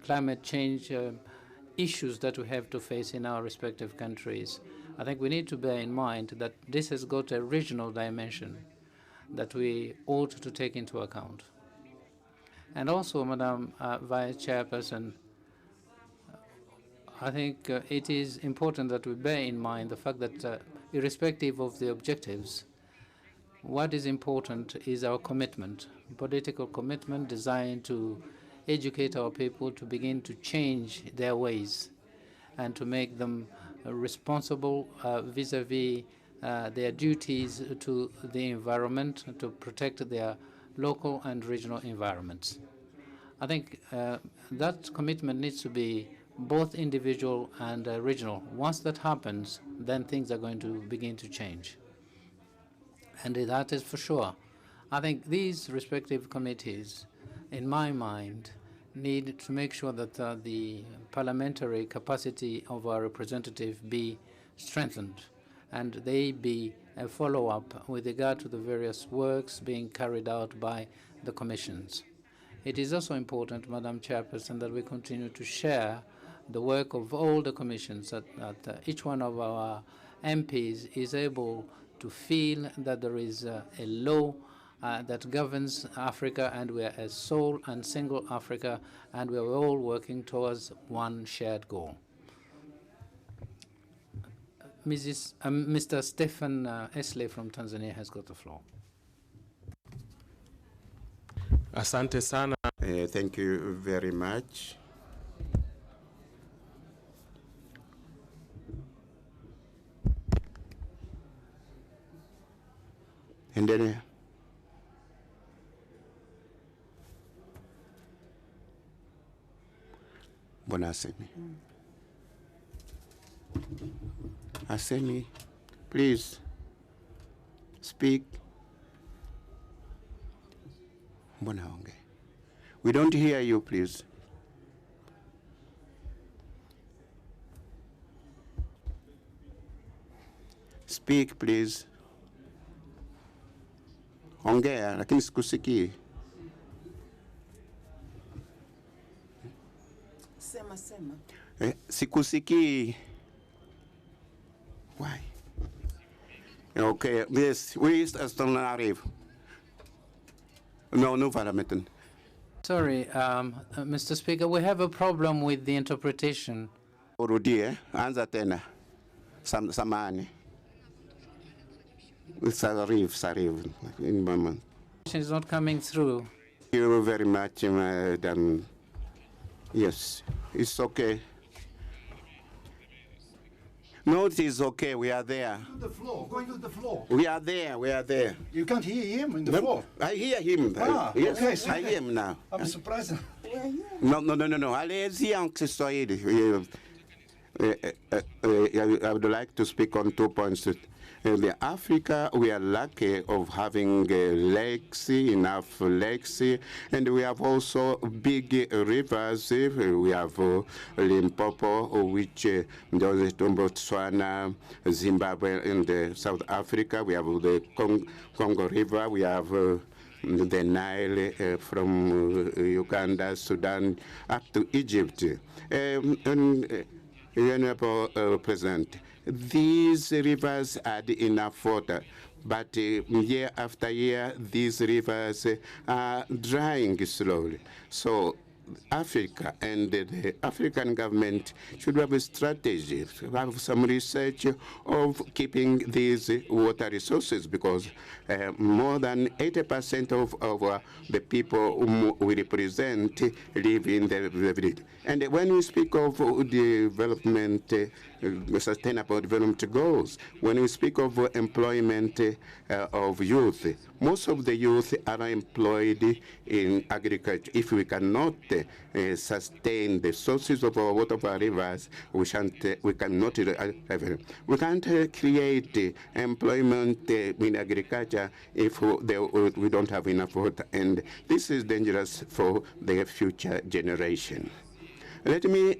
climate change issues that we have to face in our respective countries? I think we need to bear in mind that this has got a regional dimension that we ought to take into account. And also, Madam Vice Chairperson, I think it is important that we bear in mind the fact that irrespective of the objectives, what is important is our commitment, political commitment designed to educate our people to begin to change their ways and to make them responsible vis-a-vis their duties to the environment, to protect their local and regional environments. I think that commitment needs to be both individual and regional. Once that happens, then things are going to begin to change. And that is for sure. I think these respective committees, in my mind, need to make sure that the parliamentary capacity of our representative be strengthened, and they be a follow-up with regard to the various works being carried out by the commissions. It is also important, Madam Chairperson, that we continue to share the work of all the commissions, that each one of our MPs is able to feel that there is a law that governs Africa, and we are a sole and single Africa, and we are all working towards one shared goal. Mr. Stephen Esley from Tanzania has got the floor. Asante sana. Thank you very much. And then Bonasemi. Asemi, please speak. Bonaonge. We don't hear you, please. Speak, please. Ongea, lakini sikusikii. Sema. Sikusikii. Why? Okay, yes, where is Aston Arif? No, Parliament. Sorry, Mr. Speaker, we have a problem with the interpretation. Urudie, anza tena. Samani. Sarif. In moment. It's not coming through. Thank you very much, Madam. Yes, it's okay. No, it is okay. We are there. The floor. Going to the floor. We are there. You can't hear him in the floor. I hear him. Yes, I hear him now. I'm surprised. No. Alezi Kiswahili. I would like to speak on 2 points. In Africa, we are lucky of having lakes, enough lakes, and we have also big rivers. We have Limpopo, which does Botswana, Zimbabwe, and South Africa. We have the Congo River. We have the Nile from Uganda, Sudan, up to Egypt. Honorable President, these rivers add enough water, but year after year, these rivers are drying slowly. So Africa and the African government should have a strategy, have some research of keeping these water resources, because more than 80% of the people whom we represent live in the village. And when we speak of development, sustainable development goals, when we speak of employment of youth, most of the youth are employed in agriculture. If we cannot sustain the sources of our water, of our rivers, we cannot. We can't create employment in agriculture if we don't have enough water, and this is dangerous for the future generation. Let me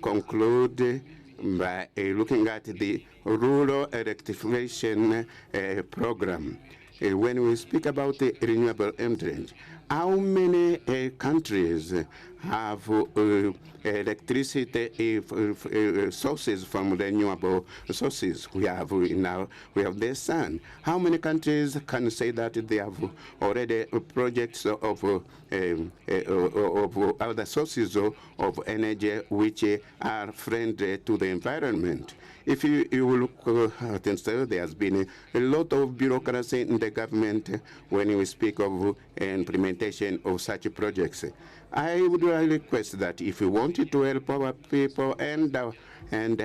conclude by looking at the rural electrification program. When we speak about the renewable energy, how many countries have electricity sources from renewable sources? We have now. We have the sun. How many countries can say that they have already projects of other sources of energy which are friendly to the environment? If you look at instead, there has been a lot of bureaucracy in the government when we speak of implementation of such projects. I would request that if we wanted to help our people and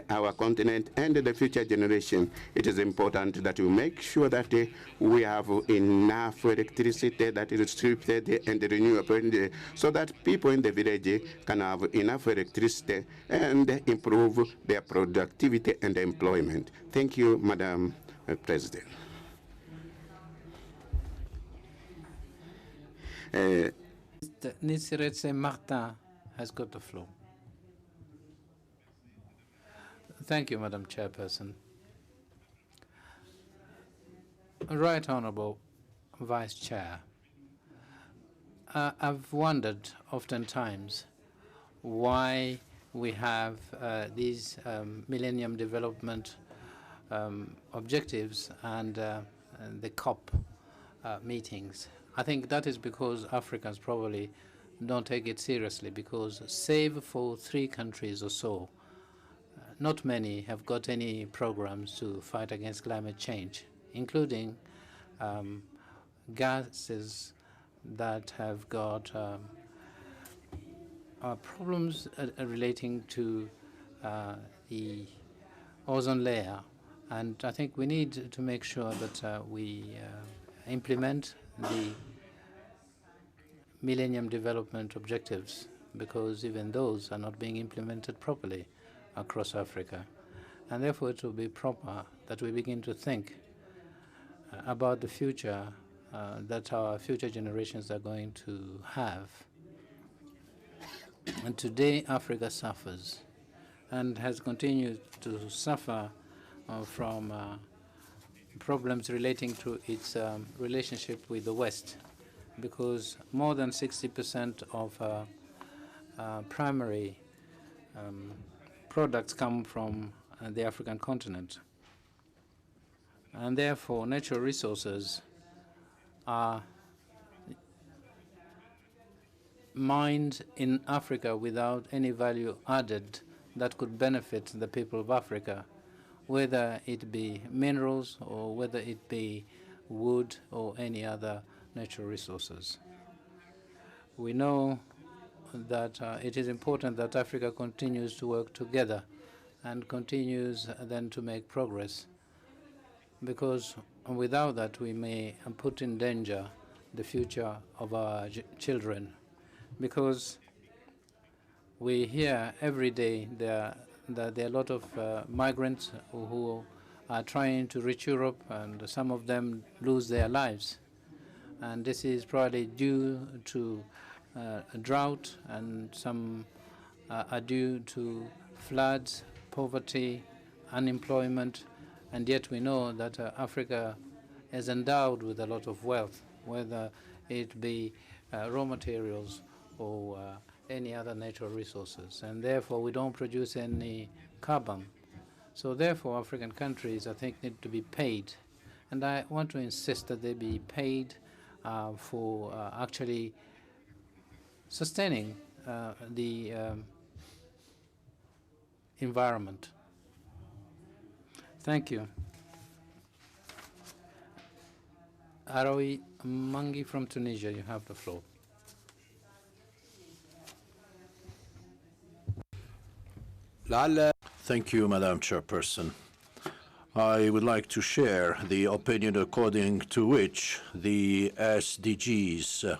our continent and the future generation, it is important that we make sure that we have enough electricity that is distributed and renewable, so that people in the village can have enough electricity and improve their productivity and employment. Thank you, Madam President. Nisiretse Martin has got the floor. Thank you, Madam Chairperson. Right Honorable Vice Chair, I've wondered oftentimes why we have these Millennium Development Objectives and the COP meetings. I think that is because Africans probably don't take it seriously, because save for 3 countries or so, not many have got any programs to fight against climate change, including gases that have got problems relating to the ozone layer. And I think we need to make sure that we implement the Millennium Development Objectives, because even those are not being implemented properly across Africa. And therefore it will be proper that we begin to think about the future that our future generations are going to have. And today Africa suffers and has continued to suffer from problems relating to its relationship with the West, because more than 60% of primary products come from the African continent. And therefore, natural resources are mined in Africa without any value added that could benefit the people of Africa, whether it be minerals or whether it be wood or any other natural resources. We know that it is important that Africa continues to work together and continues then to make progress, because without that we may put in danger the future of our children, because We hear every day that there are a lot of migrants who are trying to reach Europe, and some of them lose their lives. And this is probably due to a drought, and some are due to floods, poverty, unemployment, and yet we know that Africa is endowed with a lot of wealth, whether it be raw materials or any other natural resources, and therefore we don't produce any carbon. So therefore African countries, I think, need to be paid, and I want to insist that they be paid for actually sustaining the environment. Thank you. Arawi Mangi from Tunisia, you have the floor. Thank you, Madam Chairperson. I would like to share the opinion according to which the SDGs,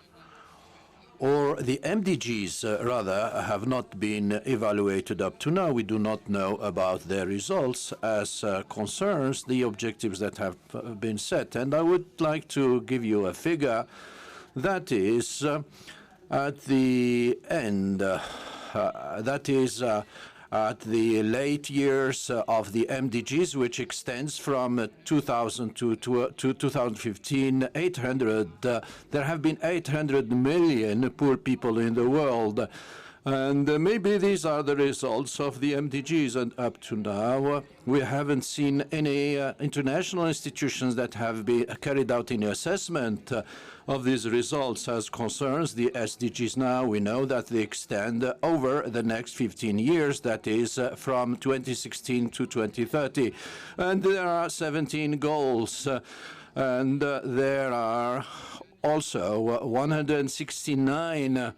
or the MDGs rather, have not been evaluated up to now. We do not know about their results as concerns the objectives that have been set. And I would like to give you a figure that is at the end, that is at the late years of the MDGs, which extends from 2000 to 2015, 800. There have been 800 million poor people in the world. And maybe these are the results of the MDGs, and up to now we haven't seen any international institutions that have been carried out any assessment of these results as concerns the SDGs. Now we know that they extend over the next 15 years, that is from 2016 to 2030. And there are 17 goals, and there are also 169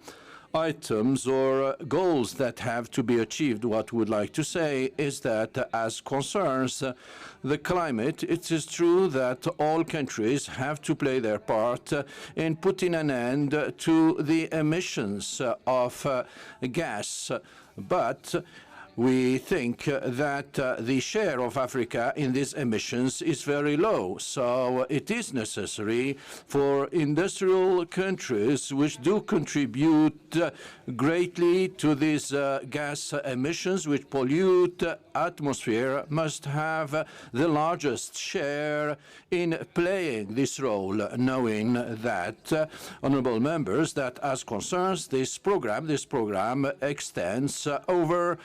items or goals that have to be achieved. What we would like to say is that as concerns the climate, it is true that all countries have to play their part in putting an end to the emissions of gas. But we think that the share of Africa in these emissions is very low. So it is necessary for industrial countries which do contribute greatly to these gas emissions which pollute the atmosphere must have the largest share in playing this role, knowing that, honorable members, that as concerns this program extends over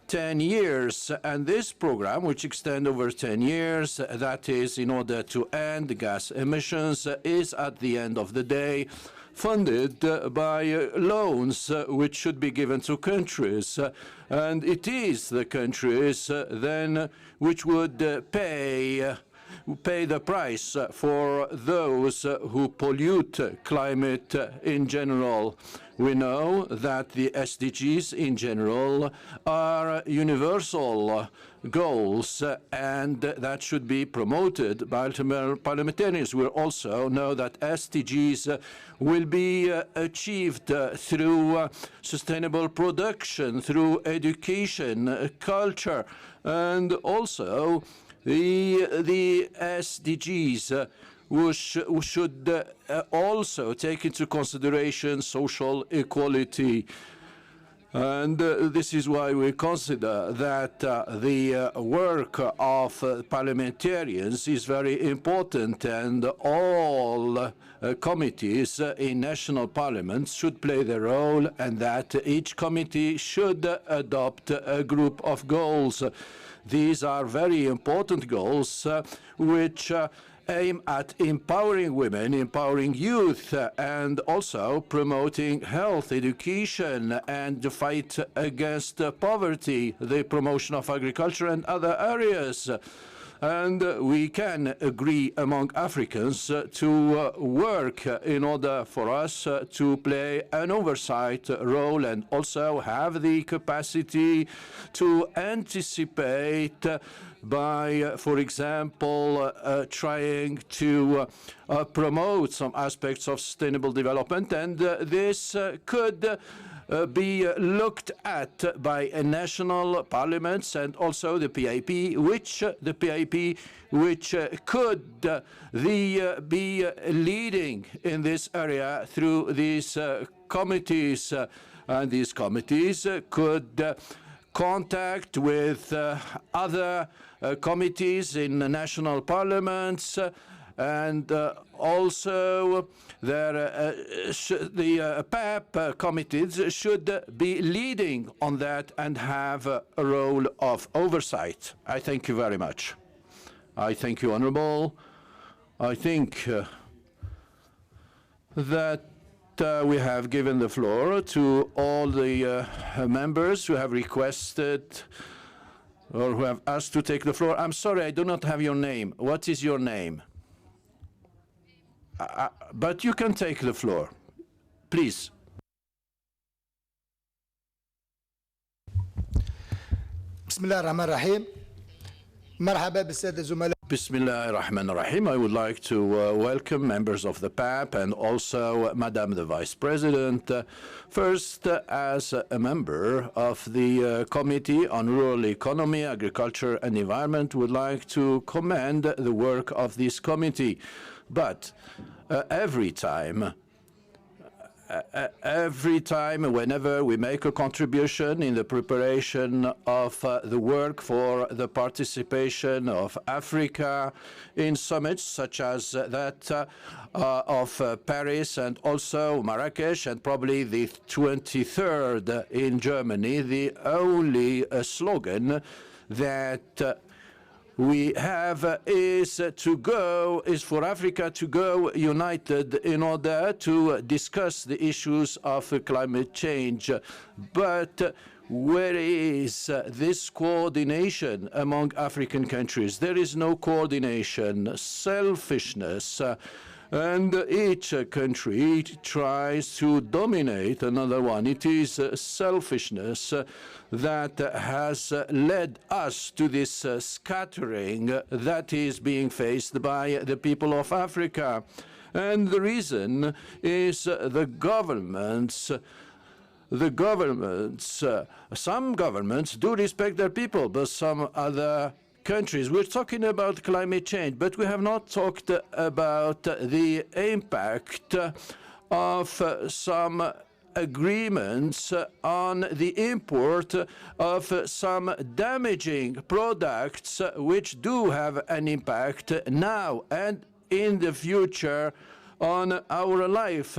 10 years, and this program, which extends over 10 years, that is in order to end gas emissions, is at the end of the day funded by loans which should be given to countries. And it is the countries then which would pay the price for those who pollute climate in general. We know that the SDGs in general are universal goals, and that should be promoted by parliamentarians. We also know that SDGs will be achieved through sustainable production, through education, culture, and also the SDGs should also take into consideration social equality. And this is why we consider that the work of parliamentarians is very important, and all committees in national parliaments should play their role, and that each committee should adopt a group of goals. These are very important goals which aim at empowering women, empowering youth, and also promoting health, education, and the fight against poverty, the promotion of agriculture and other areas. And we can agree among Africans to work in order for us to play an oversight role and also have the capacity to anticipate by, for example, trying to promote some aspects of sustainable development. And this could be looked at by national parliaments and also the PIP, which could be leading in this area through these committees, and these committees could contact with other committees in the national parliaments, and also the PAP committees should be leading on that and have a role of oversight. I thank you very much. I thank you, Honourable. I think that we have given the floor to all the members who have requested or who have asked to take the floor. I'm sorry, I do not have your name. What is your name? But you can take the floor, please. Bismillah ar-Rahman ar-Rahim. Marhaba bis-Saada Zumala. Bismillah ar-Rahman ar-Rahim. I would like to welcome members of the PAP and also Madam the Vice President. First, as a member of the Committee on Rural Economy, Agriculture and Environment, would like to commend the work of this committee. But every time, whenever we make a contribution in the preparation of the work for the participation of Africa in summits such as that of Paris and also Marrakesh and probably the 23rd in Germany, the only slogan that we have is for Africa to go united in order to discuss the issues of climate change. But where is this coordination among African countries? There is no coordination, selfishness, and each country tries to dominate another one. It is selfishness that has led us to this scattering that is being faced by the people of Africa. And the reason is the governments. Some governments do respect their people, but some other countries. We're talking about climate change, but we have not talked about the impact of some agreements on the import of some damaging products which do have an impact now and in the future on our life.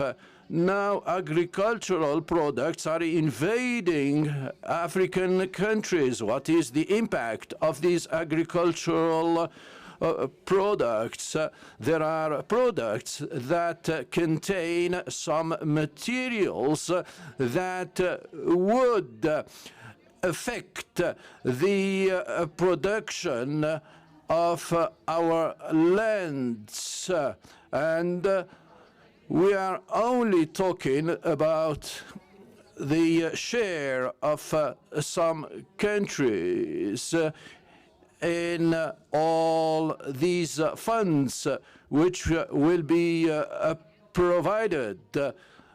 Now agricultural products are invading African countries. What is the impact of these agricultural products? There are products that contain some materials that would affect the production of our lands, and we are only talking about the share of some countries in all these funds which will be provided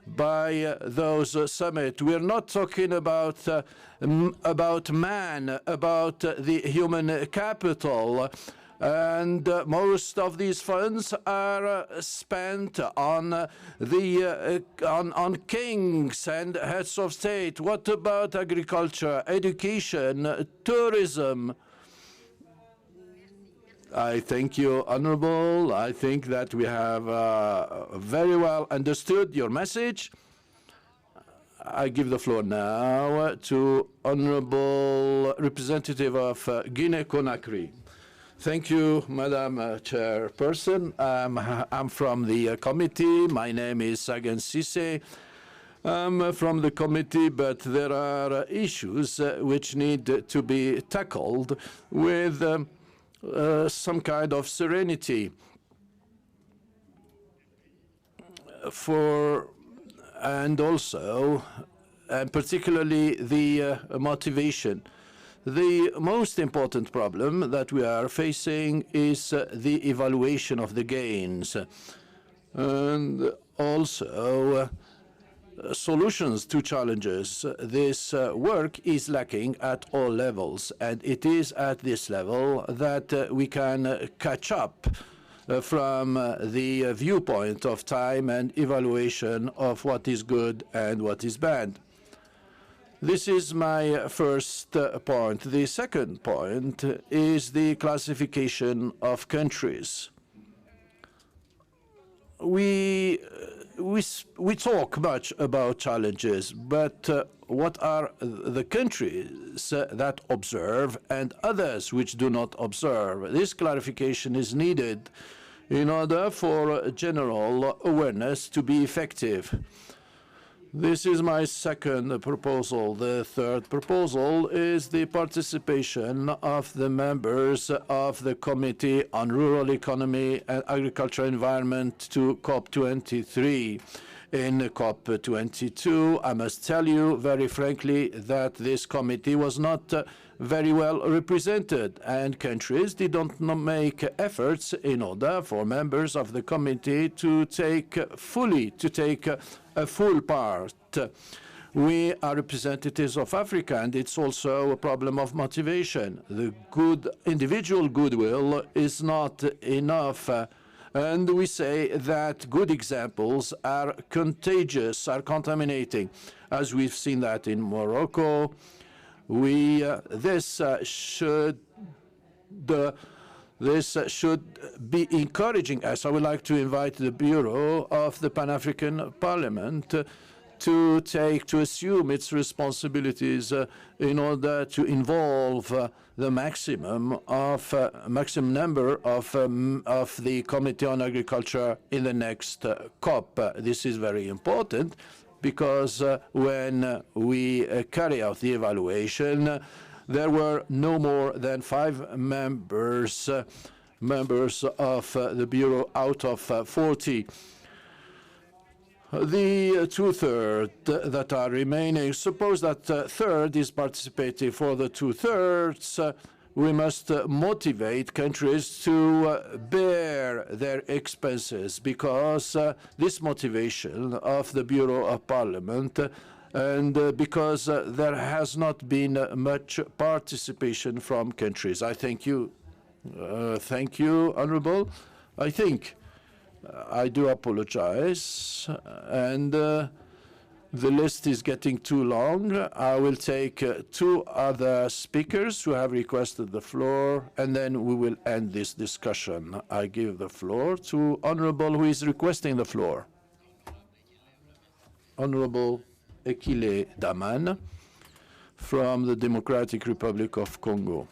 by those summits. We're not talking about man, about the human capital. And most of these funds are spent on on kings and heads of state. What about agriculture, education, tourism? I thank you, Honourable. I think that we have very well understood your message. I give the floor now to Honourable Representative of Guinea-Conakry. Thank you, Madam Chairperson. I'm from the committee. My name is Sagan Sisse. I'm from the committee, but there are issues which need to be tackled with some kind of serenity. And particularly the motivation. The most important problem that we are facing is the evaluation of the gains, and also solutions to challenges. This work is lacking at all levels, and it is at this level that we can catch up from the viewpoint of time and evaluation of what is good and what is bad. This is my first point. The second point is the classification of countries. We talk much about challenges, but what are the countries that observe and others which do not observe? This clarification is needed in order for general awareness to be effective. This is my second proposal. The third proposal is the participation of the members of the Committee on Rural Economy and Agriculture Environment to COP23. In COP22, I must tell you very frankly that this committee was not very well represented, and countries did not make efforts in order for members of the committee to take a full part. We are representatives of Africa, and it's also a problem of motivation. The individual goodwill is not enough. And we say that good examples are contagious, are contaminating, as we've seen that in Morocco. This should be encouraging us. I would like to invite the Bureau of the Pan-African Parliament to assume its responsibilities in order to involve the maximum number of the Committee on Agriculture in the next COP. This is very important because when we carry out the evaluation, there were no more than 5 members of the Bureau out of 40. The 2/3 that are remaining, suppose that third is participating. For the 2/3, we must motivate countries to bear their expenses, because this motivation of the Bureau of Parliament and because there has not been much participation from countries. I thank you. Thank you, Honourable. I think I do apologize, and the list is getting too long. I will take 2 other speakers who have requested the floor, and then we will end this discussion. I give the floor to Honourable who is requesting the floor. Honourable Ekile Daman from the Democratic Republic of Congo.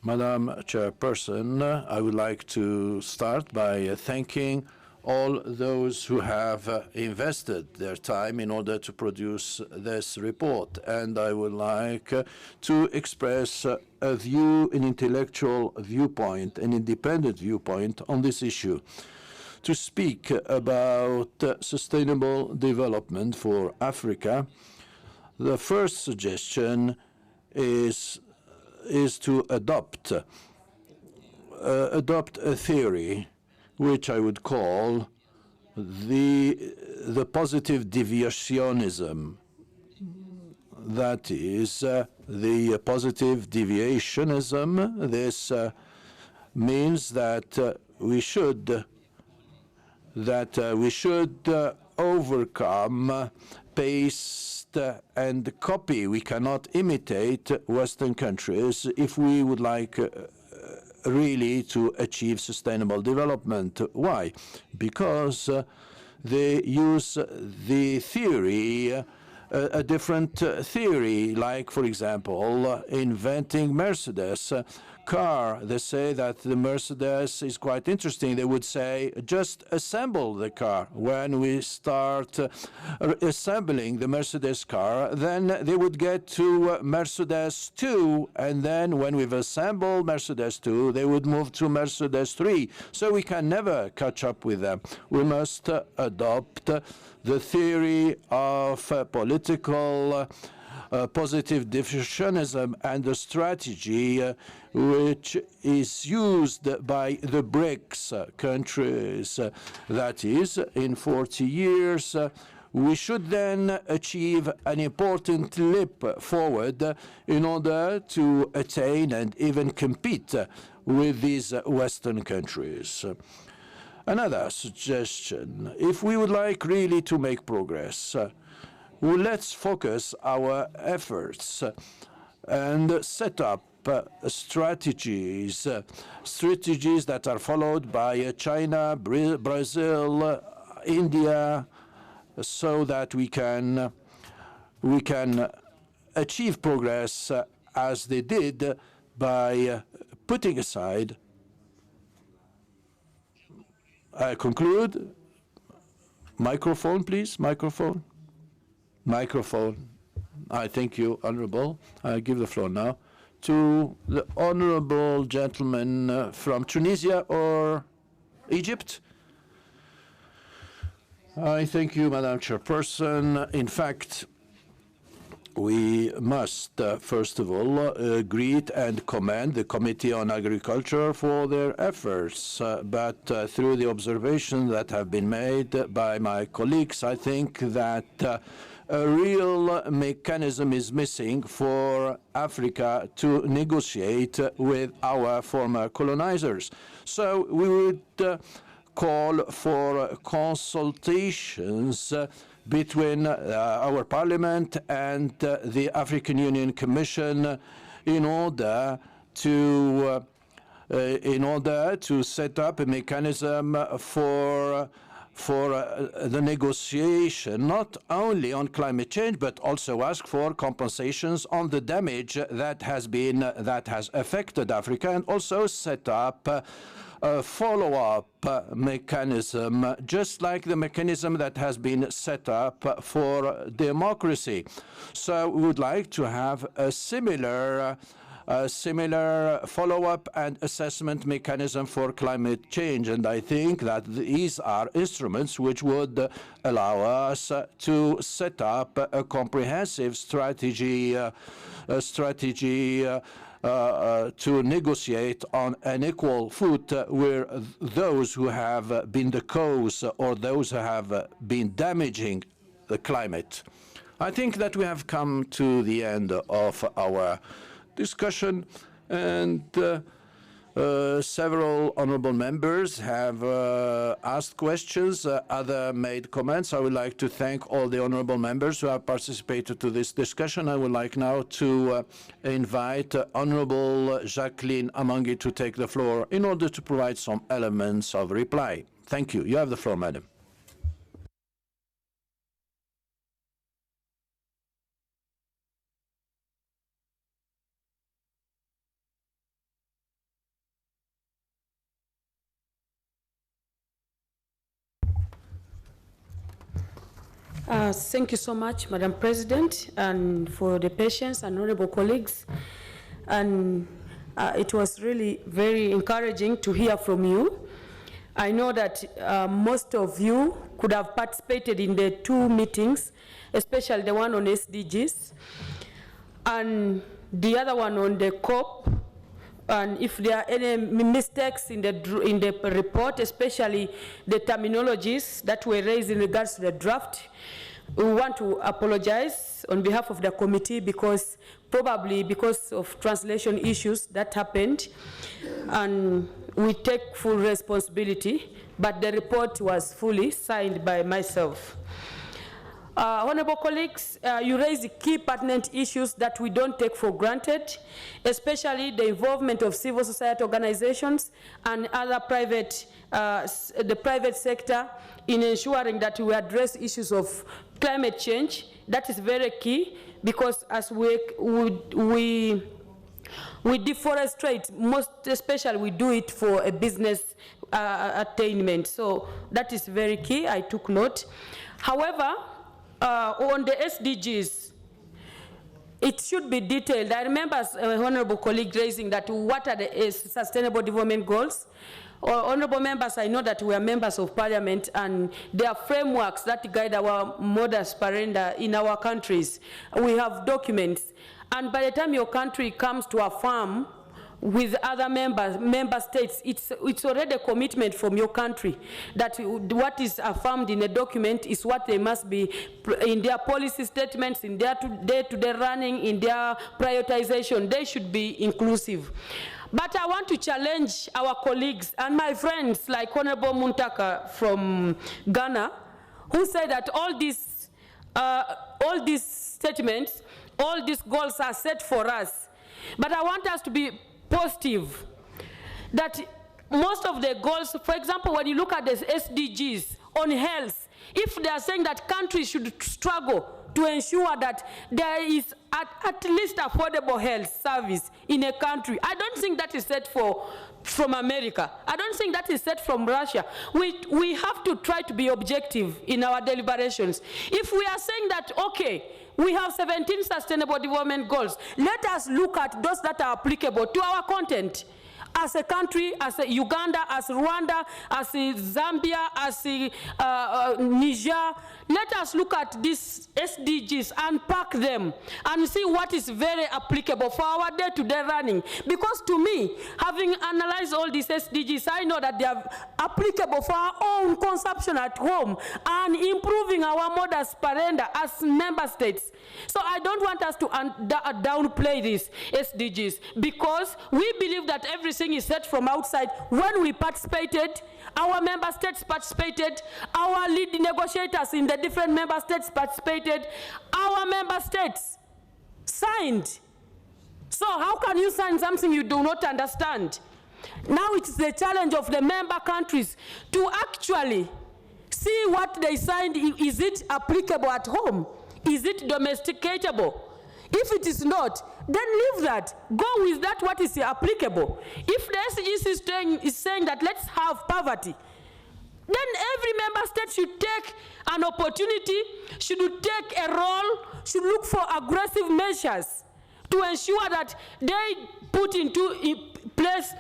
Madam Chairperson, I would like to start by thanking all those who have invested their time in order to produce this report. And I would like to express a view, an intellectual viewpoint, an independent viewpoint on this issue. To speak about sustainable development for Africa, the first suggestion is to adopt a theory which I would call the positive deviationism. That is, the positive deviationism. This means that we should overcome, paste, and copy. We cannot imitate Western countries if we would like really to achieve sustainable development. Why? Because they use the theory, a different theory, like, for example, inventing Mercedes car. They say that the Mercedes is quite interesting. They would say, just assemble the car. When we start assembling the Mercedes car, then they would get to Mercedes 2, and then when we've assembled Mercedes 2, they would move to Mercedes 3. So we can never catch up with them. We must adopt the theory of political positive diffusionism and the strategy which is used by the BRICS countries. That is, in 40 years, we should then achieve an important leap forward in order to attain and even compete with these Western countries. Another suggestion, if we would like really to make progress, well, let's focus our efforts and set up strategies that are followed by China, Brazil, India, so that we can achieve progress as they did by putting aside. I conclude. Microphone, please. Microphone. Microphone. I thank you, Honorable. I give the floor now to the Honorable gentleman from Tunisia or Egypt. I thank you, Madam Chairperson. In fact, we must, first of all, greet and commend the Committee on Agriculture for their efforts. But through the observations that have been made by my colleagues, I think that a real mechanism is missing for Africa to negotiate with our former colonizers. So we would call for consultations between our Parliament and the African Union Commission in order to set up a mechanism for the negotiation, not only on climate change, but also ask for compensations on the damage that has affected Africa, and also set up a follow-up mechanism, just like the mechanism that has been set up for democracy. So we would like to have a similar follow-up and assessment mechanism for climate change. And I think that these are instruments which would allow us to set up a comprehensive strategy to negotiate on an equal foot where those who have been the cause or those who have been damaging the climate. I think that we have come to the end of our discussion, and several honorable members have asked questions, other made comments. I would like to thank all the honorable members who have participated to this discussion. I would like now to invite Honorable Jacqueline Amangi to take the floor in order to provide some elements of reply. Thank you. You have the floor, madam. Thank you so much, Madam President, and for the patience and honorable colleagues. And it was really very encouraging to hear from you. I know that most of you could have participated in the two meetings, especially the one on SDGs, and the other one on the COP. And if there are any mistakes in the report, especially the terminologies that were raised in regards to the draft, we want to apologize on behalf of the committee, because probably because of translation issues that happened, and we take full responsibility, but the report was fully signed by myself. Honorable colleagues, you raised key pertinent issues that we don't take for granted, especially the involvement of civil society organizations and other the private sector in ensuring that we address issues of climate change. That is very key, because as we deforestate, most especially we do it for a business attainment. So that is very key. I took note. However, on the SDGs, it should be detailed. I remember an honorable colleague raising that what are the Sustainable Development Goals. Honorable members, I know that we are members of parliament and there are frameworks that guide our modus operandi in our countries. We have documents, and by the time your country comes to affirm with other member states, it's already a commitment from your country that what is affirmed in a document is what they must be in their policy statements, in their day-to-day running, in their prioritization. They should be inclusive. But I want to challenge our colleagues and my friends like Honorable Muntaka from Ghana, who said that all these statements, all these goals are set for us. But I want us to be positive that most of the goals, for example, when you look at the SDGs on health, if they are saying that countries should struggle to ensure that there is at least affordable health service in a country, I don't think that is set from America. I don't think that is set from Russia. We have to try to be objective in our deliberations. If we are saying that, okay, we have 17 sustainable development goals, let us look at those that are applicable to our content. As a country, as a Uganda, as Rwanda, as Zambia, as Niger, let us look at these SDGs and pack them and see what is very applicable for our day-to-day running. Because to me, having analyzed all these SDGs, I know that they are applicable for our own consumption at home and improving our modus operandi as member states. So I don't want us to downplay these SDGs, because we believe that everything is set from outside. When we participated, our member states participated, our lead negotiators in the different member states participated, our member states signed. So how can you sign something you do not understand? Now it's the challenge of the member countries to actually see what they signed. Is it applicable at home? Is it domesticatable? If it is not, then leave that. Go with that what is applicable. If the SDGs is saying that let's have poverty, then every member state should take an opportunity, should take a role, should look for aggressive measures to ensure that they put into place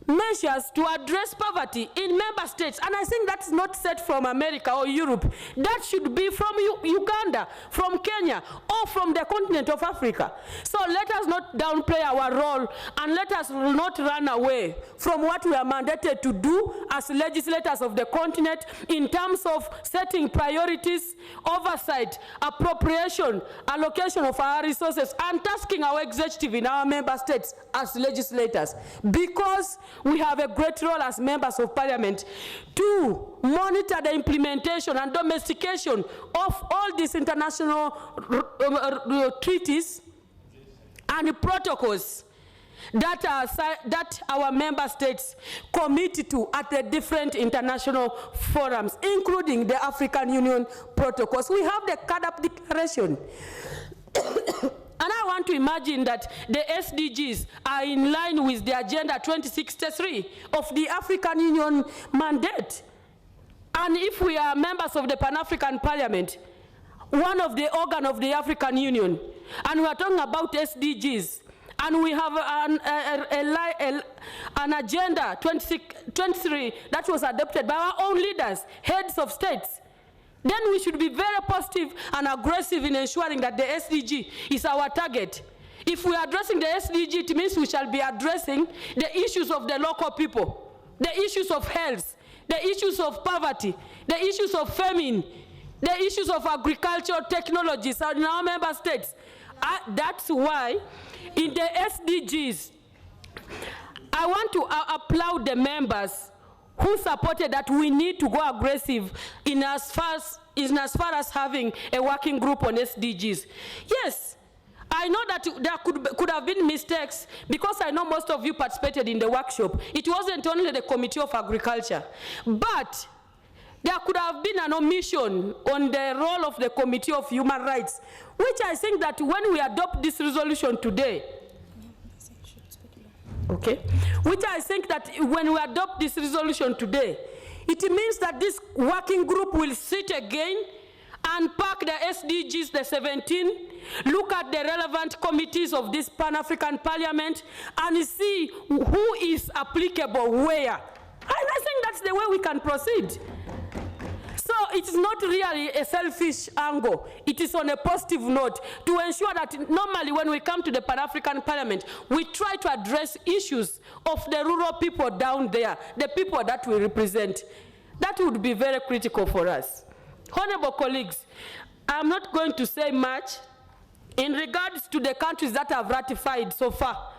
measures to address poverty in member states. And I think that's not set from America or Europe. That should be from Uganda, from Kenya, or from the continent of Africa. So let us not downplay our role, and let us not run away from what we are mandated to do as legislators of the continent in terms of setting priorities, oversight, appropriation, allocation of our resources, and tasking our executive in our member states as legislators. Because we have a great role as members of parliament to monitor the implementation and domestication of all these international treaties and protocols that our member states commit to at the different international forums, including the African Union protocols. We have the CAADP declaration. And I want to imagine that the SDGs are in line with the Agenda 2063 of the African Union mandate. And if we are members of the Pan-African Parliament, one of the organs of the African Union, and we are talking about SDGs, and we have an Agenda 2023 that was adopted by our own leaders, heads of states, then we should be very positive and aggressive in ensuring that the SDG is our target. If we are addressing the SDG, it means we shall be addressing the issues of the local people, the issues of health, the issues of poverty, the issues of famine, the issues of agricultural technologies in our member states. That's why in the SDGs, I want to applaud the members who supported that we need to go aggressive in as far as having a working group on SDGs. Yes, I know that there could have been mistakes, because I know most of you participated in the workshop. It wasn't only the Committee of Agriculture, but there could have been an omission on the role of the Committee of Human Rights, which I think that when we adopt this resolution today, okay, which I think that when we adopt this resolution today, it means that this working group will sit again and pack the SDGs, the 17, look at the relevant committees of this Pan-African Parliament and see who is applicable where. I that's the way we can proceed. So it's not really a selfish angle. It is on a positive note to ensure that normally when we come to the Pan-African Parliament, we try to address issues of the rural people down there, the people that we represent. That would be very critical for us. Honorable colleagues, I'm not going to say much in regards to the countries that have ratified so far.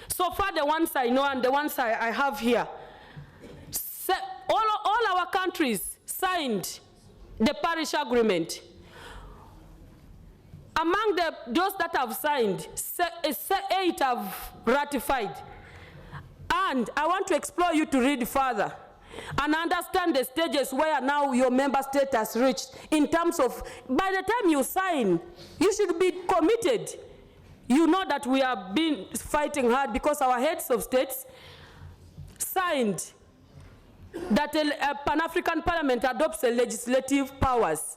So far, the ones I know and the ones I have here, all our countries signed the Paris Agreement. Among those that have signed, 8 have ratified. And I want to explore you to read further and understand the stages where now your member state has reached in terms of, by the time you sign, you should be committed. You know that we have been fighting hard because our heads of states signed that a Pan-African Parliament adopts a legislative powers.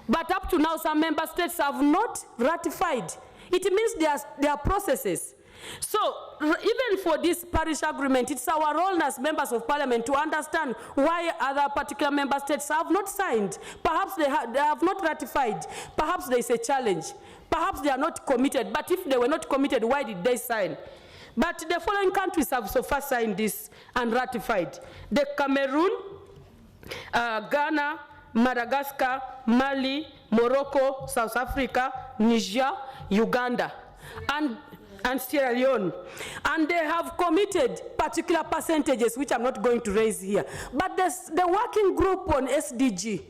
But up to now, some member states have not ratified. It means there are processes. So even for this Paris Agreement, it's our role as members of Parliament to understand why other particular member states have not signed. Perhaps they have not ratified. Perhaps there is a challenge. Perhaps they are not committed. But if they were not committed, why did they sign? But the following countries have so far signed this and ratified: the Cameroon, Ghana, Madagascar, Mali, Morocco, South Africa, Niger, Uganda, and Sierra Leone. And they have committed particular percentages, which I'm not going to raise here. But the working group on SDG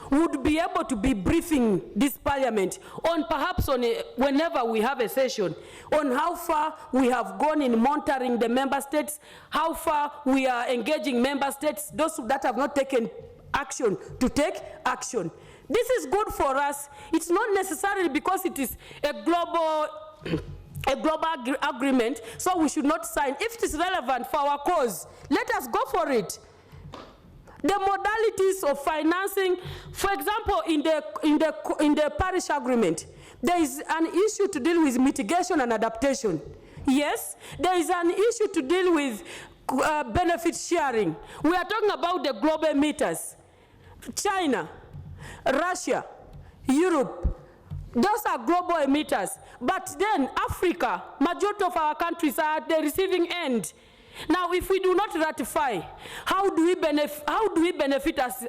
would be able to be briefing this parliament on perhaps on whenever we have a session, on how far we have gone in monitoring the member states, how far we are engaging member states, those that have not taken action to take action. This is good for us. It's not necessarily because it is a global agreement, so we should not sign. If it is relevant for our cause, let us go for it. The modalities of financing, for example, in the Paris Agreement, there is an issue to deal with mitigation and adaptation. Yes, there is an issue to deal with benefit sharing. We are talking about the global emitters. China, Russia, Europe, those are global emitters. But then Africa, majority of our countries are at the receiving end. Now, if we do not ratify, how do we benefit as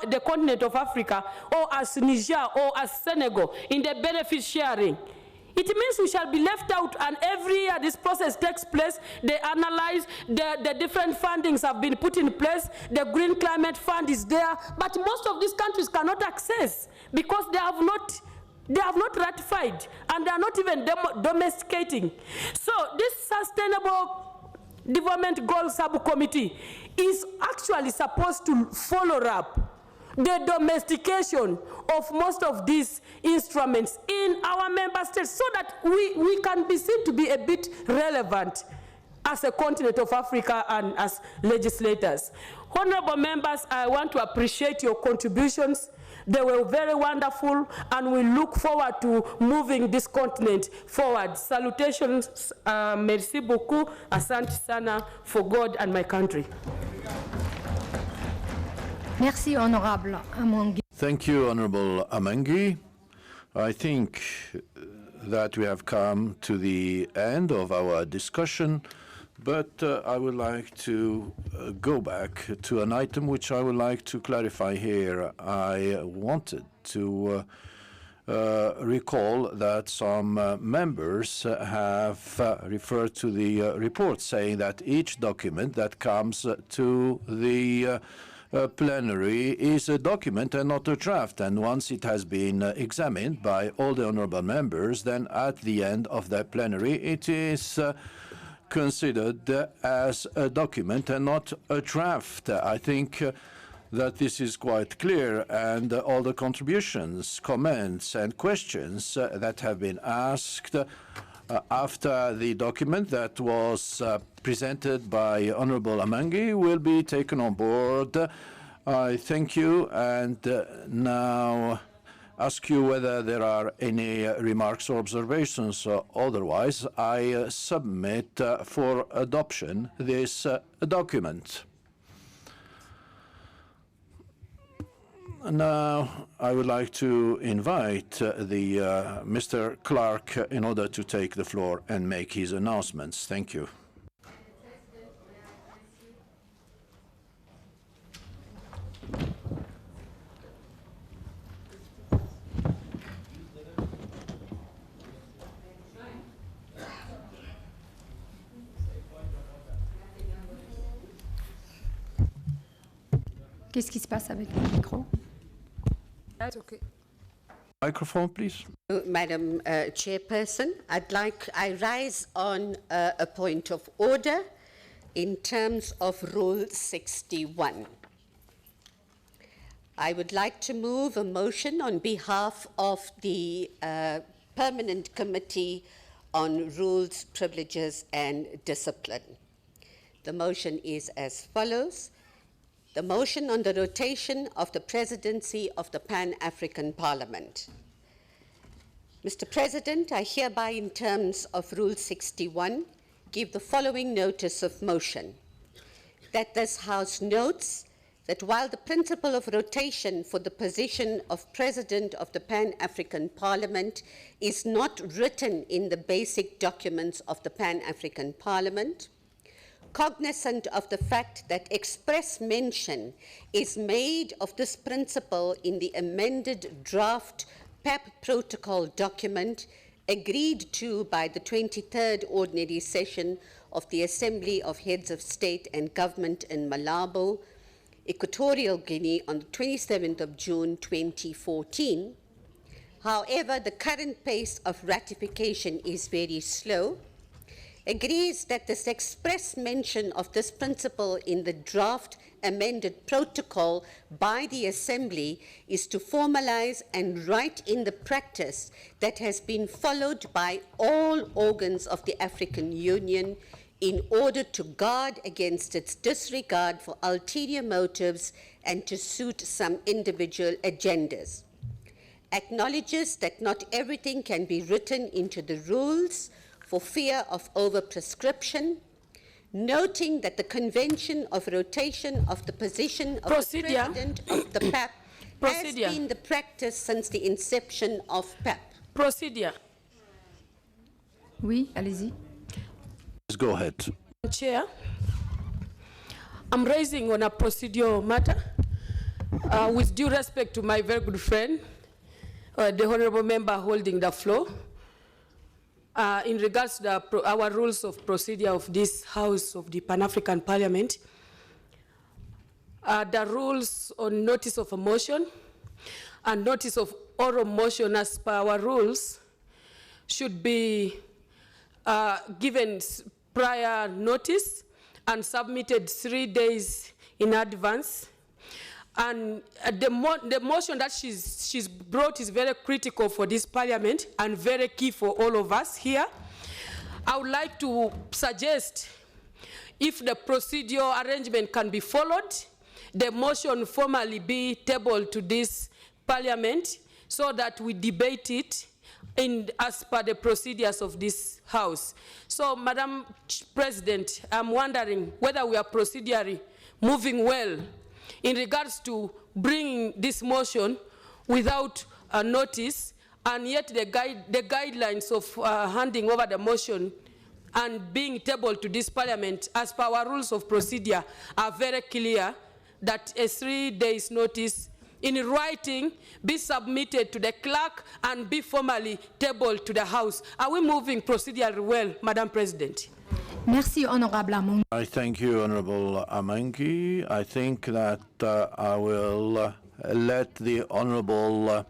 the continent of Africa, or as Niger, or as Senegal, in the benefit sharing? It means we shall be left out, and every year this process takes place. They analyze, the different fundings have been put in place, the Green Climate Fund is there, but most of these countries cannot access because they have not ratified, and they are not even domesticating. So this Sustainable Development Goals Subcommittee is actually supposed to follow up the domestication of most of these instruments in our member states so that we can be seen to be a bit relevant as a continent of Africa and as legislators. Honorable members, I want to appreciate your contributions. They were very wonderful, and we look forward to moving this continent forward. Salutations, merci beaucoup, asante sana, for God and my country. Merci, Honorable Amangi. Thank you, Honorable Amangi. I think that we have come to the end of our discussion, but I would like to go back to an item which I would like to clarify here. I wanted to recall that some members have referred to the report, saying that each document that comes to the plenary is a document and not a draft, and once it has been examined by all the honorable members, then at the end of the plenary it is considered as a document and not a draft. I think that this is quite clear, and all the contributions, comments and questions that have been asked after the document that was presented by Honorable Amangi will be taken on board. I thank you, and now ask you whether there are any remarks or observations. Otherwise, I submit for adoption this document. Now, I would like to invite Mr. Clark in order to take the floor and make his announcements. Thank you. Qu'est-ce qui se passe avec le micro? That's okay. Microphone, please. Madam Chairperson, I rise on a point of order in terms of Rule 61. I would like to move a motion on behalf of the Permanent Committee on Rules, Privileges and Discipline. The motion is as follows. The motion on the rotation of the presidency of the Pan-African Parliament. Mr. President, I hereby, in terms of Rule 61, give the following notice of motion. That this House notes that while the principle of rotation for the position of President of the Pan-African Parliament is not written in the basic documents of the Pan-African Parliament, cognizant of the fact that express mention is made of this principle in the amended draft PAP protocol document agreed to by the 23rd Ordinary Session of the Assembly of Heads of State and Government in Malabo, Equatorial Guinea on the 27th of June 2014. However, the current pace of ratification is very slow, agrees that this express mention of this principle in the draft amended protocol by the Assembly is to formalize and write in the practice that has been followed by all organs of the African Union in order to guard against its disregard for ulterior motives and to suit some individual agendas. Acknowledges that not everything can be written into the rules for fear of overprescription, noting that the convention of rotation of the position of the President of the PAP has been the practice since the inception of PAP. Procedure. Oui, allez-y. Please go ahead. Chair, I'm raising on a procedural matter with due respect to my very good friend, the honorable member holding the floor. In regards to our rules of procedure of this House of the Pan-African Parliament, the rules on notice of a motion and notice of oral motion as per our rules should be given prior notice and submitted 3 days in advance. And the motion that she's brought is very critical for this parliament and very key for all of us here. I would like to suggest, if the procedural arrangement can be followed, the motion formally be tabled to this parliament so that we debate it as per the procedures of this House. So, Madam President, I'm wondering whether we are procedurally moving well in regards to bringing this motion without a notice, and yet the guidelines of handing over the motion and being tabled to this parliament as per our rules of procedure are very clear that a 3 days notice in writing be submitted to the clerk and be formally tabled to the House. Are we moving procedurally well, Madam President? Merci, Honorable Amangi. I thank you, Honorable Amangi. I think that I will let the Honorable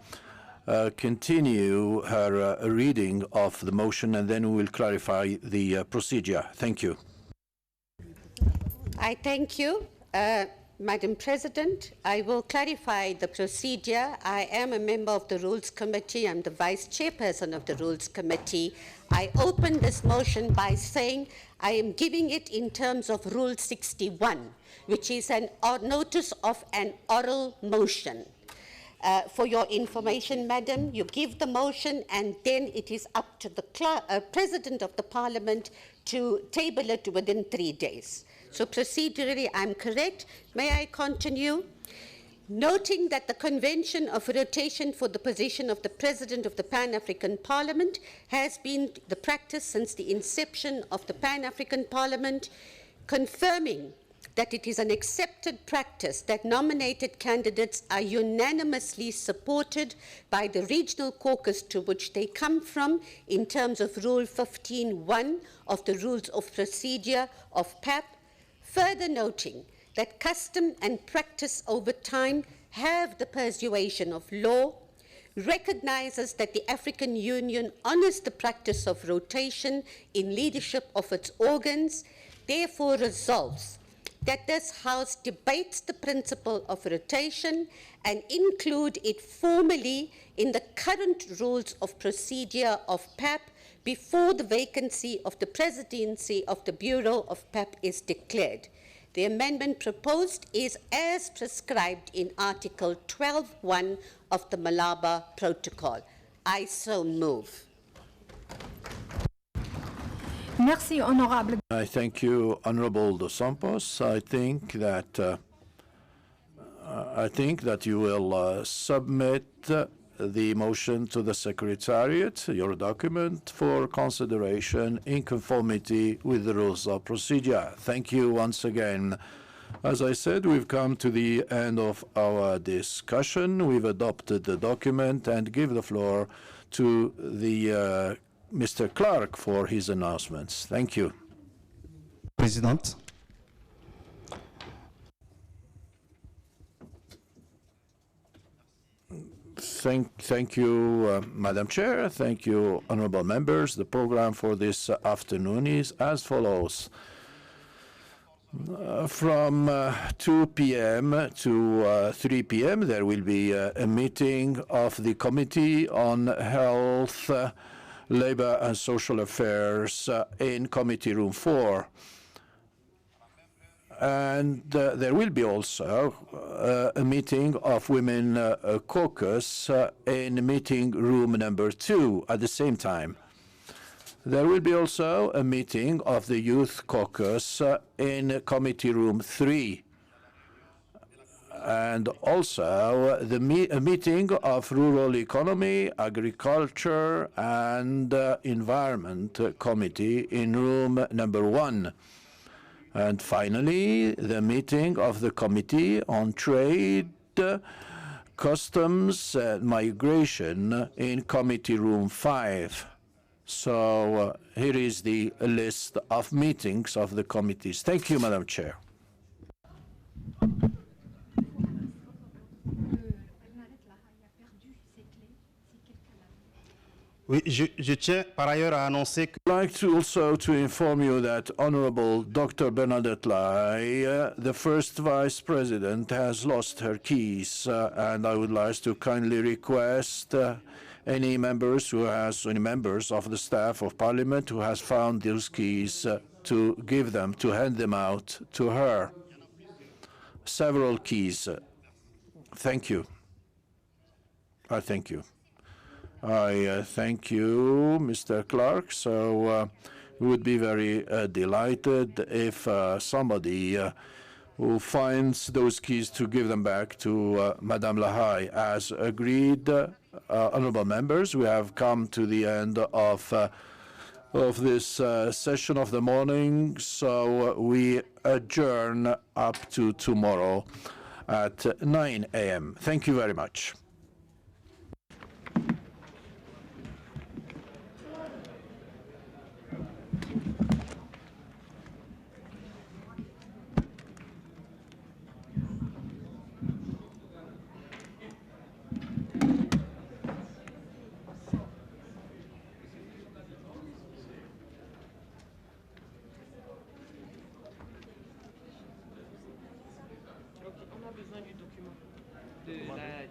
continue her reading of the motion, and then we will clarify the procedure. Thank you. I thank you. Madam President, I will clarify the procedure. I am a member of the Rules Committee. I'm the Vice Chairperson of the Rules Committee. I open this motion by saying I am giving it in terms of Rule 61, which is a notice of an oral motion. For your information, Madam, you give the motion and then it is up to the President of the Parliament to table it within 3 days. So procedurally, I'm correct. May I continue? Noting that the Convention of Rotation for the position of the President of the Pan-African Parliament has been the practice since the inception of the Pan-African Parliament, confirming that it is an accepted practice that nominated candidates are unanimously supported by the regional caucus to which they come from in terms of Rule 15.1 of the Rules of Procedure of PAP, further noting that custom and practice over time have the persuasion of law, recognizes that the African Union honors the practice of rotation in leadership of its organs, therefore resolves that this House debates the principle of rotation and include it formally in the current rules of procedure of PAP before the vacancy of the presidency of the Bureau of PAP is declared. The amendment proposed is as prescribed in Article 12.1 of the Malaba Protocol. I so move. Merci, honorable. I thank you, Honorable Dos Santos. I think that you will submit the motion to the Secretariat, your document, for consideration in conformity with the rules of procedure. Thank you once again. As I said, we've come to the end of our discussion. We've adopted the document and give the floor to the Mr. Clark for his announcements. Thank you. President. Thank you, Madam Chair. Thank you, honorable members. The program for this afternoon is as follows. From 2 p.m. to 3 p.m., there will be a meeting of the Committee on Health, Labor and Social Affairs in Committee Room 4. And there will be also a meeting of Women Caucus in meeting room number 2 at the same time. There will be also a meeting of the Youth Caucus in Committee Room 3. And also a meeting of Rural Economy, Agriculture and Environment Committee in room number 1. And finally, the meeting of the Committee on Trade, Customs and Migration in Committee Room 5. So here is the list of meetings of the committees. Thank you, Madam Chair. Oui, je tiens par ailleurs à annoncer que... I'd like to also to inform you that Honorable Dr. Bernadette Lai, the first Vice President, has lost her keys, and I would like to kindly request any members of the staff of Parliament who has found those keys to give them, to hand them out to her. Several keys. Thank you. I thank you. I thank you, Mr. Clark. So we would be very delighted if somebody who finds those keys to give them back to Madame Lahai. As agreed, honorable members, we have come to the end of this session of the morning, so we adjourn up to tomorrow at 9 a.m. Thank you very much.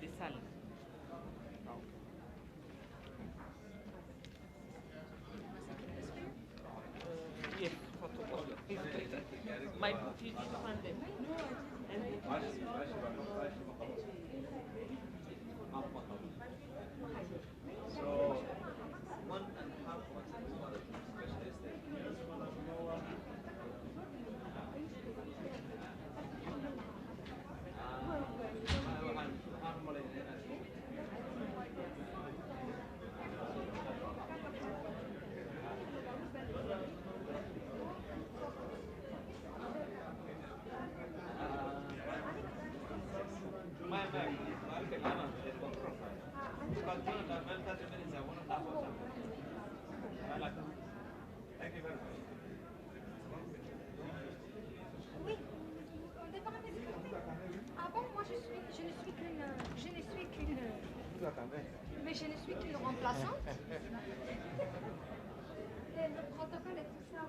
Des salles. Yes, photocopy. My book is funded. So, 1.5 Mais je ne suis que le remplaçant. Le protocole est tout ça.